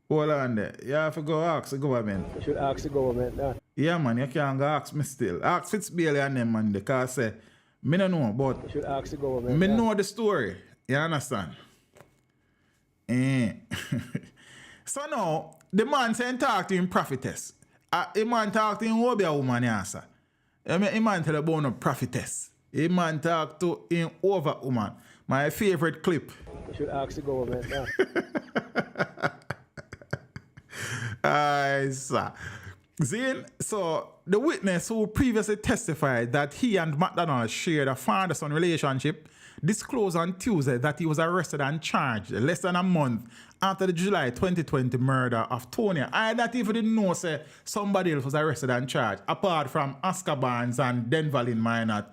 Hold on there. You have to go ask the government. You should ask the government that. Yeah, man, you can't go ask me still. Ask Fitzbailey and them, man, because say, me don't know, but you should ask the government. Me know the story. You understand? So now, the man saying talk to him prophetess. The man talk to him who be a woman, answer. The man tell about no prophetess. The man talk to him over woman. My favorite clip. You should ask the government that. So the witness who previously testified that he and McDonald shared a father-son relationship disclosed on Tuesday that he was arrested and charged less than a month after the July 2020 murder of Tonya. I not even didn't know say somebody else was arrested and charged apart from Oscar Barnes and Denverlin Minot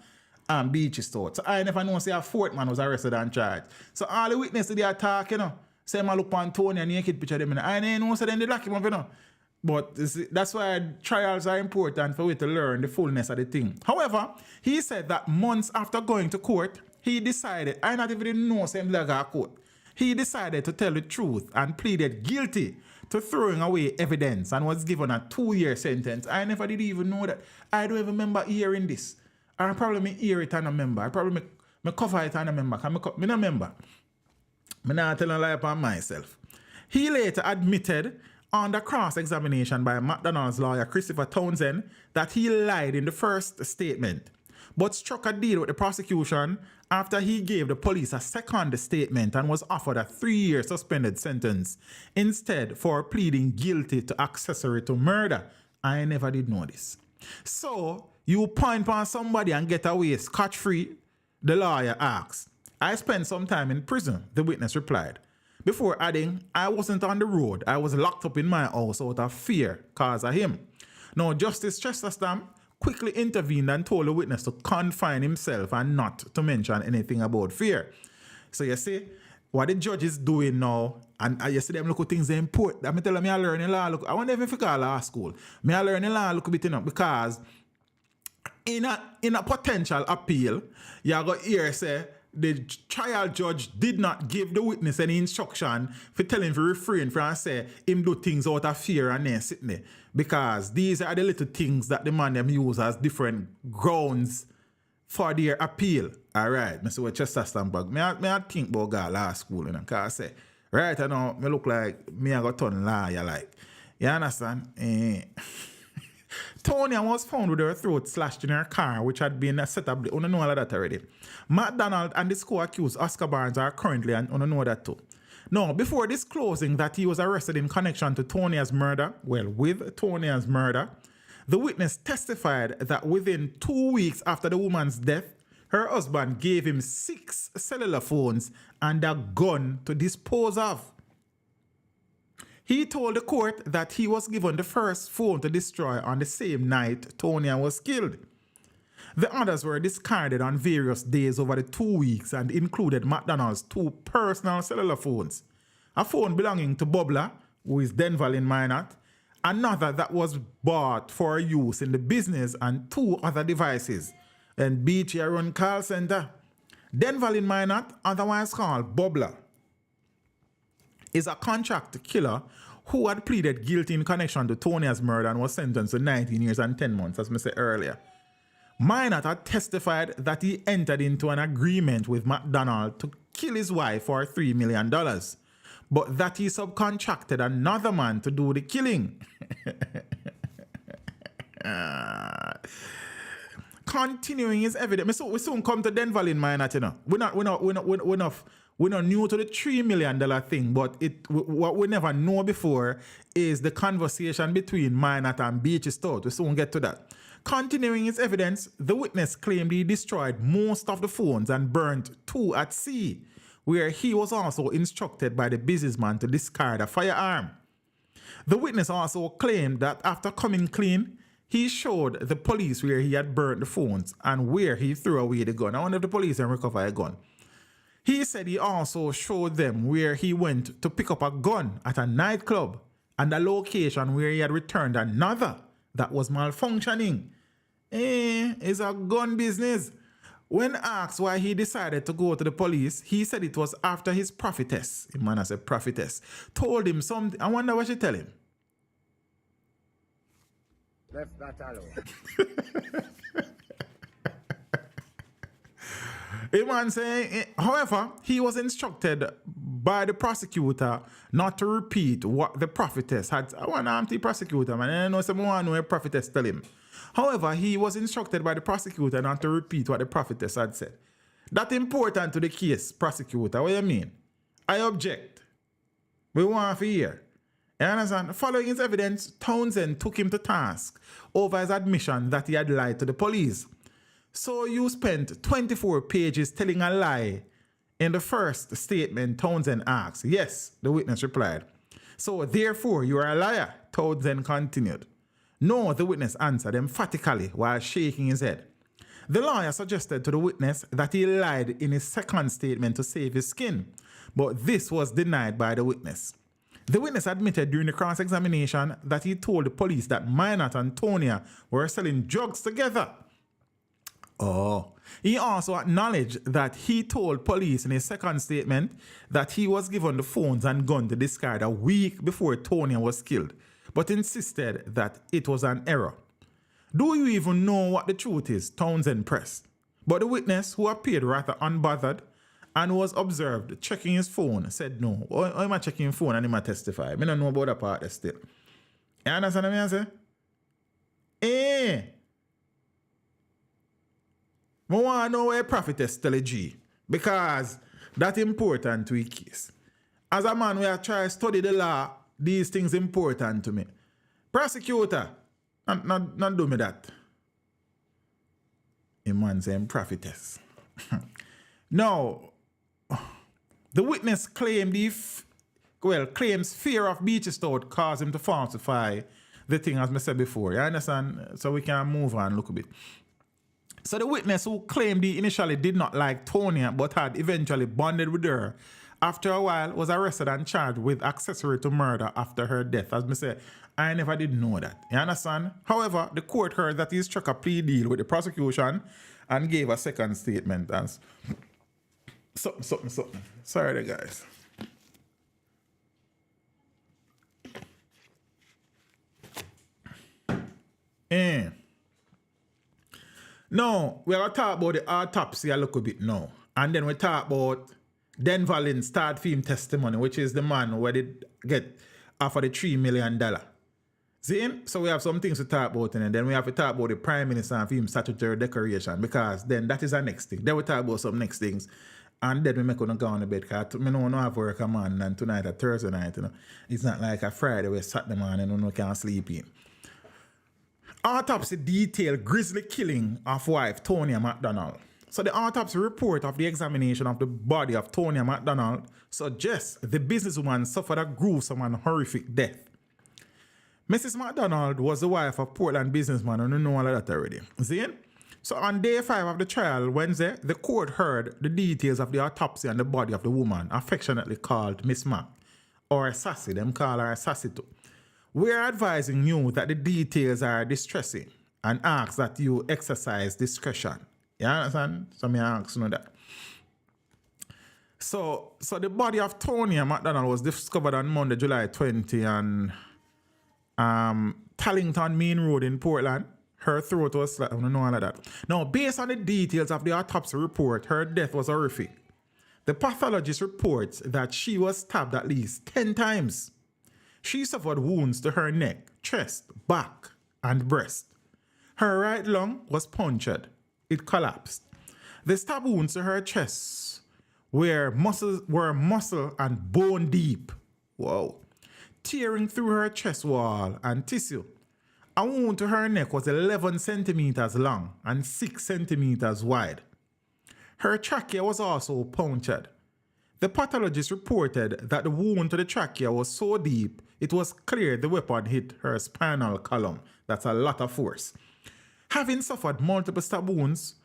and Beachy Stout. So I never know say a fourth man was arrested and charged. So all the witnesses they attack, you know, say I look on Tonya naked picture them, I didn't know say then they lock him up, you know. But that's why trials are important for we to learn the fullness of the thing. However, he said that months after going to court, he decided, I not even know same like a court. He decided to tell the truth and pleaded guilty to throwing away evidence and was given a 2-year sentence. I never did even know that. I don't even remember hearing this. I probably hear it and remember. I probably me cover it and remember. I don't remember. I'm not telling a lie upon myself. He later admitted under cross-examination by McDonald's lawyer Christopher Townsend that he lied in the first statement, but struck a deal with the prosecution after he gave the police a second statement and was offered a 3-year suspended sentence instead for pleading guilty to accessory to murder. I never did know this. So, you point on somebody and get away scot-free? The lawyer asks. I spent some time in prison, the witness replied. Before adding, I wasn't on the road. I was locked up in my house out of fear caused of him. Now, Justice Chesterton quickly intervened and told the witness to confine himself and not to mention anything about fear. So you see, what the judge is doing now, and you see them look at things they import. I tell them I learn in law. Look, I wonder if you call law school. I learn in law look a bit, you know, because in a potential appeal, you go here say, the trial judge did not give the witness any instruction for telling him to refrain from say him do things out of fear and then sitting there. Because these are the little things that the man them use as different grounds for their appeal. Alright, Mr. Chester Stamberg. Me I think about God law school, you know, because I say, right, I know me look like me I got turn lawyer like. You understand? Tonya was found with her throat slashed in her car, which had been set up. You know all of that already. McDonald and the co-accused Oscar Barnes are currently, and you know that too. Now, before disclosing that he was arrested in connection to Tonya's murder, with Tonya's murder, The witness testified that within 2 weeks after the woman's death, her husband gave him 6 cellular phones and a gun to dispose of. He told the court that he was given the first phone to destroy on the same night Tonya was killed. The others were discarded on various days over the 2 weeks and included McDonald's 2 personal cellular phones, a phone belonging to Bubla, who is Denval in Minot, another that was bought for use in the business, and 2 other devices. And Beachy run call center. Denval in Minot, otherwise called Bubla, is a contract killer who had pleaded guilty in connection to Tonya's murder and was sentenced to 19 years and 10 months, as I said earlier. Minot had testified that he entered into an agreement with McDonald to kill his wife for $3 million, but that he subcontracted another man to do the killing. Continuing his evidence, we soon come to Denval in Minot, you know. We're not new to the $3 million thing, but what we never know before is the conversation between Minot and Beachy Stout. We soon get to that. Continuing his evidence, the witness claimed he destroyed most of the phones and burnt 2 at sea, where he was also instructed by the businessman to discard a firearm. The witness also claimed that after coming clean, he showed the police where he had burnt the phones and where he threw away the gun. I wonder if the police can recover a gun. He said he also showed them where he went to pick up a gun at a nightclub and a location where he had returned another that was malfunctioning. It's a gun business. When asked why he decided to go to the police, he said it was after his prophetess, the man as a prophetess, told him something. I wonder what she tell him. Left that alone. The man saying, however, he was instructed by the prosecutor not to repeat what the prophetess had. I want to empty prosecutor, man. I know someone know a prophetess tell him. However, he was instructed by the prosecutor not to repeat what the prophetess had said. That's important to the case, prosecutor. What do you mean? I object. We want to hear. You understand? Following his evidence, Townsend took him to task over his admission that he had lied to the police. So you spent 24 pages telling a lie in the first statement, Townsend asked. Yes, the witness replied. So therefore, you are a liar, Townsend continued. No, the witness answered emphatically while shaking his head. The lawyer suggested to the witness that he lied in his second statement to save his skin, but this was denied by the witness. The witness admitted during the cross-examination that he told the police that Minot and Tonya were selling drugs together. He also acknowledged that he told police in his second statement that he was given the phones and gun to discard a week before Tonya was killed, but insisted that it was an error. Do you even know what the truth is? Townsend pressed. But the witness, who appeared rather unbothered and was observed checking his phone, said no. Why am I checking his phone and him testify? I don't know about that part still. You understand what I say? I want to know where prophetess tell a G, because that's important to a case. As a man, we are trying to study the law, these things important to me. Prosecutor, not do me that. A man saying prophetess. Now, the witness claimed claims fear of Beachy Stout caused him to falsify the thing, as I said before. You understand? So we can move on a little bit. So the witness, who claimed he initially did not like Tonya but had eventually bonded with her, after a while was arrested and charged with accessory to murder after her death. As I said, I never did know that. You understand? However, the court heard that he struck a plea deal with the prosecution and gave a second statement as something. Sorry there, guys. Now, we're going to talk about the autopsy a little bit now. And then we talk about Denvalin's start film testimony, which is the man where they get offered the $3 million. See him? So we have some things to talk about, and then we have to talk about the Prime Minister and film statutory decoration, because then that is our next thing. Then we talk about some next things. And then we make on go on the bed, because I don't have work a man, and tonight at Thursday night, you know. It's not like a Friday where Saturday morning and we can't sleep in. Autopsy detailed grisly killing of wife Tonya McDonald. So the autopsy report of the examination of the body of Tonya McDonald suggests the businesswoman suffered a gruesome and horrific death. Mrs. McDonald was the wife of Portland businessman, and you know all of that already. See? So on day 5 of the trial, Wednesday, the court heard the details of the autopsy on the body of the woman, affectionately called Miss Mac, or Sassy, them call her Sassy too. We are advising you that the details are distressing and ask that you exercise discretion. You understand? So me ask you that. So the body of Tonya McDonald was discovered on Monday, July 20 on Tallington Main Road in Portland. Her throat was slit. I don't know all of that. Now, based on the details of the autopsy report, her death was horrific. The pathologist reports that she was stabbed at least 10 times. She suffered wounds to her neck, chest, back, and breast. Her right lung was punctured. It collapsed. The stab wounds to her chest were muscle and bone deep. Whoa. Tearing through her chest wall and tissue. A wound to her neck was 11 centimeters long and 6 centimeters wide. Her trachea was also punctured. The pathologist reported that the wound to the trachea was so deep, it was clear the weapon hit her spinal column. That's a lot of force. Having suffered multiple stab wounds,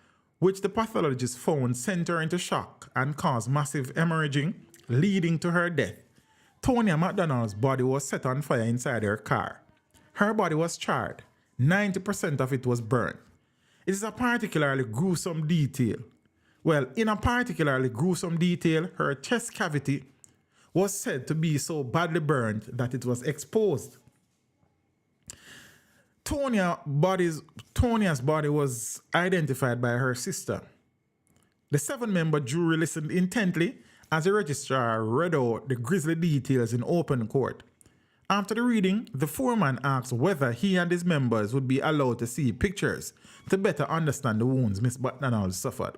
which the pathologist found sent her into shock and caused massive hemorrhaging, leading to her death, Tonya McDonald's body was set on fire inside her car. Her body was charred. 90% of it was burned. It is a particularly gruesome detail. Well, in a particularly gruesome detail, her chest cavity was said to be so badly burned that it was exposed. Tonya's body was identified by her sister. The 7-member jury listened intently as the registrar read out the grisly details in open court. After the reading, the foreman asked whether he and his members would be allowed to see pictures to better understand the wounds Miss McDonald suffered.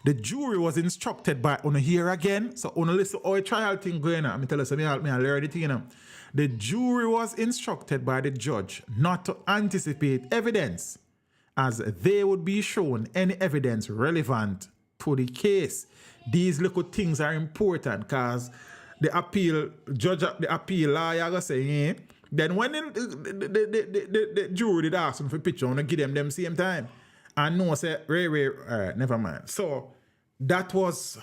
The jury was instructed by, on here again, so on listen how a trial thing going on. I tell you something, I learn it, you know. The jury was instructed by the judge not to anticipate evidence, as they would be shown any evidence relevant to the case. These little things are important because the appeal lawyer go say, then when the jury did ask them for picture, I want to give them same time. And no say, never mind. So that was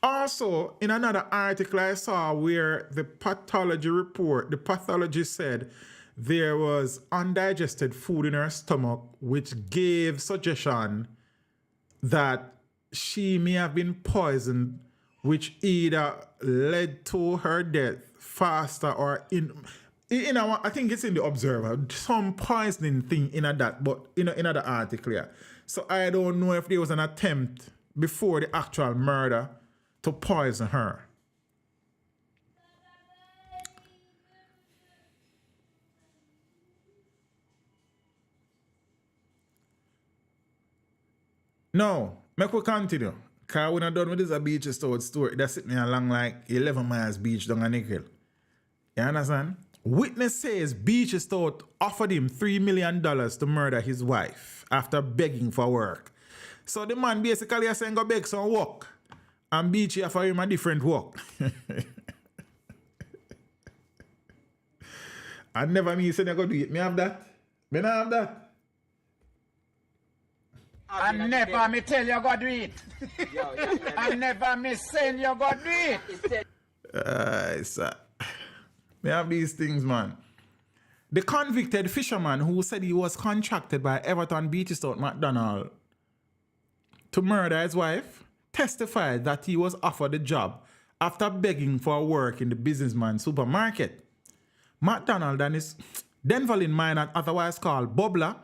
also in another article I saw where the pathologist said there was undigested food in her stomach, which gave suggestion that she may have been poisoned, which either led to her death faster or I think it's in the Observer, some poisoning thing in that, but in another article here. So I don't know if there was an attempt before the actual murder to poison her. No, make we continue. Because when I'm done with this Beachy Stout story, that's sitting along like 11 miles beach down a nickel. You understand? Witness says Beachy Stout offered him $3 million to murder his wife after begging for work. So the man basically is saying go beg some work. And Beachy offer him a different work. I never me say I go do it. Me have that? Me not have that? I never me tell you go do it. I never me send you go do it. Me have these things, man. The convicted fisherman who said he was contracted by Everton Beachy Stout McDonald to murder his wife testified that he was offered the job after begging for work in the businessman's supermarket. McDonald and his Denverlin miner, otherwise called Bubbler,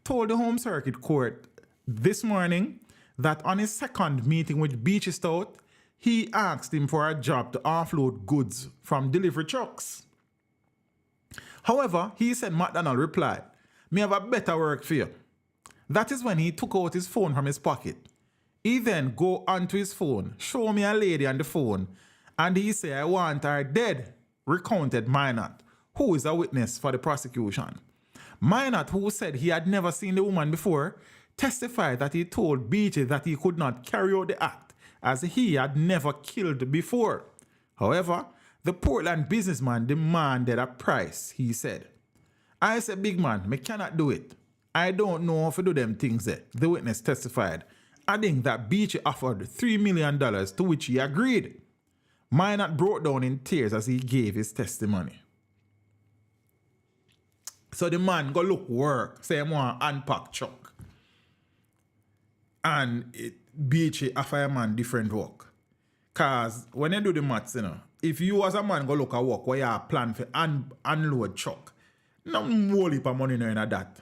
told the Home Circuit Court this morning that on his second meeting with Beachy Stout, he asked him for a job to offload goods from delivery trucks. However, he said McDonald replied, "Me have a better work for you." That is when he took out his phone from his pocket. He then go onto his phone, show me a lady on the phone, and he say, "I want her dead," recounted Minot, who is a witness for the prosecution. Minot, who said he had never seen the woman before, testified that he told Beachy that he could not carry out the act as he had never killed before. However, the Portland businessman demanded a price, he said. I said, big man, me cannot do it. I don't know how to do them things there, the witness testified, adding that Beachy offered $3 million, to which he agreed. Minot broke down in tears as he gave his testimony. So the man go look work, say he want unpack truck. And Beachy offer a man different work. Cause when you do the maths, you know, if you as a man go look at work where you have plan for unload truck, no more heap of money in that.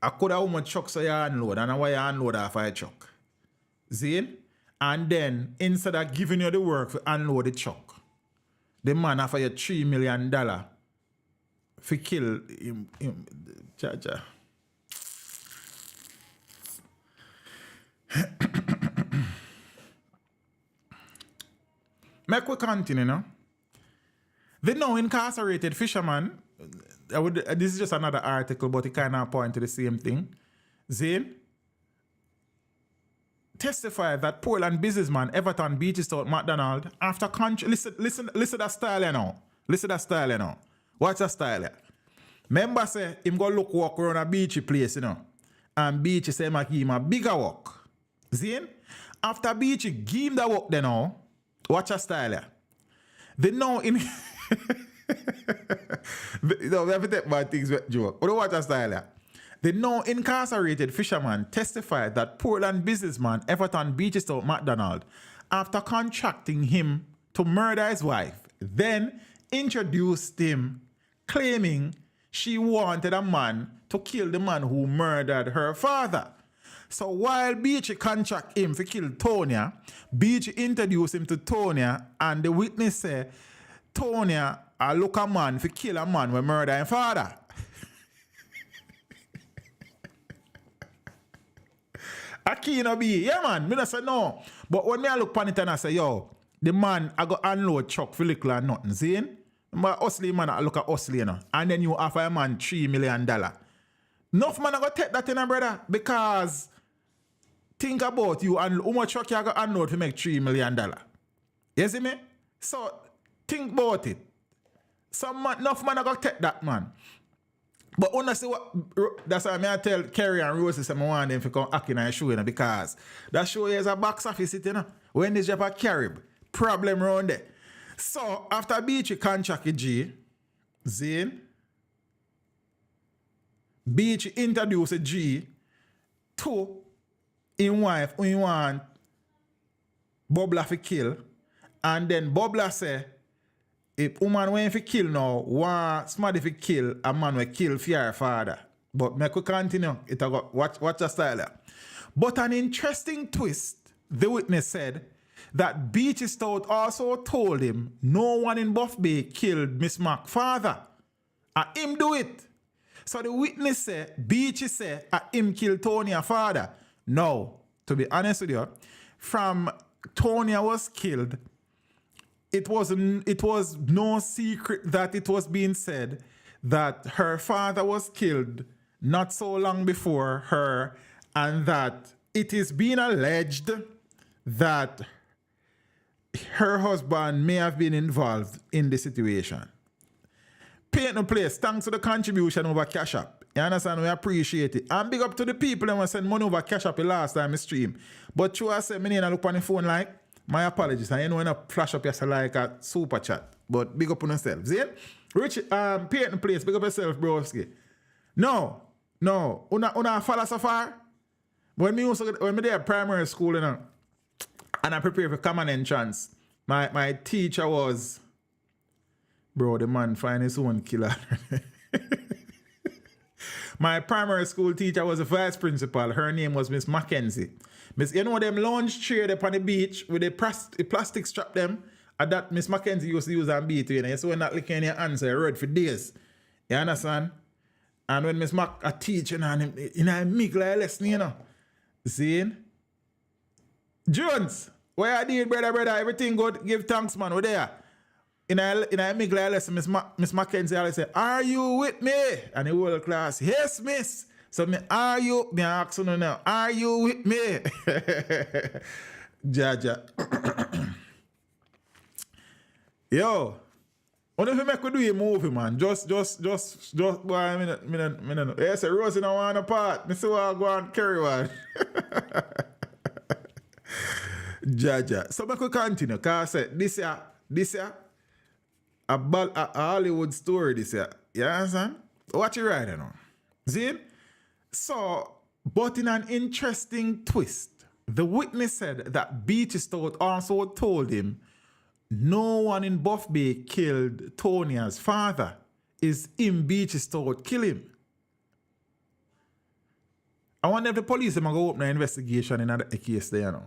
I could have how much truck so you unload and why you unload off a truck. See? And then instead of giving you the work for unload the truck, the man offer you $3 million for kill him. Cha. Make we continue now. The now incarcerated fisherman, this is just another article, but it kind of point to the same thing. Zane testified that Portland businessman Everton Beachy Stout McDonald after listen that style now. Listen that style now. Watch that style. Remember say him go look walk around a Beachy place, you know. And Beachy say him give him a bigger walk. Zane, after Beachy give him the walk then now. Watch a style. They know in no, we have to take bad things with joke. But watch a style. The now incarcerated fisherman testified that Portland businessman Everton Beachy Stout McDonald, after contracting him to murder his wife, then introduced him, claiming she wanted a man to kill the man who murdered her father. So while Beachy contract him to kill Tonya, Beachy introduced him to Tonya, and the witness said, Tonya, I look a man to kill a man with murder his father. I can't be, yeah man, me not say no. But when me I look pan it and I say, yo, the man I got unload truck for little and nothing, see? But hustly man I look at hustly, you know. And then you offer a man $3 million. Enough man I got take that in a brother, because think about you and how much truck you got unload to make $3 million. You see me? So think about it. Enough man I got take that man. But honestly, that's why I tell Kerry and Rosie I want them to come act in a show, you know, because that show is a box office, you know. When this Japan Carib, problem around there. So after Beachy contract with G, Zane, Beachy introduced G to his wife who he want Bobla to kill, and then Bobla say, if woman when fi kill now, want somebody fi kill a man will kill for your father. But make we continue. It a go watch the style there. But an interesting twist, the witness said that Beachy Stout also told him no one in Buff Bay killed Miss Mac's father. And him do it. So the witness said, Beachy said, him kill Tonia's father. No, to be honest with you, from Tonya was killed, it was no secret that it was being said that her father was killed not so long before her, and that it is being alleged that her husband may have been involved in the situation. Paint no place, thanks to the contribution over Cash App. You understand? We appreciate it. And big up to the people that send money over Cash App the last time I stream. But you I said, me need to look on the phone like, my apologies. I know when I flash up yourself like a super chat. But big up on yourself. See? Rich, paint no place, big up yourself, broski. No. Una follow so far? When me there at primary school, you know, and I prepare for common entrance, my teacher was, bro, the man find his own killer. My primary school teacher was a vice principal. Her name was Miss Mackenzie. Miss, you know them lounge chair up on the beach with the plastic strap them? And that Miss Mackenzie used to use on beat, you know. So when that licking in your hands, I read for days. You understand? And when Miss Mac a teaching and you know, make like a lesson, you know. See? Jones, where I did, brother, everything good. Give thanks, man. We're there. in a Migla lesson, Miss Mackenzie always say, "Are you with me?" And the whole class, "Yes, miss." So me ask you now, "Are you with me?" Jaja. Yo, what if we make we do a movie, man? Just, boy, I mean, yes, Rosie don't want a part. Me see what I go and carry one. Jaja. So we could continue, because I said, this year, a Hollywood story this year. You understand? Watch it right now. See? So, but in an interesting twist, the witness said that Beachy Stout also told him no one in Buff Bay killed Tonia's father. Is him Beachy Stout kill him. I wonder if the police are going to open an investigation in that case there, you know.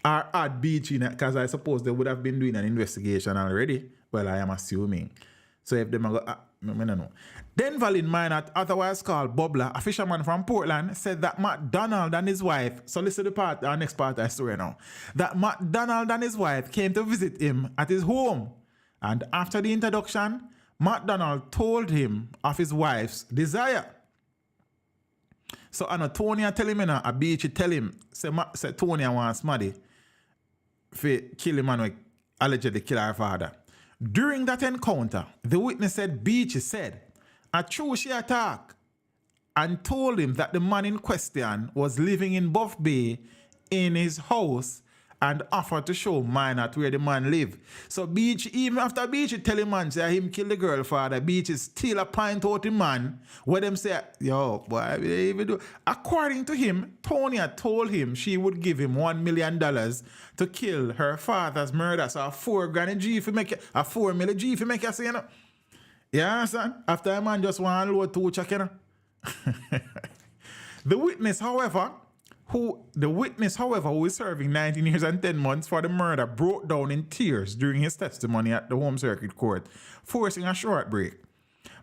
Or at Beachy, because I suppose they would have been doing an investigation already. Well, I am assuming. So if they go, I don't know. Denver Minot, otherwise called Bubbler, a fisherman from Portland, said that McDonald and his wife, so listen to our next part of the story now, that McDonald and his wife came to visit him at his home. And after the introduction, McDonald told him of his wife's desire. So Tonya tell him, a Beachy tell him, say Tonya wants Maddie to kill him and allegedly kill her father. During that encounter, the witness said Beachy said a true she attack and told him that the man in question was living in Buff Bay in his house and offered to show Minot where the man lived. So Beachy, even after Beachy tell him man say him kill the girl father, Beachy still a point out the man where them say, yo, boy, they even do. According to him, Tonya told him she would give him $1 million to kill her father's murder. So a $4,000 G if you make it, a $4 million G if you make it, say, you know. You understand? After a man just want to load 2 check, you know. The witness, however, who is serving 19 years and 10 months for the murder, broke down in tears during his testimony at the Home Circuit Court, forcing a short break.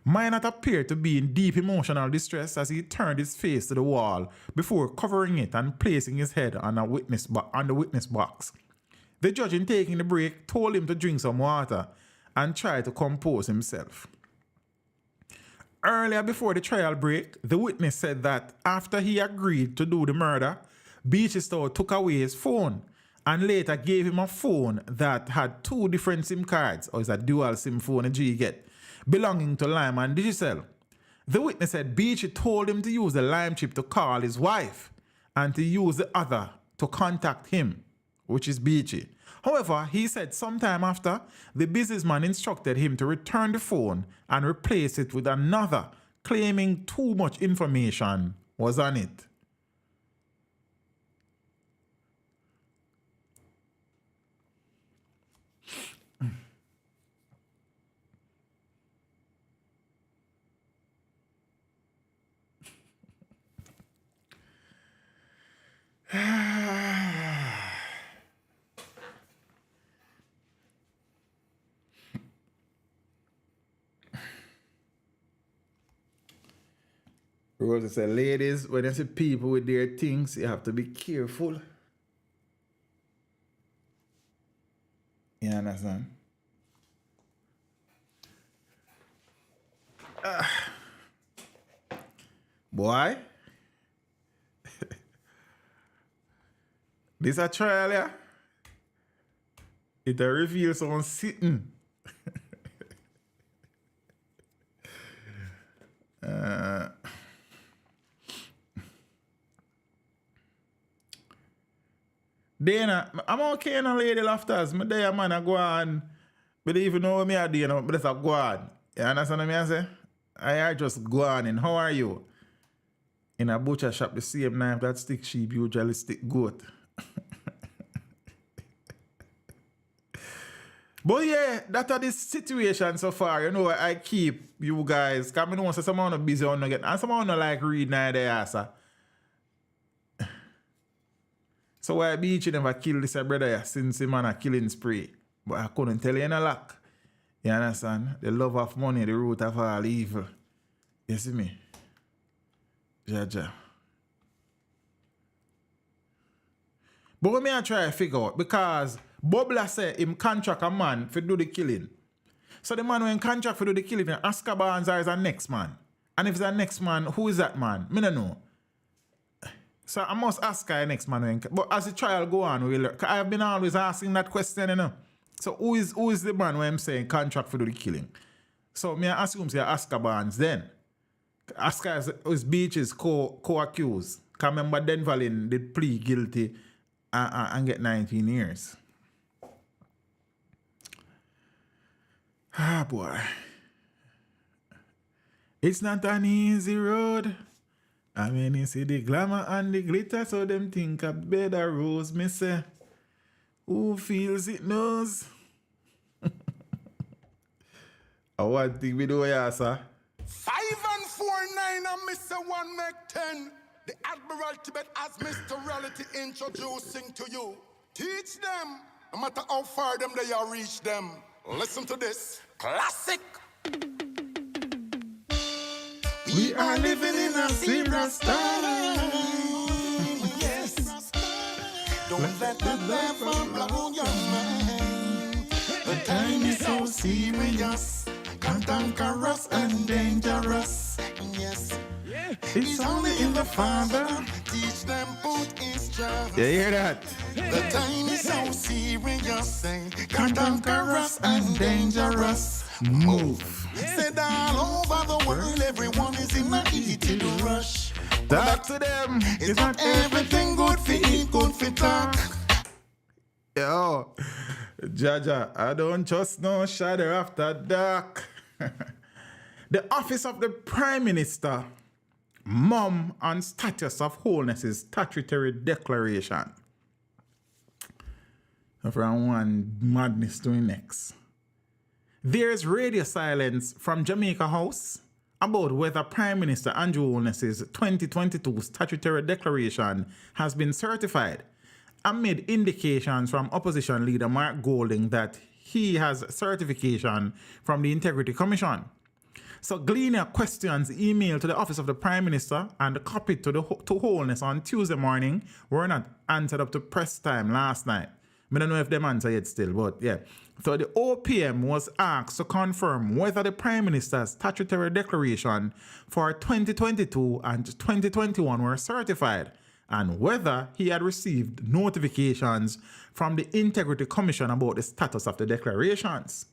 Minot appeared to be in deep emotional distress as he turned his face to the wall before covering it and placing his head on the witness box. The judge, in taking the break, told him to drink some water and try to compose himself. Earlier before the trial break, the witness said that after he agreed to do the murder, Beachy Stout took away his phone and later gave him a phone that had 2 different SIM cards, or is a dual SIM phone, a G get, belonging to Lime and Digicel. The witness said Beachy told him to use the Lime chip to call his wife and to use the other to contact him, which is Beachy. However, he said sometime after, the businessman instructed him to return the phone and replace it with another, claiming too much information was on it. Rosa said, ladies, when you see people with their things, you have to be careful. You understand? Boy. This a trial, yeah? It a reveal someone sitting. Dana, I'm okay in a lady laughters. My day man I go on. But even know me I do, you know, but it's a go on. You understand what I say? I just go on and how are you? In a butcher shop, the same knife that stick sheep usually stick goat. But yeah, that's the situation so far. You know, I keep you guys, because I know someone not busy on again, and someone not like reading their answer. So why Beachy never kill this brother since him on a killing spree. But I couldn't tell you in a lock. You understand? The love of money, the root of all evil. You see me? Jaja. But what me I try to figure out, because Bobla said him contract a man for do the killing. So the man who in contract for do the killing, Oscar Barnes is a next man. And if it's a next man, who is that man? Me don't know. So I must ask the next man. But as the trial go on, I have been always asking that question, you know. So who is the man who I'm saying contract for do the killing? So me I assume say Oscar Barnes then. Oscar is Beachy's co-accused. Because remember Denvalin did plead guilty and get 19 years. Ah, boy. It's not an easy road. I mean, you see the glamour and the glitter, so them think a better rose, me say. Who feels it knows? I want thing we do here, sir. 5 and 4, 9 and Mr. 1 make 10. The Admiral Tibet as Mr. Reality introducing to you. Teach them, no matter how far them they are reach them. Listen to this. Classic. We are living in a serious time. Yes. Don't let the devil blow your mind. The time is so serious, cantankerous and dangerous. Yes. It's only in the Father. Teach them put his trust. You hear that? The time is so serious, cantankerous and dangerous. Move. Said all over the world, everyone is in a heated rush. Talk to them. It's not everything good for eat, good for talk. Yo, Jaja, I don't trust no shadow after dark. The office of the Prime Minister, Mum on Status of Wholeness' statutory declaration. From one madness to the next. There is radio silence from Jamaica House about whether Prime Minister Andrew Holness's 2022 statutory declaration has been certified, amid indications from opposition leader Mark Golding that he has certification from the Integrity Commission. So Gleaner questions emailed to the office of the Prime Minister and copied to Holness on Tuesday morning were not answered up to press time last night. I don't know if them answer yet still, but yeah. So the OPM was asked to confirm whether the Prime Minister's statutory declaration for 2022 and 2021 were certified and whether he had received notifications from the Integrity Commission about the status of the declarations.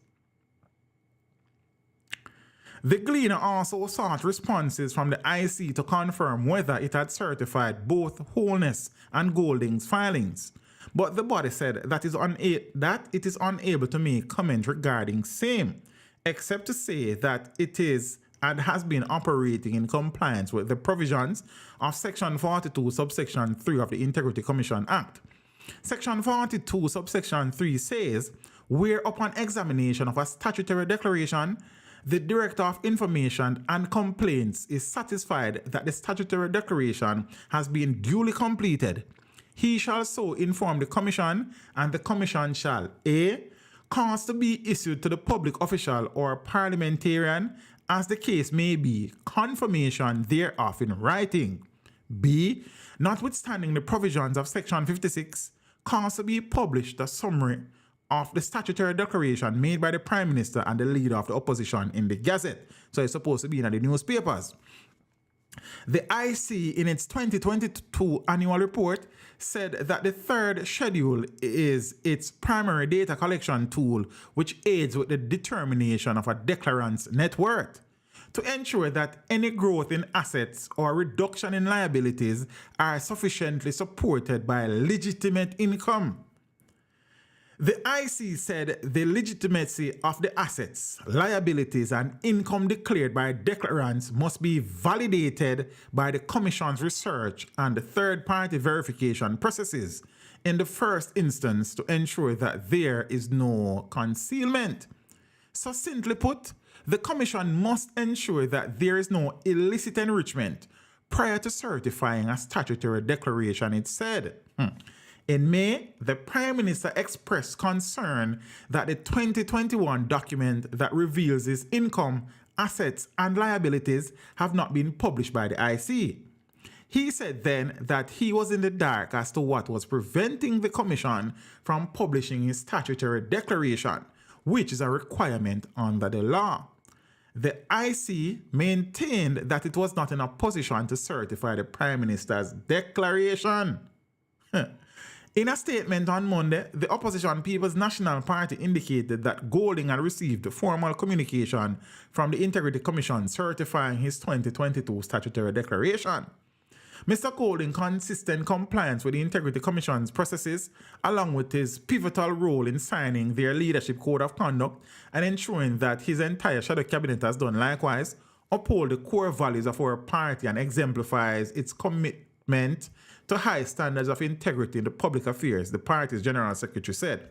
The Gleaner also sought responses from the IC to confirm whether it had certified both Holness and Golding's filings. But the body said that it is unable to make comment regarding same, except to say that it is and has been operating in compliance with the provisions of Section 42, subsection 3 of the Integrity Commission Act. Section 42, subsection 3 says, where upon examination of a statutory declaration, the Director of Information and Complaints is satisfied that the statutory declaration has been duly completed, he shall so inform the Commission, and the Commission shall A. cause to be issued to the public official or parliamentarian, as the case may be, confirmation thereof in writing. B. Notwithstanding the provisions of Section 56, cause to be published a summary of the statutory declaration made by the Prime Minister and the leader of the opposition in the Gazette. So it's supposed to be in the newspapers. The IC in its 2022 annual report said that the third schedule is its primary data collection tool, which aids with the determination of a declarant's net worth to ensure that any growth in assets or reduction in liabilities are sufficiently supported by legitimate income. The IC said the legitimacy of the assets, liabilities, and income declared by declarants must be validated by the Commission's research and third-party verification processes in the first instance to ensure that there is no concealment. Succinctly put, the Commission must ensure that there is no illicit enrichment prior to certifying a statutory declaration, it said. In May, the Prime Minister expressed concern that the 2021 document that reveals his income, assets, and liabilities have not been published by the IC. He said then that he was in the dark as to what was preventing the Commission from publishing his statutory declaration, which is a requirement under the law. The IC maintained that it was not in a position to certify the Prime Minister's declaration. In a statement on Monday, the opposition People's National Party indicated that Golding had received formal communication from the Integrity Commission certifying his 2022 statutory declaration. Mr. Golding consistent compliance with the Integrity Commission's processes, along with his pivotal role in signing their leadership code of conduct and ensuring that his entire shadow cabinet has done likewise, uphold the core values of our party and exemplifies its commitment to high standards of integrity in the public affairs, the party's General Secretary said.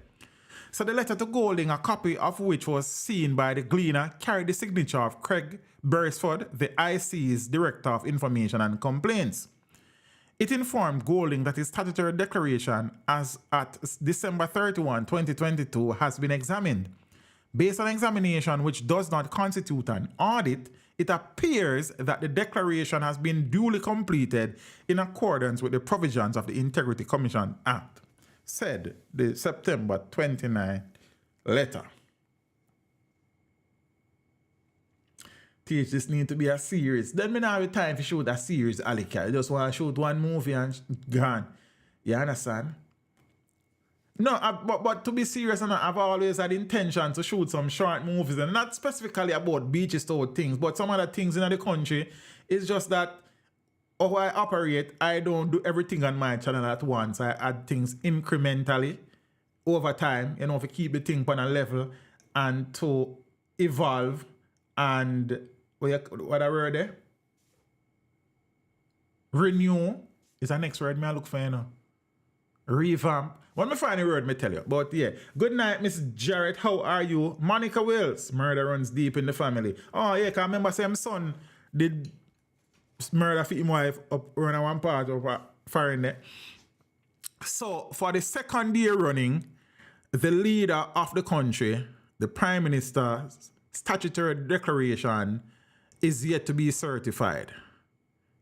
So the letter to Golding, a copy of which was seen by the Gleaner, carried the signature of Craig Beresford, the IC's Director of Information and Complaints. It informed Golding that his statutory declaration as at December 31, 2022 has been examined. Based on examination which does not constitute an audit, it appears that the declaration has been duly completed in accordance with the provisions of the Integrity Commission Act, said the September 29 letter. Teach, this need to be a series. Then me not have time to shoot a series, Alika. I just want to shoot one movie and gone. You understand? No, but to be serious, I've always had intention to shoot some short movies, and not specifically about Beachy Stout things, but some other things in the country. It's just that how I operate, I don't do everything on my channel at once. I add things incrementally over time, you know, to keep the thing on a level and to evolve and what I word there? Renew is the next word I look for, you know. Revamp. When me find the word, me tell you. But yeah. Good night, Miss Jarrett. How are you? Monica Wills. Murder runs deep in the family. Oh yeah, cause I remember same son did murder for his wife up around one part of a foreign there. So for the second year running, the leader of the country, the Prime Minister's statutory declaration is yet to be certified.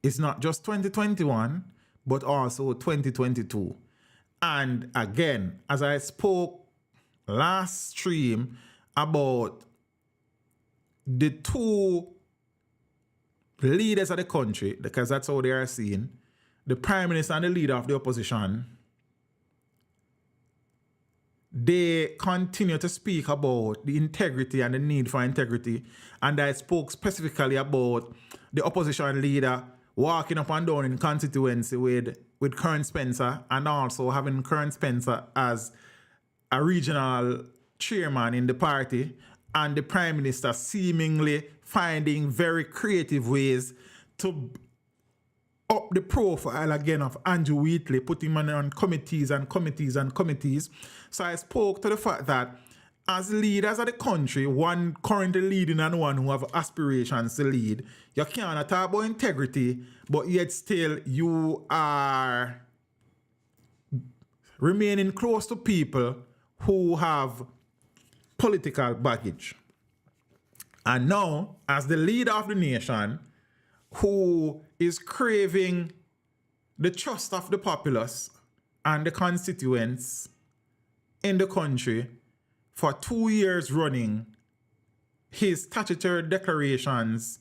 It's not just 2021, but also 2022. And again, as I spoke last stream about the two leaders of the country, because that's how they are seen, the Prime Minister and the leader of the opposition, they continue to speak about the integrity and the need for integrity. And I spoke specifically about the opposition leader walking up and down in constituency with Kern Spencer, and also having Kern Spencer as a regional chairman in the party, and the Prime Minister seemingly finding very creative ways to up the profile again of Andrew Wheatley, putting him on committees and committees and committees. So I spoke to the fact that as leaders of the country, one currently leading and one who have aspirations to lead, you can't talk about integrity, but yet still you are remaining close to people who have political baggage. And now, as the leader of the nation, who is craving the trust of the populace and the constituents in the country for 2 years running, his statutory declarations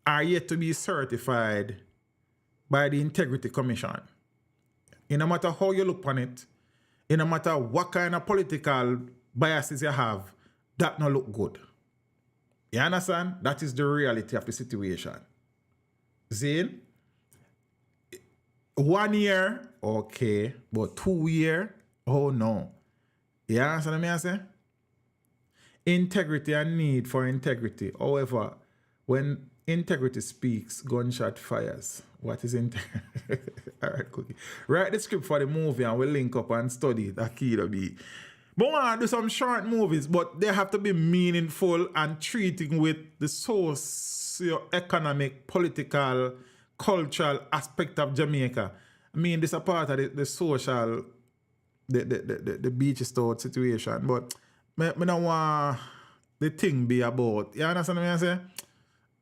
are yet to be certified by the Integrity Commission. No matter how you look on it, no matter what kind of political biases you have, that not look good. You understand? That is the reality of the situation. Zane, 1 year, okay, but 2 years, oh no. You understand what I say? Integrity and need for integrity. However, when integrity speaks, gunshot fires. What is integrity? All right, Cookie. Write the script for the movie and we'll link up and study that key to be. But I want to do some short movies, but they have to be meaningful and treating with the socio-economic, political, cultural aspect of Jamaica. I mean, this is a part of the social, the Beachy Stout situation, but I don't want the thing be about, you understand what I say?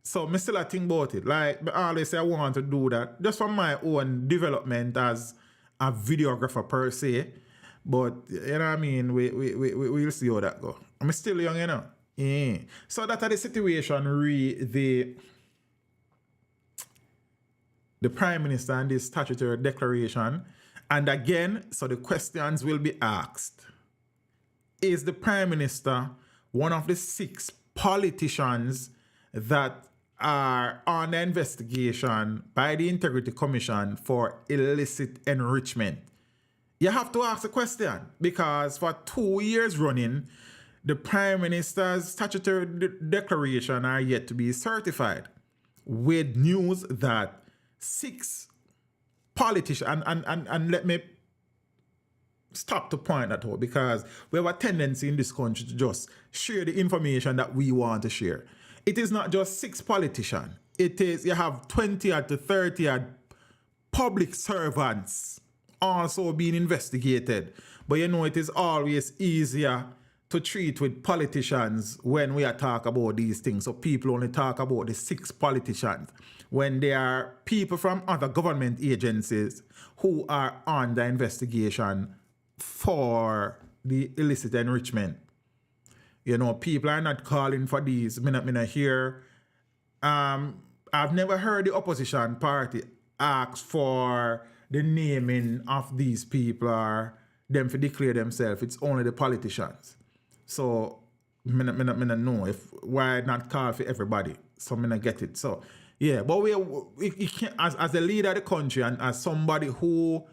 So I still think about it. Like, I always say I want to do that just for my own development as a videographer per se. But, you know what I mean? We'll see how that go. I'm still young, you know. Yeah. So that are the situation the Prime Minister and this statutory declaration. And again, so the questions will be asked. Is the Prime Minister one of the 6 politicians that are on the investigation by the Integrity Commission for illicit enrichment? You have to ask the question because for 2 years running, the Prime Minister's statutory declaration are yet to be certified with news that 6 politicians, and let me stop to point that out because we have a tendency in this country to just share the information that we want to share. It is not just 6 politicians. It is, you have 20 to 30 public servants also being investigated. But you know, it is always easier to treat with politicians when we are talking about these things. So people only talk about the 6 politicians when there are people from other government agencies who are under investigation for the illicit enrichment. You know, people are not calling for these. Me not hear. I've never heard the opposition party ask for the naming of these people or them to declare themselves. It's only the politicians. So me not know if why not call for everybody. So me not get it. So yeah, but we can, as a leader of the country and as somebody who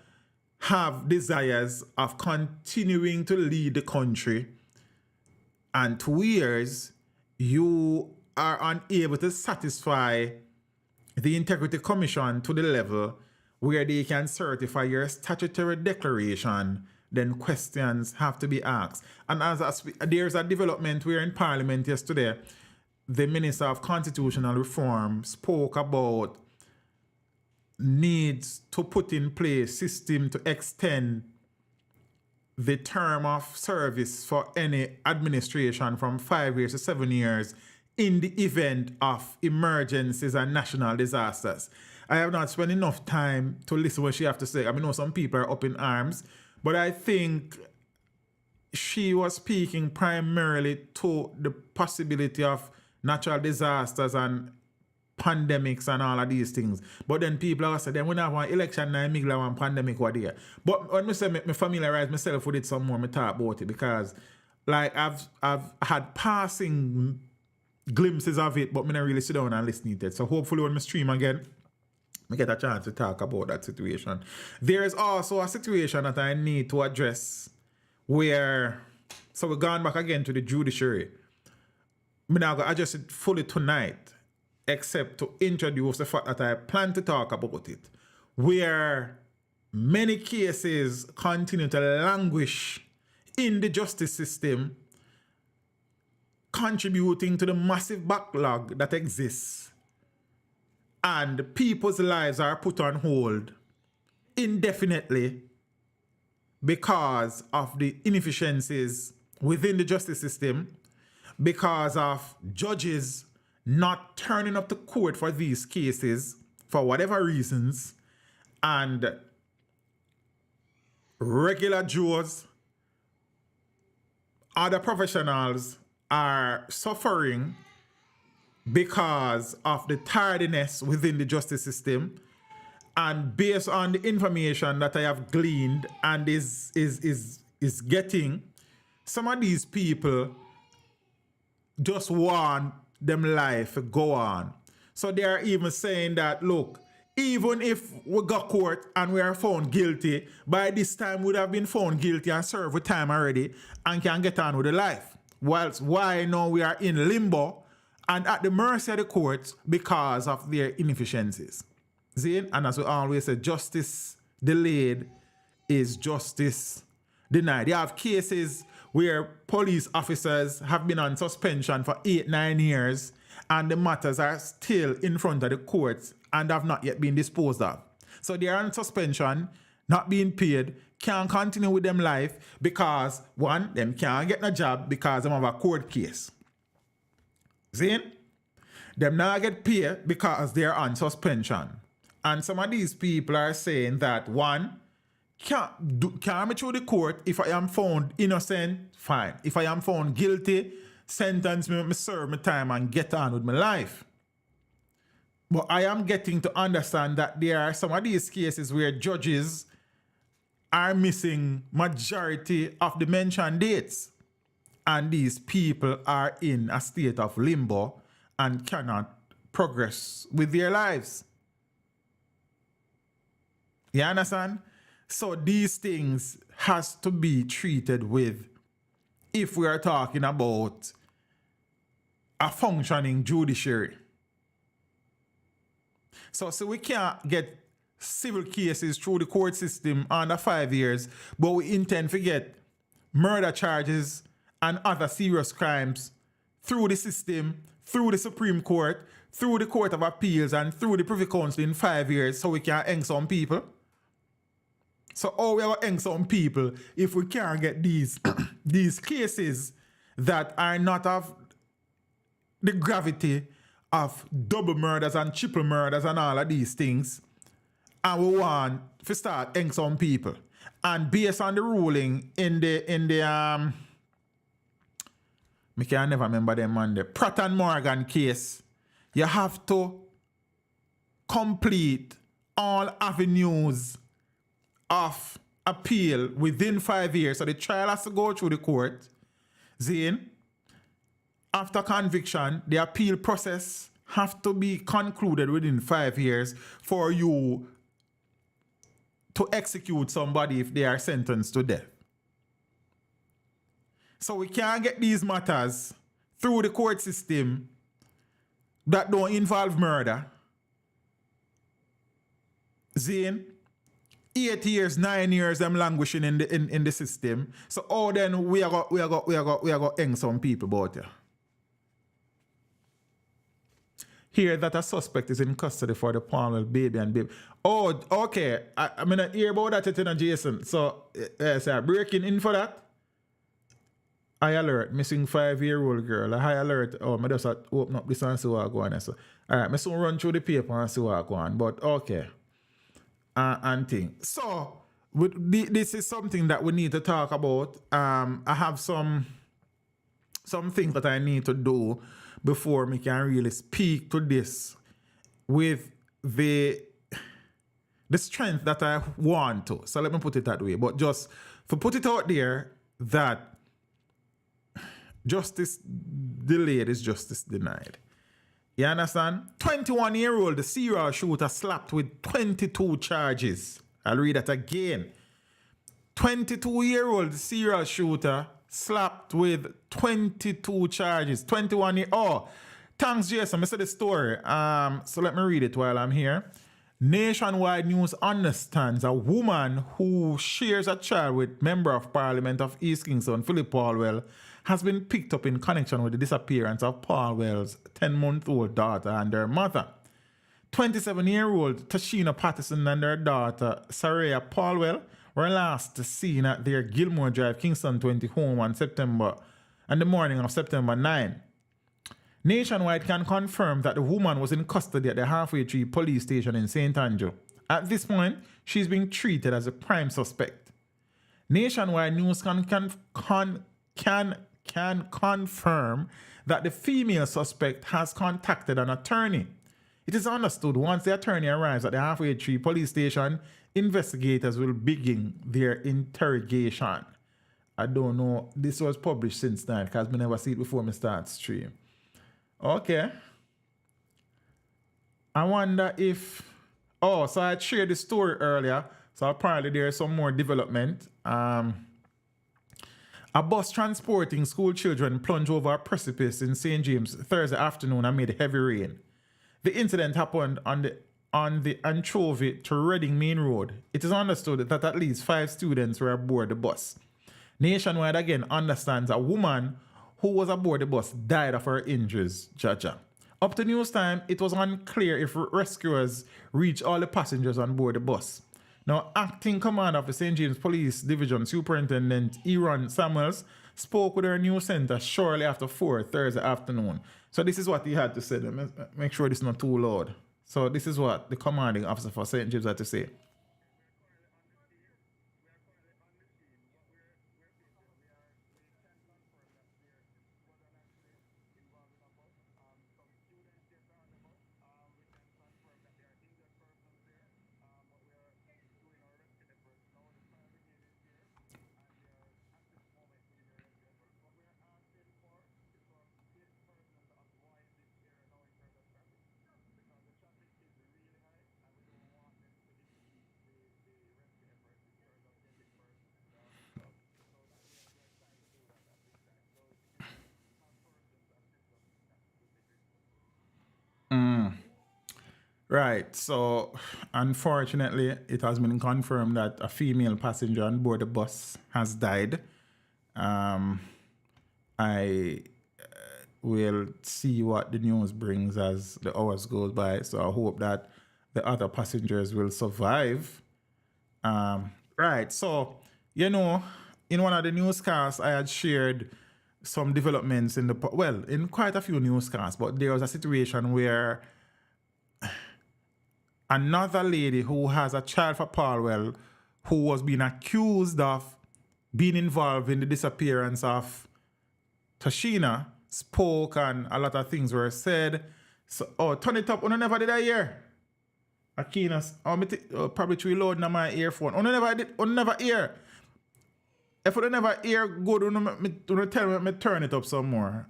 have desires of continuing to lead the country, and 2 years you are unable to satisfy the Integrity Commission to the level where they can certify your statutory declaration, then questions have to be asked. And there's a development where in Parliament yesterday, the Minister of Constitutional Reform spoke about needs to put in place system to extend the term of service for any administration from 5 years to 7 years in the event of emergencies and national disasters. I have not spent enough time to listen what she have to say. I know some people are up in arms, but I think she was speaking primarily to the possibility of natural disasters and pandemics and all of these things. But then people are saying, then when I have one election, I make one pandemic what there. But when I say me familiarize myself with it some more, I talk about it because like I've had passing glimpses of it, but I don't really sit down and listen to it. So hopefully when I stream again, I get a chance to talk about that situation. There is also a situation that I need to address where, so we're going back again to the judiciary. I'm not going to address it fully tonight, except to introduce the fact that I plan to talk about it, where many cases continue to languish in the justice system, contributing to the massive backlog that exists. And people's lives are put on hold indefinitely because of the inefficiencies within the justice system, because of judges not turning up to court for these cases for whatever reasons, and regular Joes, other professionals are suffering because of the tardiness within the justice system. And based on the information that I have gleaned and is getting, some of these people just want them life to go on. So they are even saying that, look, even if we got court and we are found guilty, by this time we would have been found guilty and served with time already and can get on with the life. Whilst why now we are in limbo and at the mercy of the courts because of their inefficiencies. See? And as we always say, justice delayed is justice denied. You have cases where police officers have been on suspension for 8-9 years and the matters are still in front of the courts and have not yet been disposed of. So they are on suspension, not being paid, can't continue with them life because, one, them can't get a job because they have a court case. See? Them not get paid because they're on suspension. And some of these people are saying that, one, Can't me through the court. If I am found innocent, fine. If I am found guilty, sentence me serve my time and get on with my life. But I am getting to understand that there are some of these cases where judges are missing majority of the mentioned dates. And these people are in a state of limbo and cannot progress with their lives. You understand? So these things has to be treated with, if we are talking about a functioning judiciary. So we can't get civil cases through the court system under 5 years, but we intend to get murder charges and other serious crimes through the system, through the Supreme Court, through the Court of Appeals, and through the Privy Council in 5 years, so we can hang some people. So how we are hang some people if we can't get these these cases that are not of the gravity of double murders and triple murders and all of these things, and we want to start hang some people. And based on the ruling in the I can never remember them on the Pratt and Morgan case, you have to complete all avenues of appeal within 5 years. So the trial has to go through the court. Then, after conviction, the appeal process have to be concluded within 5 years for you to execute somebody if they are sentenced to death. So we can't get these matters through the court system that don't involve murder. Then 8 years, 9 years, them languishing in the system. So then we are go hang some people about here. Hear that a suspect is in custody for the Palmwell baby and baby. Oh, okay. I mean, I hear about that, you know, Jason. So, so breaking in for that. High alert, missing 5-year-old girl. A high alert. Oh, I just open up this and see what I go on. So, all right, I soon run through the paper and see what I go on. But okay. And thing. So, this is something that we need to talk about. I have some things that I need to do before we can really speak to this with the strength that I want to. So let me put it that way. But just to put it out there that justice delayed is justice denied. You understand? 21-year-old serial shooter slapped with 22 charges. I'll read that again. 22-year-old serial shooter slapped with 22 charges. 21 year. Oh, thanks, Jason. I said the story. So let me read it while I'm here. Nationwide News understands a woman who shares a child with Member of Parliament of East Kingston, Philip Palwell, has been picked up in connection with the disappearance of Palwell's 10-month-old daughter and her mother. 27-year-old Tashina Patterson and her daughter, Saraya Palwell, were last seen at their Gilmore Drive, Kingston 20 home on the morning of September 9. Nationwide can confirm that the woman was in custody at the Halfway Tree police station in St. Andrew. At this point, she's being treated as a prime suspect. Nationwide News can confirm that the female suspect has contacted an attorney. It is understood once the attorney arrives at the Halfway Tree police station, investigators will begin their interrogation. I don't know. This was published since then because I never see it before I start stream. Okay. I wonder if... Oh, so I shared the story earlier. So apparently there's some more development. A bus transporting school children plunged over a precipice in St. James Thursday afternoon amid heavy rain. The incident happened on the Anchovy to Reading Main Road. It is understood that at least 5 students were aboard the bus. Nationwide again understands a woman who was aboard the bus died of her injuries. Up to news time, it was unclear if rescuers reached all the passengers on board the bus. Now, acting commander of the St. James Police Division Superintendent Eron Samuels spoke with her news center shortly after 4 Thursday afternoon. So this is what he had to say. Make sure this is not too loud. So this is what the commanding officer for St. James had to say. Right. So, unfortunately, it has been confirmed that a female passenger on board the bus has died. I will see what the news brings as the hours goes by. So I hope that the other passengers will survive. Right. So, in one of the newscasts, I had shared some developments in quite a few newscasts, but there was a situation where another lady who has a child for Palwell, who was being accused of being involved in the disappearance of Tashina, spoke and a lot of things were said. So, turn it up. I never did I hear. Akinas, probably through loading on my earphone. I never hear. If I never hear good, you tell me turn it up some more.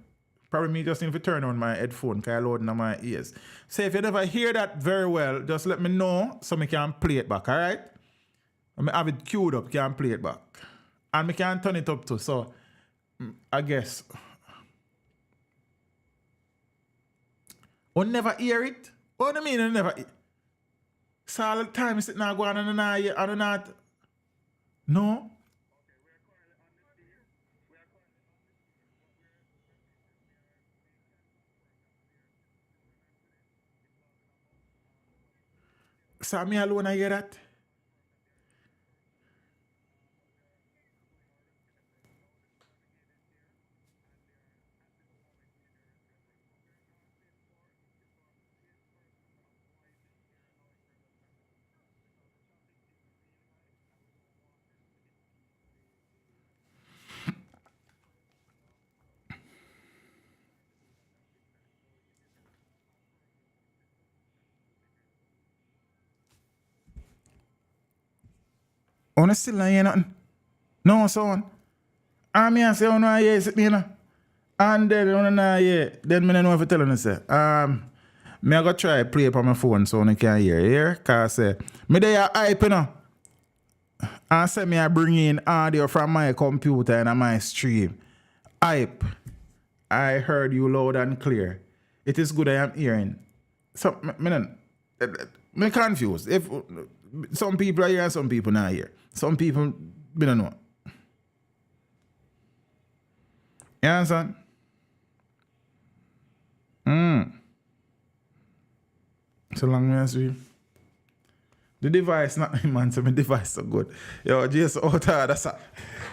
Probably me just need to turn on my headphone because I loading on my ears. So if you never hear that very well, just let me know so I can play it back, alright? I have it queued up, can play it back. And I can turn it up too. So I guess I never hear it. What do you mean I never hear? So all the time it's not going on and I do not. No? So me alone I hear that? I still not hear nothing. No, son. I mean, I say, I know, yes, you know. And then, I know, yeah. Then, I don't know if I tell you, say, me I go try play it on my phone so I can hear, because, me there hype, you know. And say, me I bring in audio from my computer and my stream. Hype. I heard you loud and clear. It is good I am hearing. So, me confused. If some people are here and some people not here. Some people, me don't know. You understand? So long as we. The device, not man, so my device so good. Yo, just out that's a,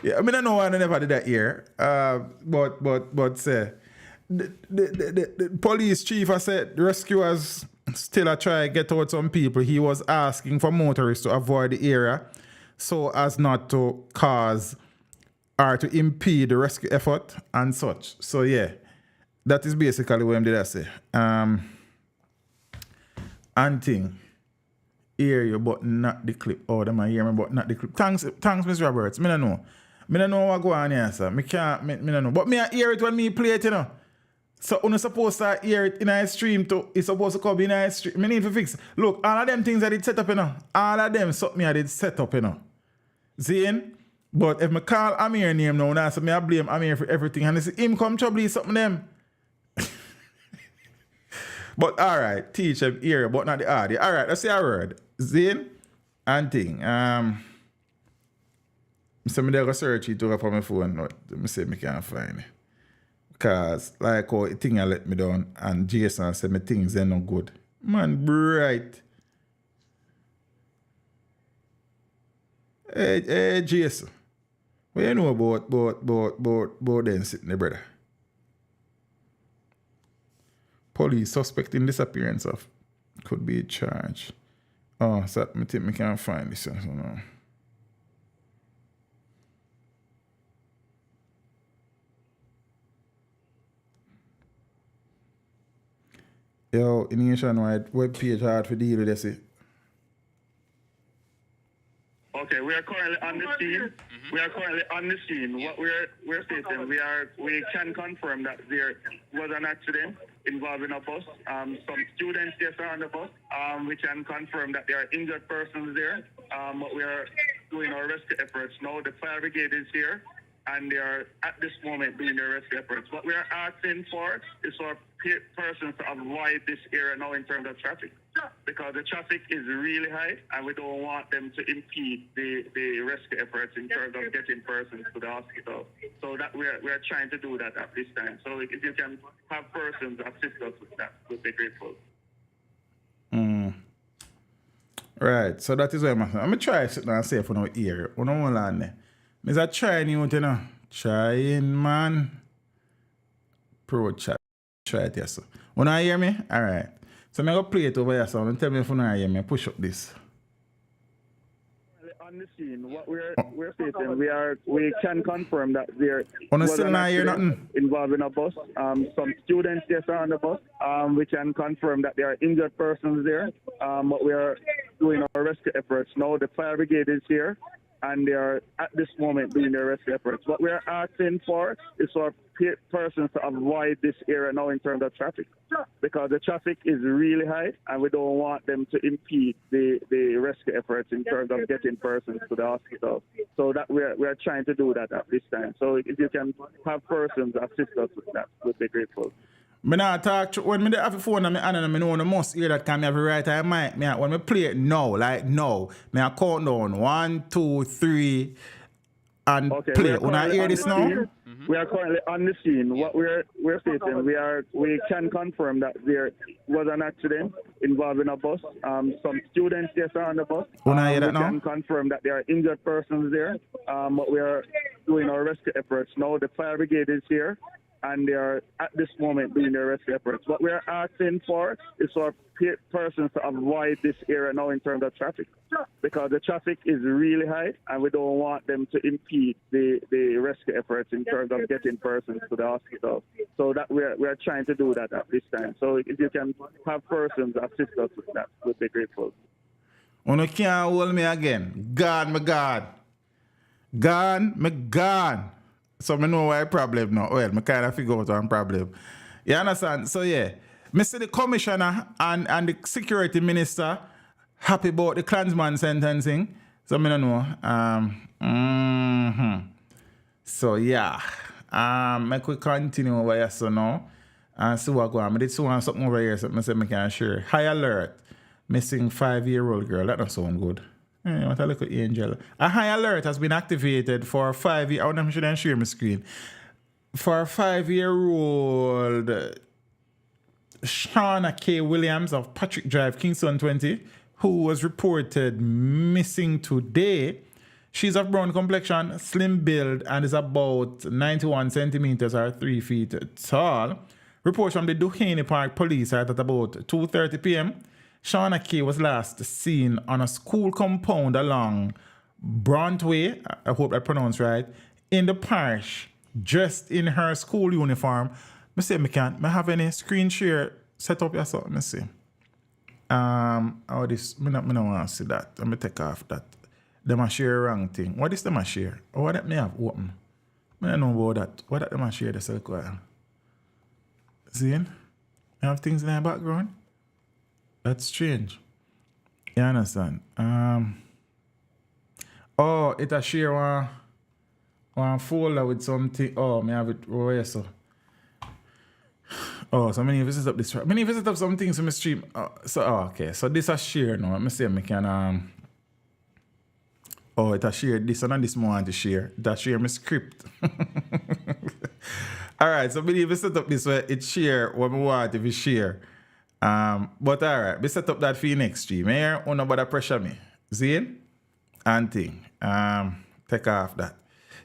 yeah, I mean I know I never did that here. But say the police chief I said the rescuers still a try to get out some people. He was asking for motorists to avoid the area so as not to cause or to impede the rescue effort and such. So yeah, that is basically what I did I say. And thing. Hear you, but not the clip. Oh, them I hear me, but not the clip. Thanks, Miss Roberts. Me don't know. Me don't know what go on here, sir. Me can't, me don't know. But me I hear it when me play it, you know. So you're supposed to hear it in a stream too. It's supposed to come in a stream. Me need to fix. Look, all of them things I did set up, you know. All of them something I did set up, you know. Seeing? But if me call Amir name now, now so me I blame Amir for everything. And it's him come trouble something them. But all right, teach them here, but not the audio. All right, let's see a word. Zane and thing. So me there go search it over my phone. Let me say me can't find it. Because like how the thing I let me down and Jason said my things they no good. Man, bright. Hey Jason. What you know about them sitting there, brother? Police suspecting disappearance of could be charged. Oh, so I think I can't find this one. So no. Yo, in nationwide webpage hard for deal with this. Okay, we are currently on the scene. We are currently on the scene. What we're stating, we can confirm that there was an accident involving a bus. Some students yes are on the bus. We can confirm that there are injured persons there. But we are doing our rescue efforts now. The fire brigade is here, and they are at this moment doing their rescue efforts. What we are asking for is for persons to avoid this area now in terms of traffic. because the traffic is really high and we don't want them to impede the rescue efforts in terms of getting persons to the hospital. So that we're trying to do that at this time. So if you can have persons assist us with that, we'd be grateful. Right, so that is why I'm going to try sit down and say for no ear. I don't want to learn. I'm trying you know. Trying, man. Pro chat. Try it, yes. When I hear me? All right. So I'm going to play it over here, so tell me if you don't hear me. Push up this. On the scene, what we're stating, we can confirm that there Was was still an not hear accident nothing? involving a bus. Some students yes are on the bus. We can confirm that there are injured persons there. But we are doing our rescue efforts now. The fire brigade is here, and they are at this moment doing their rescue efforts. What we are asking for is for persons to avoid this area now in terms of traffic, because the traffic is really high and we don't want them to impede the rescue efforts in terms of getting persons to the hospital. So that we're trying to do that at this time. So if you can have persons assist us with that, we'd be grateful. I not talk when me have a phone and I know the must hear that can have a right time mic. When me play it now, like now, me I count down 1, 2, 3 and play. When I hear this now? We are currently on the scene. What we're stating, we can confirm that there was an accident involving a bus. Some students yes are on the bus. When I hear that we now? can confirm that there are injured persons there. But we are doing our rescue efforts now. The fire brigade is here, and they are at this moment doing their rescue efforts. What we are asking for is for persons to avoid this area now in terms of traffic, because the traffic is really high and we don't want them to impede the rescue efforts in terms of getting persons to the hospital. So that we're trying to do that at this time. So if you can have persons assist us with that, we'd be grateful. You can't hold me again. God, my God. God, my God. So I know why a problem now. Well, I kind of figure out one problem. You understand? So yeah, I see the commissioner and the security minister happy about the Clansman sentencing. So I don't know. So yeah. Make we continue over here so now. And see what go on. I did want something over here so I say I can share. High alert. Missing 5-year-old girl. That don't sound good. Hey, what a little angel. A high alert has been activated for a 5-year. I shouldn't share my screen. For a 5-year-old Shauna K. Williams of Patrick Drive, Kingston 20, who was reported missing today. She's of brown complexion, slim build, and is about 91 centimeters or 3 feet tall. Reports from the Duhaney Park Police are at about 2:30 p.m. Shauna K was last seen on a school compound along Brontway, I hope I pronounced right, in the parish, dressed in her school uniform. I say I have any screen share set up yourself. Let me see. How this? I don't want to see that. Let me take off that. Them a share wrong thing. What is them a share? Or what that may have open? I don't know about that. What that them a share the circle? See? You have things in the background? That's strange. You understand? Oh, it a share one folder with something. Oh, me have it over here, so. Oh, so many visit up this. Many visit up some things in my stream. Okay. So this a share now. Let me see if I can oh, it a share this and this more want to share. It a share my script. Alright, so believe we set up this way. It share what we want if you share. But alright, we set up that for you next stream. Here, nobody pressure me. See it? And thing. Take off that.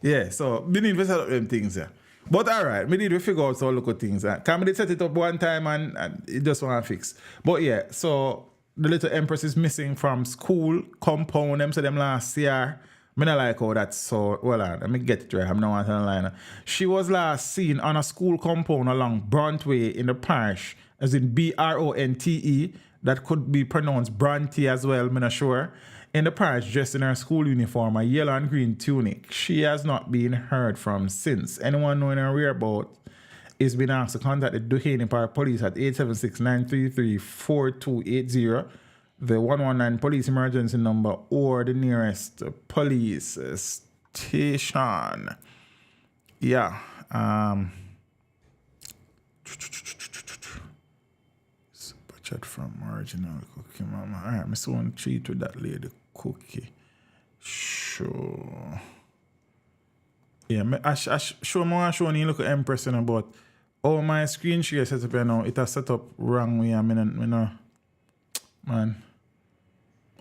Yeah, so we need to set up them things here. But alright, we need to figure out some local things. Can we set it up one time and it just want to fix. But yeah, so the little Empress is missing from school compound. Them say them last year. I don't like how that's so. Well, let me get it right. I'm not on the line. She was last seen on a school compound along Brontway in the parish, as in Bronte. That could be pronounced Bronte as well. I'm not sure. In the parish, dressed in her school uniform, a yellow and green tunic. She has not been heard from since. Anyone knowing her whereabouts is being asked to contact the Duhaney Park Police at 876-933-4280, the 119 police emergency number, or the nearest police station. Yeah. Super captured from original Cookie Mama. All right, I still want to cheat with that lady Cookie. Sure. Yeah, I show more showing you look at Empress and about oh my screen share set up here now. It has set up wrong way. I mean, man,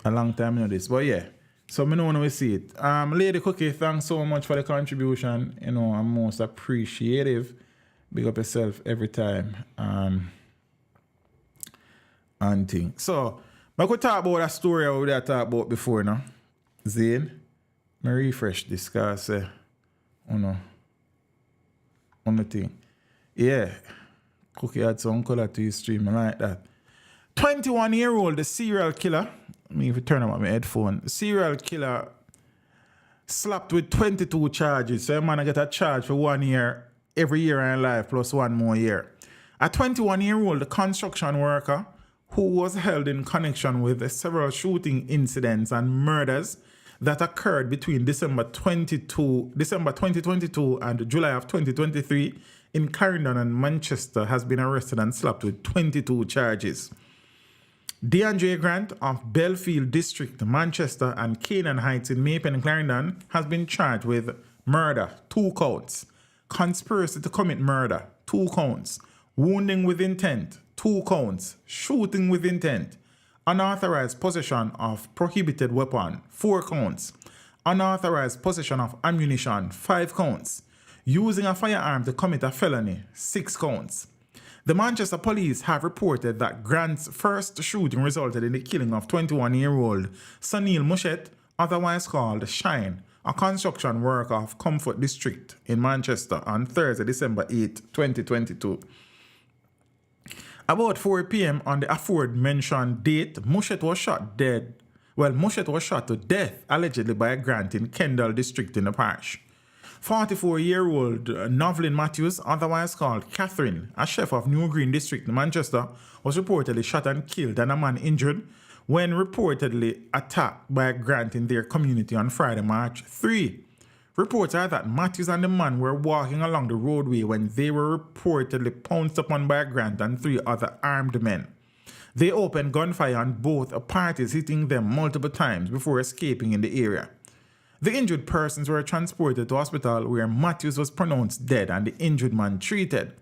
a long time in this, but yeah. So me know when we see it. Lady Cookie, thanks so much for the contribution. You know, I'm most appreciative. Big up yourself every time. And thing. So I could talk about a story I would have talked about before, no? Zane, me refresh this because on the thing. Yeah. Cookie had some color to his stream. I like that. 21-year-old, the serial killer. Let me turn on my headphone. The serial killer slapped with 22 charges. So a man get a charge for 1 year, every year in life, plus 1 more year. A 21-year-old construction worker who was held in connection with several shooting incidents and murders that occurred between December 2022 and July of 2023 in Clarendon and Manchester has been arrested and slapped with 22 charges. DeAndre Grant of Belfield District, Manchester, and Canaan Heights in Mapen and Clarendon has been charged with murder, 2 counts, conspiracy to commit murder, 2 counts, wounding with intent, 2 counts, shooting with intent, unauthorized possession of prohibited weapon, 4 counts, unauthorized possession of ammunition, 5 counts, using a firearm to commit a felony, 6 counts. The Manchester police have reported that Grant's first shooting resulted in the killing of 21-year-old Sunil Mushet, otherwise called Shine, a construction worker of Comfort District in Manchester on Thursday, December 8, 2022. About 4 p.m. on the aforementioned date, Mushet was shot dead. Well, Mushet was shot to death, allegedly by a Grant in Kendall District in the parish. 44-year-old Novlin Matthews, otherwise called Catherine, a chef of New Green District in Manchester, was reportedly shot and killed and a man injured when reportedly attacked by a Grant in their community on Friday, March 3. Reports are that Matthews and the man were walking along the roadway when they were reportedly pounced upon by a Grant and 3 other armed men. They opened gunfire on both parties, hitting them multiple times before escaping in the area. The injured persons were transported to hospital where Matthews was pronounced dead and the injured man treated.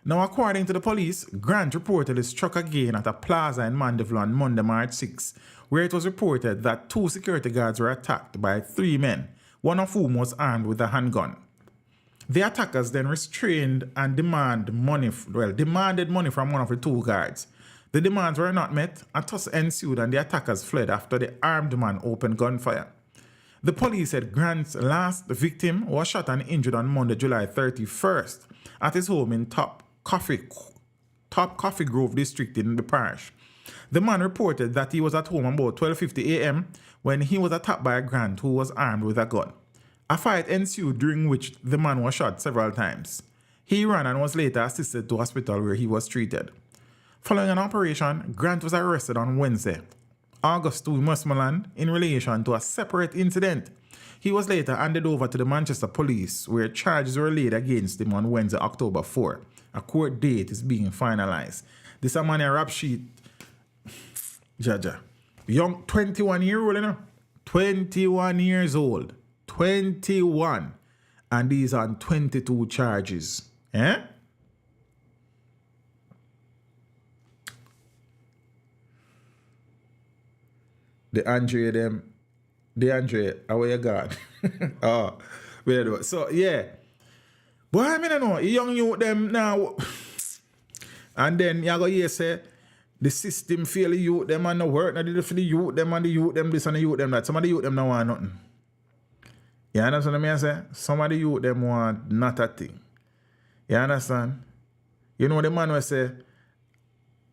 Now, according to the police, Grant reportedly struck again at a plaza in Mandeville on Monday, March 6, where it was reported that 2 security guards were attacked by 3 men, one of whom was armed with a handgun. The attackers then restrained and demanded money from one of the 2 guards. The demands were not met, a tussle ensued and the attackers fled after the armed man opened gunfire. The police said Grant's last victim was shot and injured on Monday, July 31st at his home in Top Coffee Grove District in the parish. The man reported that he was at home about 12:50 a.m. when he was attacked by a Grant who was armed with a gun. A fight ensued during which the man was shot several times. He ran and was later assisted to hospital where he was treated. Following an operation, Grant was arrested on Wednesday, August 2, Westmoreland, in relation to a separate incident. He was later handed over to the Manchester police, where charges were laid against him on Wednesday, October 4. A court date is being finalized. This a man a rap sheet. Jaja. Young 21-year-old, you know? 21 years old. 21. And he's on 22 charges. Eh? DeAndre, how you got? Oh, weird. So, yeah. But I mean, I know, young youth them now. And then you go here say, the system fail the youth them and no work. Now they for the youth them and the youth them this and the youth them that. Some of the youth them don't want nothing. You understand what I say? Some of the youth them want not a thing. You understand? You know the man will say,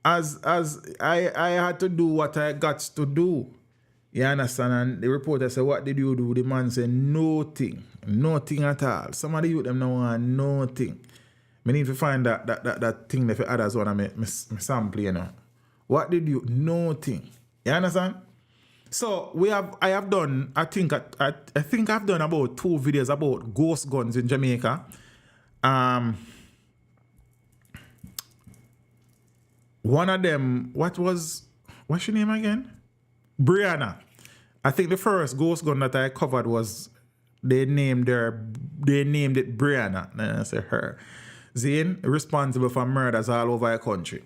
as I had to do what I got to do. You understand? And the reporter said, what did you do? The man said, nothing. Nothing at all. Some of the youth them don't want nothing. I need to find that thing that for others want to make sample, you know. What did you? Nothing. You understand? So I have done, I think I've done about 2 videos about ghost guns in Jamaica. one of them, what's your name again? Brianna. I think the first ghost gun that I covered was they named it Brianna. And I say her. Zane, responsible for murders all over the country.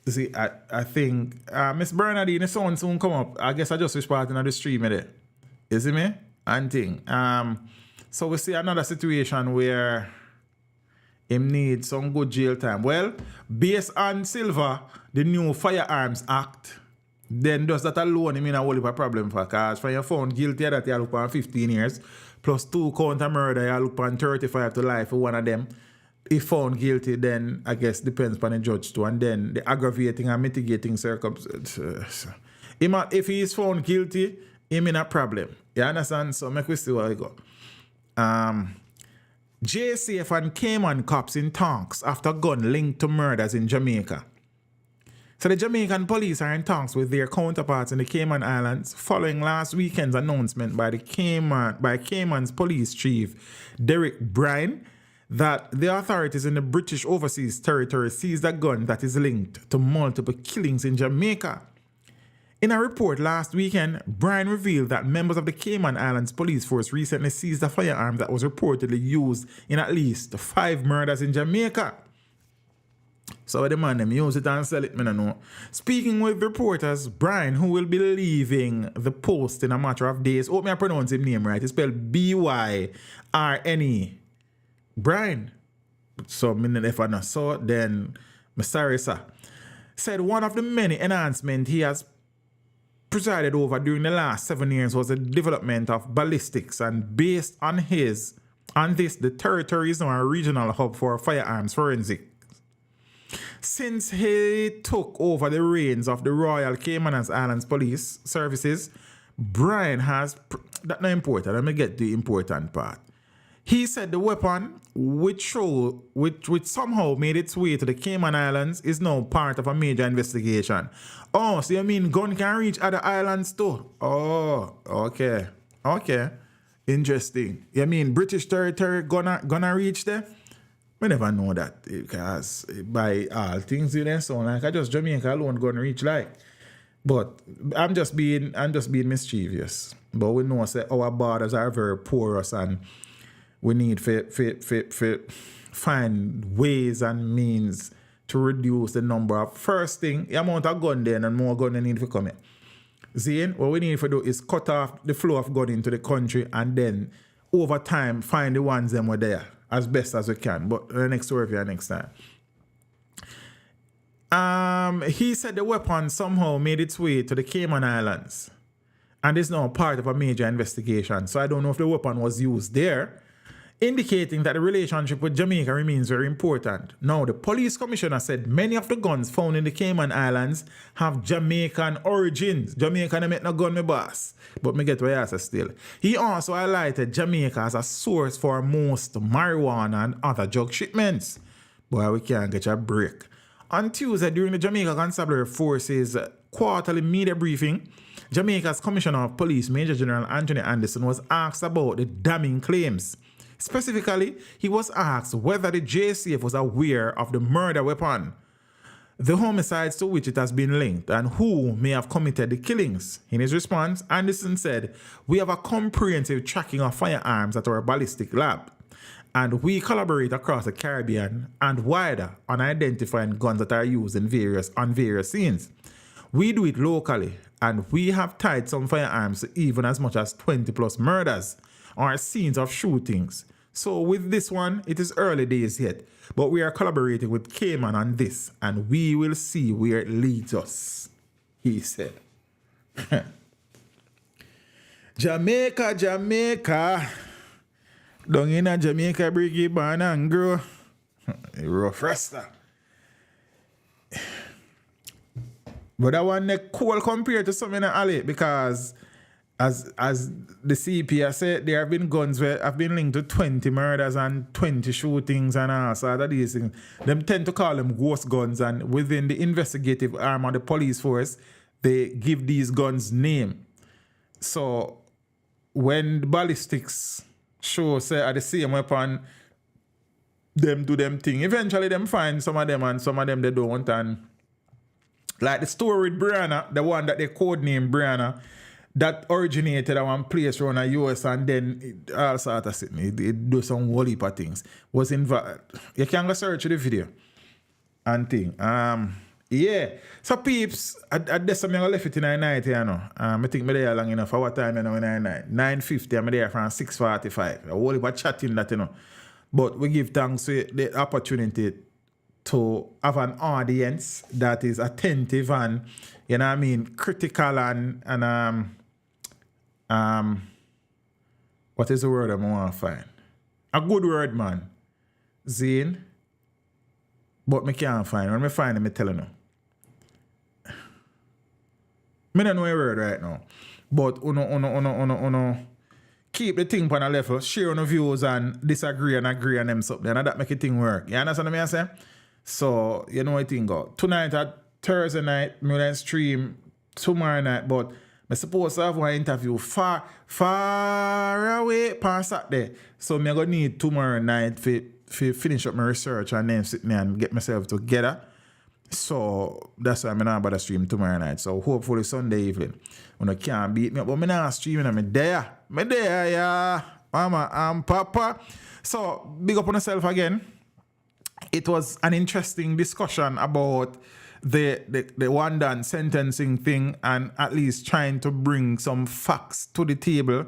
See, I think Miss Bernadine, the sound soon come up. I guess I just wish part in the stream there. You see me? And thing. So we see another situation where him need some good jail time. Well, based on Silver, the new Firearms Act, then does that alone him in a whole heap of problem for, because for you found guilty that you look on 15 years, plus 2 count of murder, you look on 35 to life for one of them. If found guilty, then I guess depends upon the judge too. And then the aggravating and mitigating circumstances. If he is found guilty, him in a problem. You understand? So make we see where we go. JCF and Cayman cops in talks after gun linked to murders in Jamaica. So the Jamaican police are in talks with their counterparts in the Cayman Islands following last weekend's announcement by Cayman's police chief Derek Bryan that the authorities in the British Overseas Territory seized a gun that is linked to multiple killings in Jamaica. In a report last weekend, Bryan revealed that members of the Cayman Islands police force recently seized a firearm that was reportedly used in at least 5 murders in Jamaica. So the man them use it and sell it, I don't know. Speaking with reporters, Bryan, who will be leaving the post in a matter of days, hope I pronounce his name right, it's spelled Byrne. Bryan. So if I not saw, then I'm sorry, sir. Said one of the many enhancements he has presided over during the last 7 years was the development of ballistics, and based on this, the territory is now a regional hub for firearms forensics. Since he took over the reins of the Royal Cayman Islands Police Services, Bryan has, that's not important, let me get the important part. He said the weapon, which somehow made its way to the Cayman Islands, is now part of a major investigation. Oh, so you mean gun can reach other islands too? Oh, okay. Interesting. You mean British territory gonna reach there? We never know that, because by all things you then sound like I just Jamaica alone gonna reach like. But I'm just being mischievous. But we know that our borders are very porous, and we need to find ways and means to reduce the number of, first thing, the amount of gun there and more gun they need to come in. Zane, what we need to do is cut off the flow of gun into the country, and then over time find the ones that were there as best as we can. But the next story for you next time. He said the weapon somehow made its way to the Cayman Islands and is now part of a major investigation. So I don't know if the weapon was used there, indicating that the relationship with Jamaica remains very important. Now, the police commissioner said many of the guns found in the Cayman Islands have Jamaican origins. Jamaica make no gun, me boss. But me get where I say still. He also highlighted Jamaica as a source for most marijuana and other drug shipments. Boy, we can't get a break. On Tuesday, during the Jamaica Constabulary Force's quarterly media briefing, Jamaica's Commissioner of Police, Major General Anthony Anderson, was asked about the damning claims. Specifically, he was asked whether the JCF was aware of the murder weapon, the homicides to which it has been linked, and who may have committed the killings. In his response, Anderson said, "We have a comprehensive tracking of firearms at our ballistic lab, and we collaborate across the Caribbean and wider on identifying guns that are used on various scenes. We do it locally, and we have tied some firearms to even as much as 20 plus murders or scenes of shootings. So with this one, it is early days yet, but we are collaborating with Cayman on this, and we will see where it leads us," he said. Jamaica. Down in a Jamaica, breaky barn and grow. Rough rasta. But that one cool compared to some in the alley, because as the CP has said, there have been guns where have been linked to 20 murders and 20 shootings and all sorts of these things. Them tend to call them ghost guns, and within the investigative arm of the police force, they give these guns name. So when the ballistics show say at the same weapon, them do them thing, eventually them find some of them, and some of them they don't, and Like the story with Brianna, the one that they codenamed Brianna, that originated at one place around the US and then it all sort of sitting. It do some whole heap of things. Was involved. You can go search the video and thing. Yeah. So peeps, at this time I left it in the night, you know. I think I'm there long enough. For what time you know in the night? 9:50, I'm there from 6:45. A whole heap of chatting that, you know. But we give thanks to the opportunity to have an audience that is attentive and, you know what I mean, critical and what is the word I want to find? A good word, man. Zane. But me can't find it. When I find it, I tell you. I don't know a word right now. But uno keep the thing on a level, share on the views and disagree and agree on them something. And that make the thing work. You understand what I say? So, you know what I think go. Tonight at Thursday night, I'm going to stream tomorrow night, but I'm supposed to have one interview far away past Saturday. So I'm going to need tomorrow night to finish up my research and then sit there and get myself together. So that's why I'm not about to stream tomorrow night. So hopefully Sunday evening, when I can't beat me up, but I'm not streaming, I'm there, yeah. Mama and Papa. So big up on yourself again. It was an interesting discussion about the one done sentencing thing and at least trying to bring some facts to the table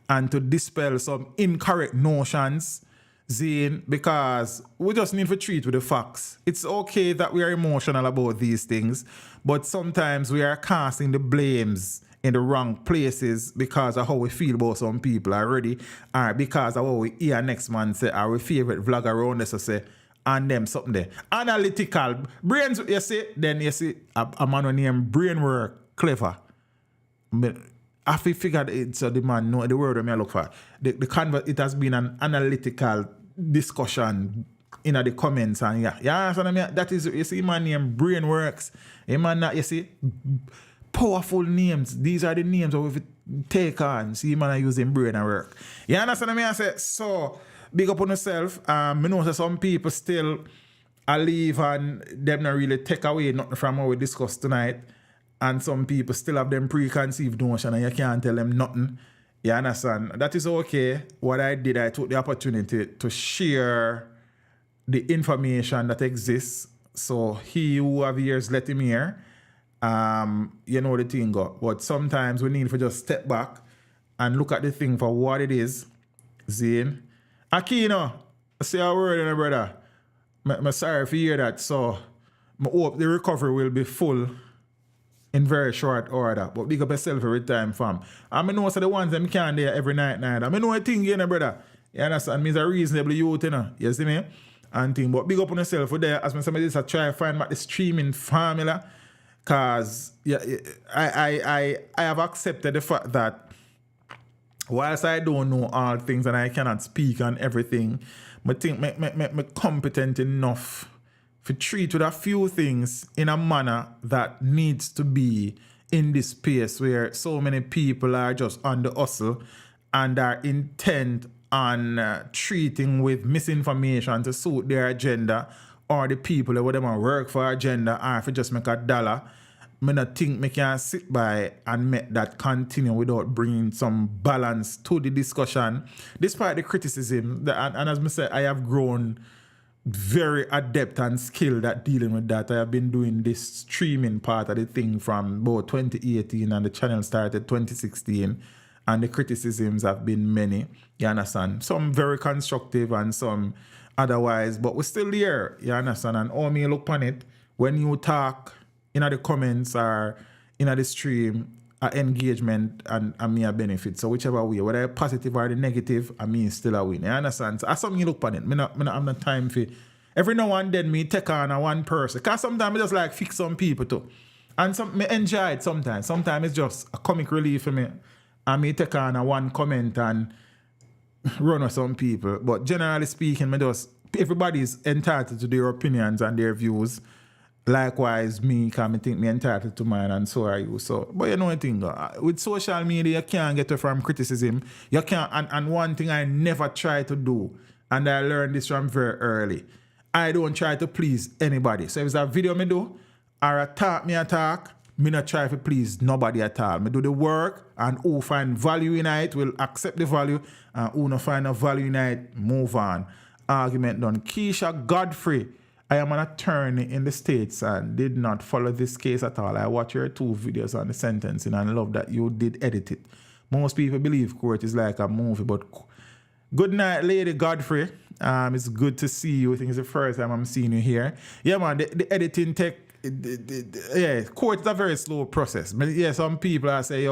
and to dispel some incorrect notions, Zane, because we just need to treat with the facts. It's okay that we are emotional about these things, but sometimes we are casting the blames in the wrong places because of how we feel about some people already, or because of what we hear next man say, our favorite vlogger around us say, and them something there. Analytical. Brains, you see, then you see a man named Brainwork Clever. I figured it's the man know the word I look for. It has been an analytical discussion in the comments and yeah. You understand what I mean? That is, you see, man named Brainworks. A man that you see powerful names. These are the names that we take on. See, man, I using brain and work. You understand what I mean? I say so. Big up on yourself. I know that some people still leave and them not really take away nothing from what we discussed tonight. And some people still have them preconceived notion and you can't tell them nothing. You understand? That is okay. What I did, I took the opportunity to share the information that exists. So he who have ears, let him hear. You know the thing go. But sometimes we need to just step back and look at the thing for what it is. Zane. Aquino, say a word, brother. I'm sorry for hear that. So I hope the recovery will be full in very short order. But big up yourself every time, fam. I know so the ones them can't there every night. I know a thing, you know, brother. You understand? Means a reasonable youth, you know. You see me? And thing. But big up on yourself for there. As somebody just try to find the streaming formula. Cause yeah, I have accepted the fact that whilst I don't know all things and I cannot speak on everything, I think I'm competent enough to treat with a few things in a manner that needs to be in this space where so many people are just on the hustle and are intent on treating with misinformation to suit their agenda or the people that would work for agenda or if it just make $1. I don't think I can sit by and make that continue without bringing some balance to the discussion. Despite the criticism, and as I said, I have grown very adept and skilled at dealing with that. I have been doing this streaming part of the thing from about 2018 and the channel started 2016 and the criticisms have been many, you understand? Some very constructive and some otherwise, but we're still here, you understand? And all me look on it, when you talk in the comments or in the stream, engagement and me a benefit. So whichever way, whether positive or the negative, I mean still a win. You understand? So as something you look on it, I not have no time for every now and then me take on a one person. Cause sometimes I just like fix some people too. And me enjoy it sometimes. Sometimes it's just a comic relief for me. And me take on a one comment and run with some people. But generally speaking, everybody's entitled to their opinions and their views. Likewise, me, because I think me entitled to mine and so are you. So, but you know one thing, with social media, you can't get away from criticism. You can't, and one thing I never try to do, and I learned this from very early, I don't try to please anybody. So if it's a video me do, or attack me not try to please nobody at all. Me do the work, and who find value in it will accept the value, and who not find no value in it, move on. Argument done. Keisha Godfrey, I am an attorney in the States and did not follow this case at all. I watched your 2 videos on the sentencing and love that you did edit it. Most people believe court is like a movie, but good night, Lady Godfrey. It's good to see you. I think it's the first time I'm seeing you here. Yeah, man, the editing tech, court is a very slow process. But yeah, some people are say,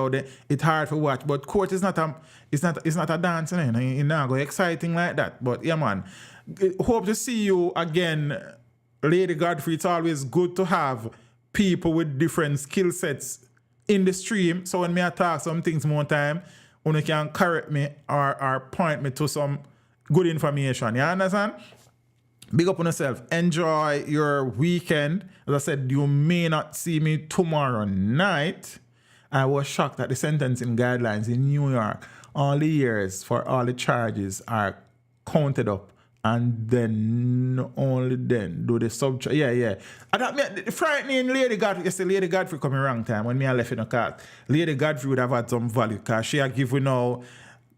it's hard to watch, but court is not a dance, it's not exciting like that. But yeah, man, hope to see you again, Lady Godfrey. It's always good to have people with different skill sets in the stream. So when I talk some things more time, you can correct me or point me to some good information. You understand? Big up on yourself. Enjoy your weekend. As I said, you may not see me tomorrow night. I was shocked that the sentencing guidelines in New York, all the years for all the charges are counted up, and then only then do the subtract. Yeah. And that frightening Lady Godfrey. You see, Lady Godfrey coming wrong time when I left in the car. Lady Godfrey would have had some value because she had given now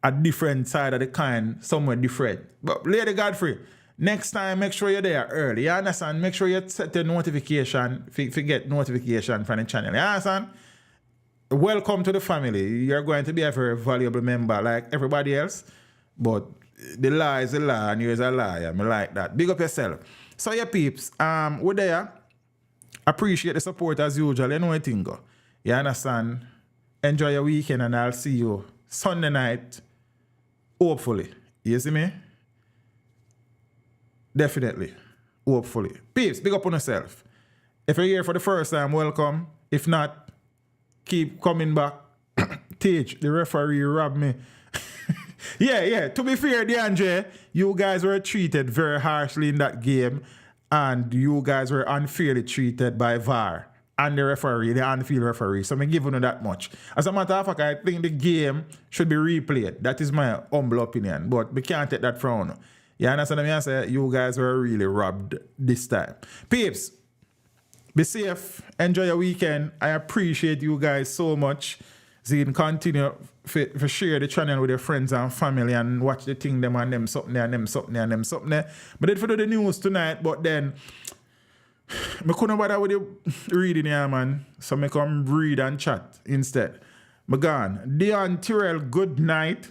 a different side of the kind, somewhere different. But Lady Godfrey, next time, make sure you're there early. You understand? Make sure you set your notification, forget notification from the channel. You understand? Welcome to the family. You're going to be a very valuable member like everybody else. But the lie is a lie and you're a liar. I like that. Big up yourself. So yeah, peeps, we're there. Appreciate the support as usual. You know what I think. You understand? Enjoy your weekend and I'll see you Sunday night. Hopefully. You see me? Definitely. Hopefully. Peeps, big up on yourself. If you're here for the first time, welcome. If not, keep coming back. Teach, the referee robbed me. Yeah. To be fair, DeAndre, you guys were treated very harshly in that game, and you guys were unfairly treated by VAR and the referee, the on-field referee. So I'm giving you that much. As a matter of fact, I think the game should be replayed. That is my humble opinion, but we can't take that from you. You understand what I say? You guys were really robbed this time. Peeps, be safe. Enjoy your weekend. I appreciate you guys so much. So you can continue to share the channel with your friends and family and watch the thing them and them something and them something and them something. But did for the news tonight, but then I couldn't bother with you reading here, man. So I come read and chat instead. I gone. Dion Tyrell, good night.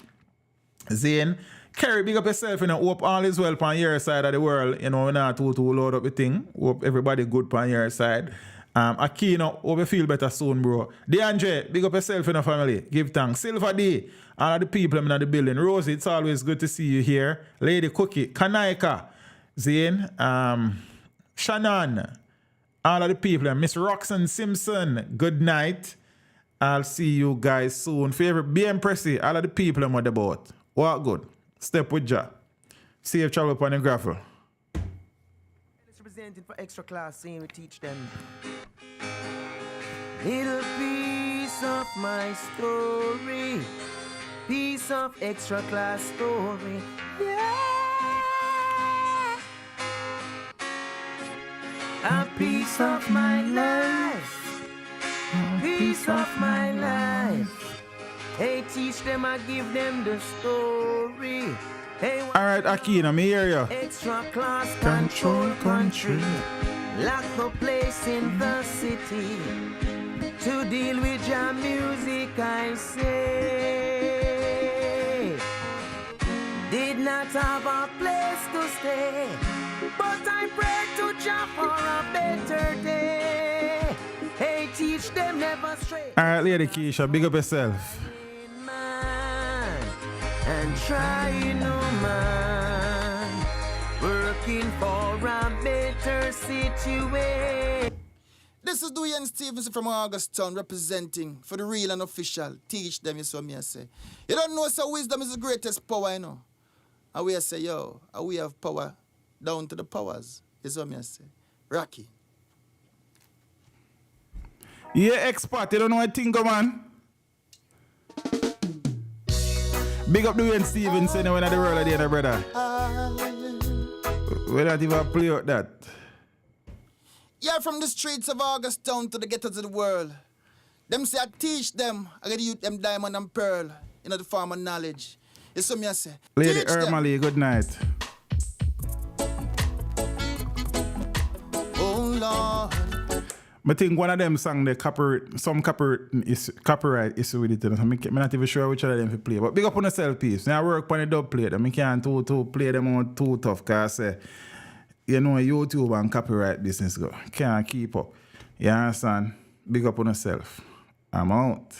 Zane. Kerry, big up yourself, hope all is well on your side of the world. We're not too load up the thing. Hope everybody good on your side. Akino, hope you feel better soon, bro. DeAndre, big up yourself in the family. Give thanks. Silver D, all of the people in the building. Rosie, it's always good to see you here. Lady Cookie, Kanaika, Zane, Shannon, all of the people. Miss Roxanne Simpson, good night. I'll see you guys soon. Favorite BM Pressy, all of the people on the boat. What good. Step with ya. Safe travel upon the gravel. It's represented for extra class, saying we teach them. Little piece of my story, piece of extra class story. Yeah. A piece of my life, piece of my life. Hey, teach them, I give them the story. Hey, all right, Akina, me hear you. Extra class control country. Lock the place in the city. To deal with your music, I say. Did not have a place to stay, but I pray to Jah for a better day. Hey, teach them never stray. All right, Lady Keisha, big up yourself. And trying, man, working for a better situation. This is Duane Stevenson from Augustown representing for the real and official. Teach them, you saw me I say. You don't know, so wisdom is the greatest power, you know. And we say, yo, and we have power down to the powers. You saw me I say. Rocky. Yeah, expert, you don't know what I think, man. Big up Duane Stevenson when at the world of the other brother. We not even play out that. Yeah, from the streets of Augustown to the ghettos of the world. Them say I teach them, I gotta use them diamond and pearl, in the form of knowledge. You see me I say? Lady Teach them. Ermali, good night. Oh Lord. I think one of them sang the copyright issue with it. I'm not even sure which of them to play. But big up on yourself, piece. Now I work on a dub plate. I can't play them on too tough because you know YouTube and copyright business go. Can't keep up. You understand? Big up on yourself. I'm out.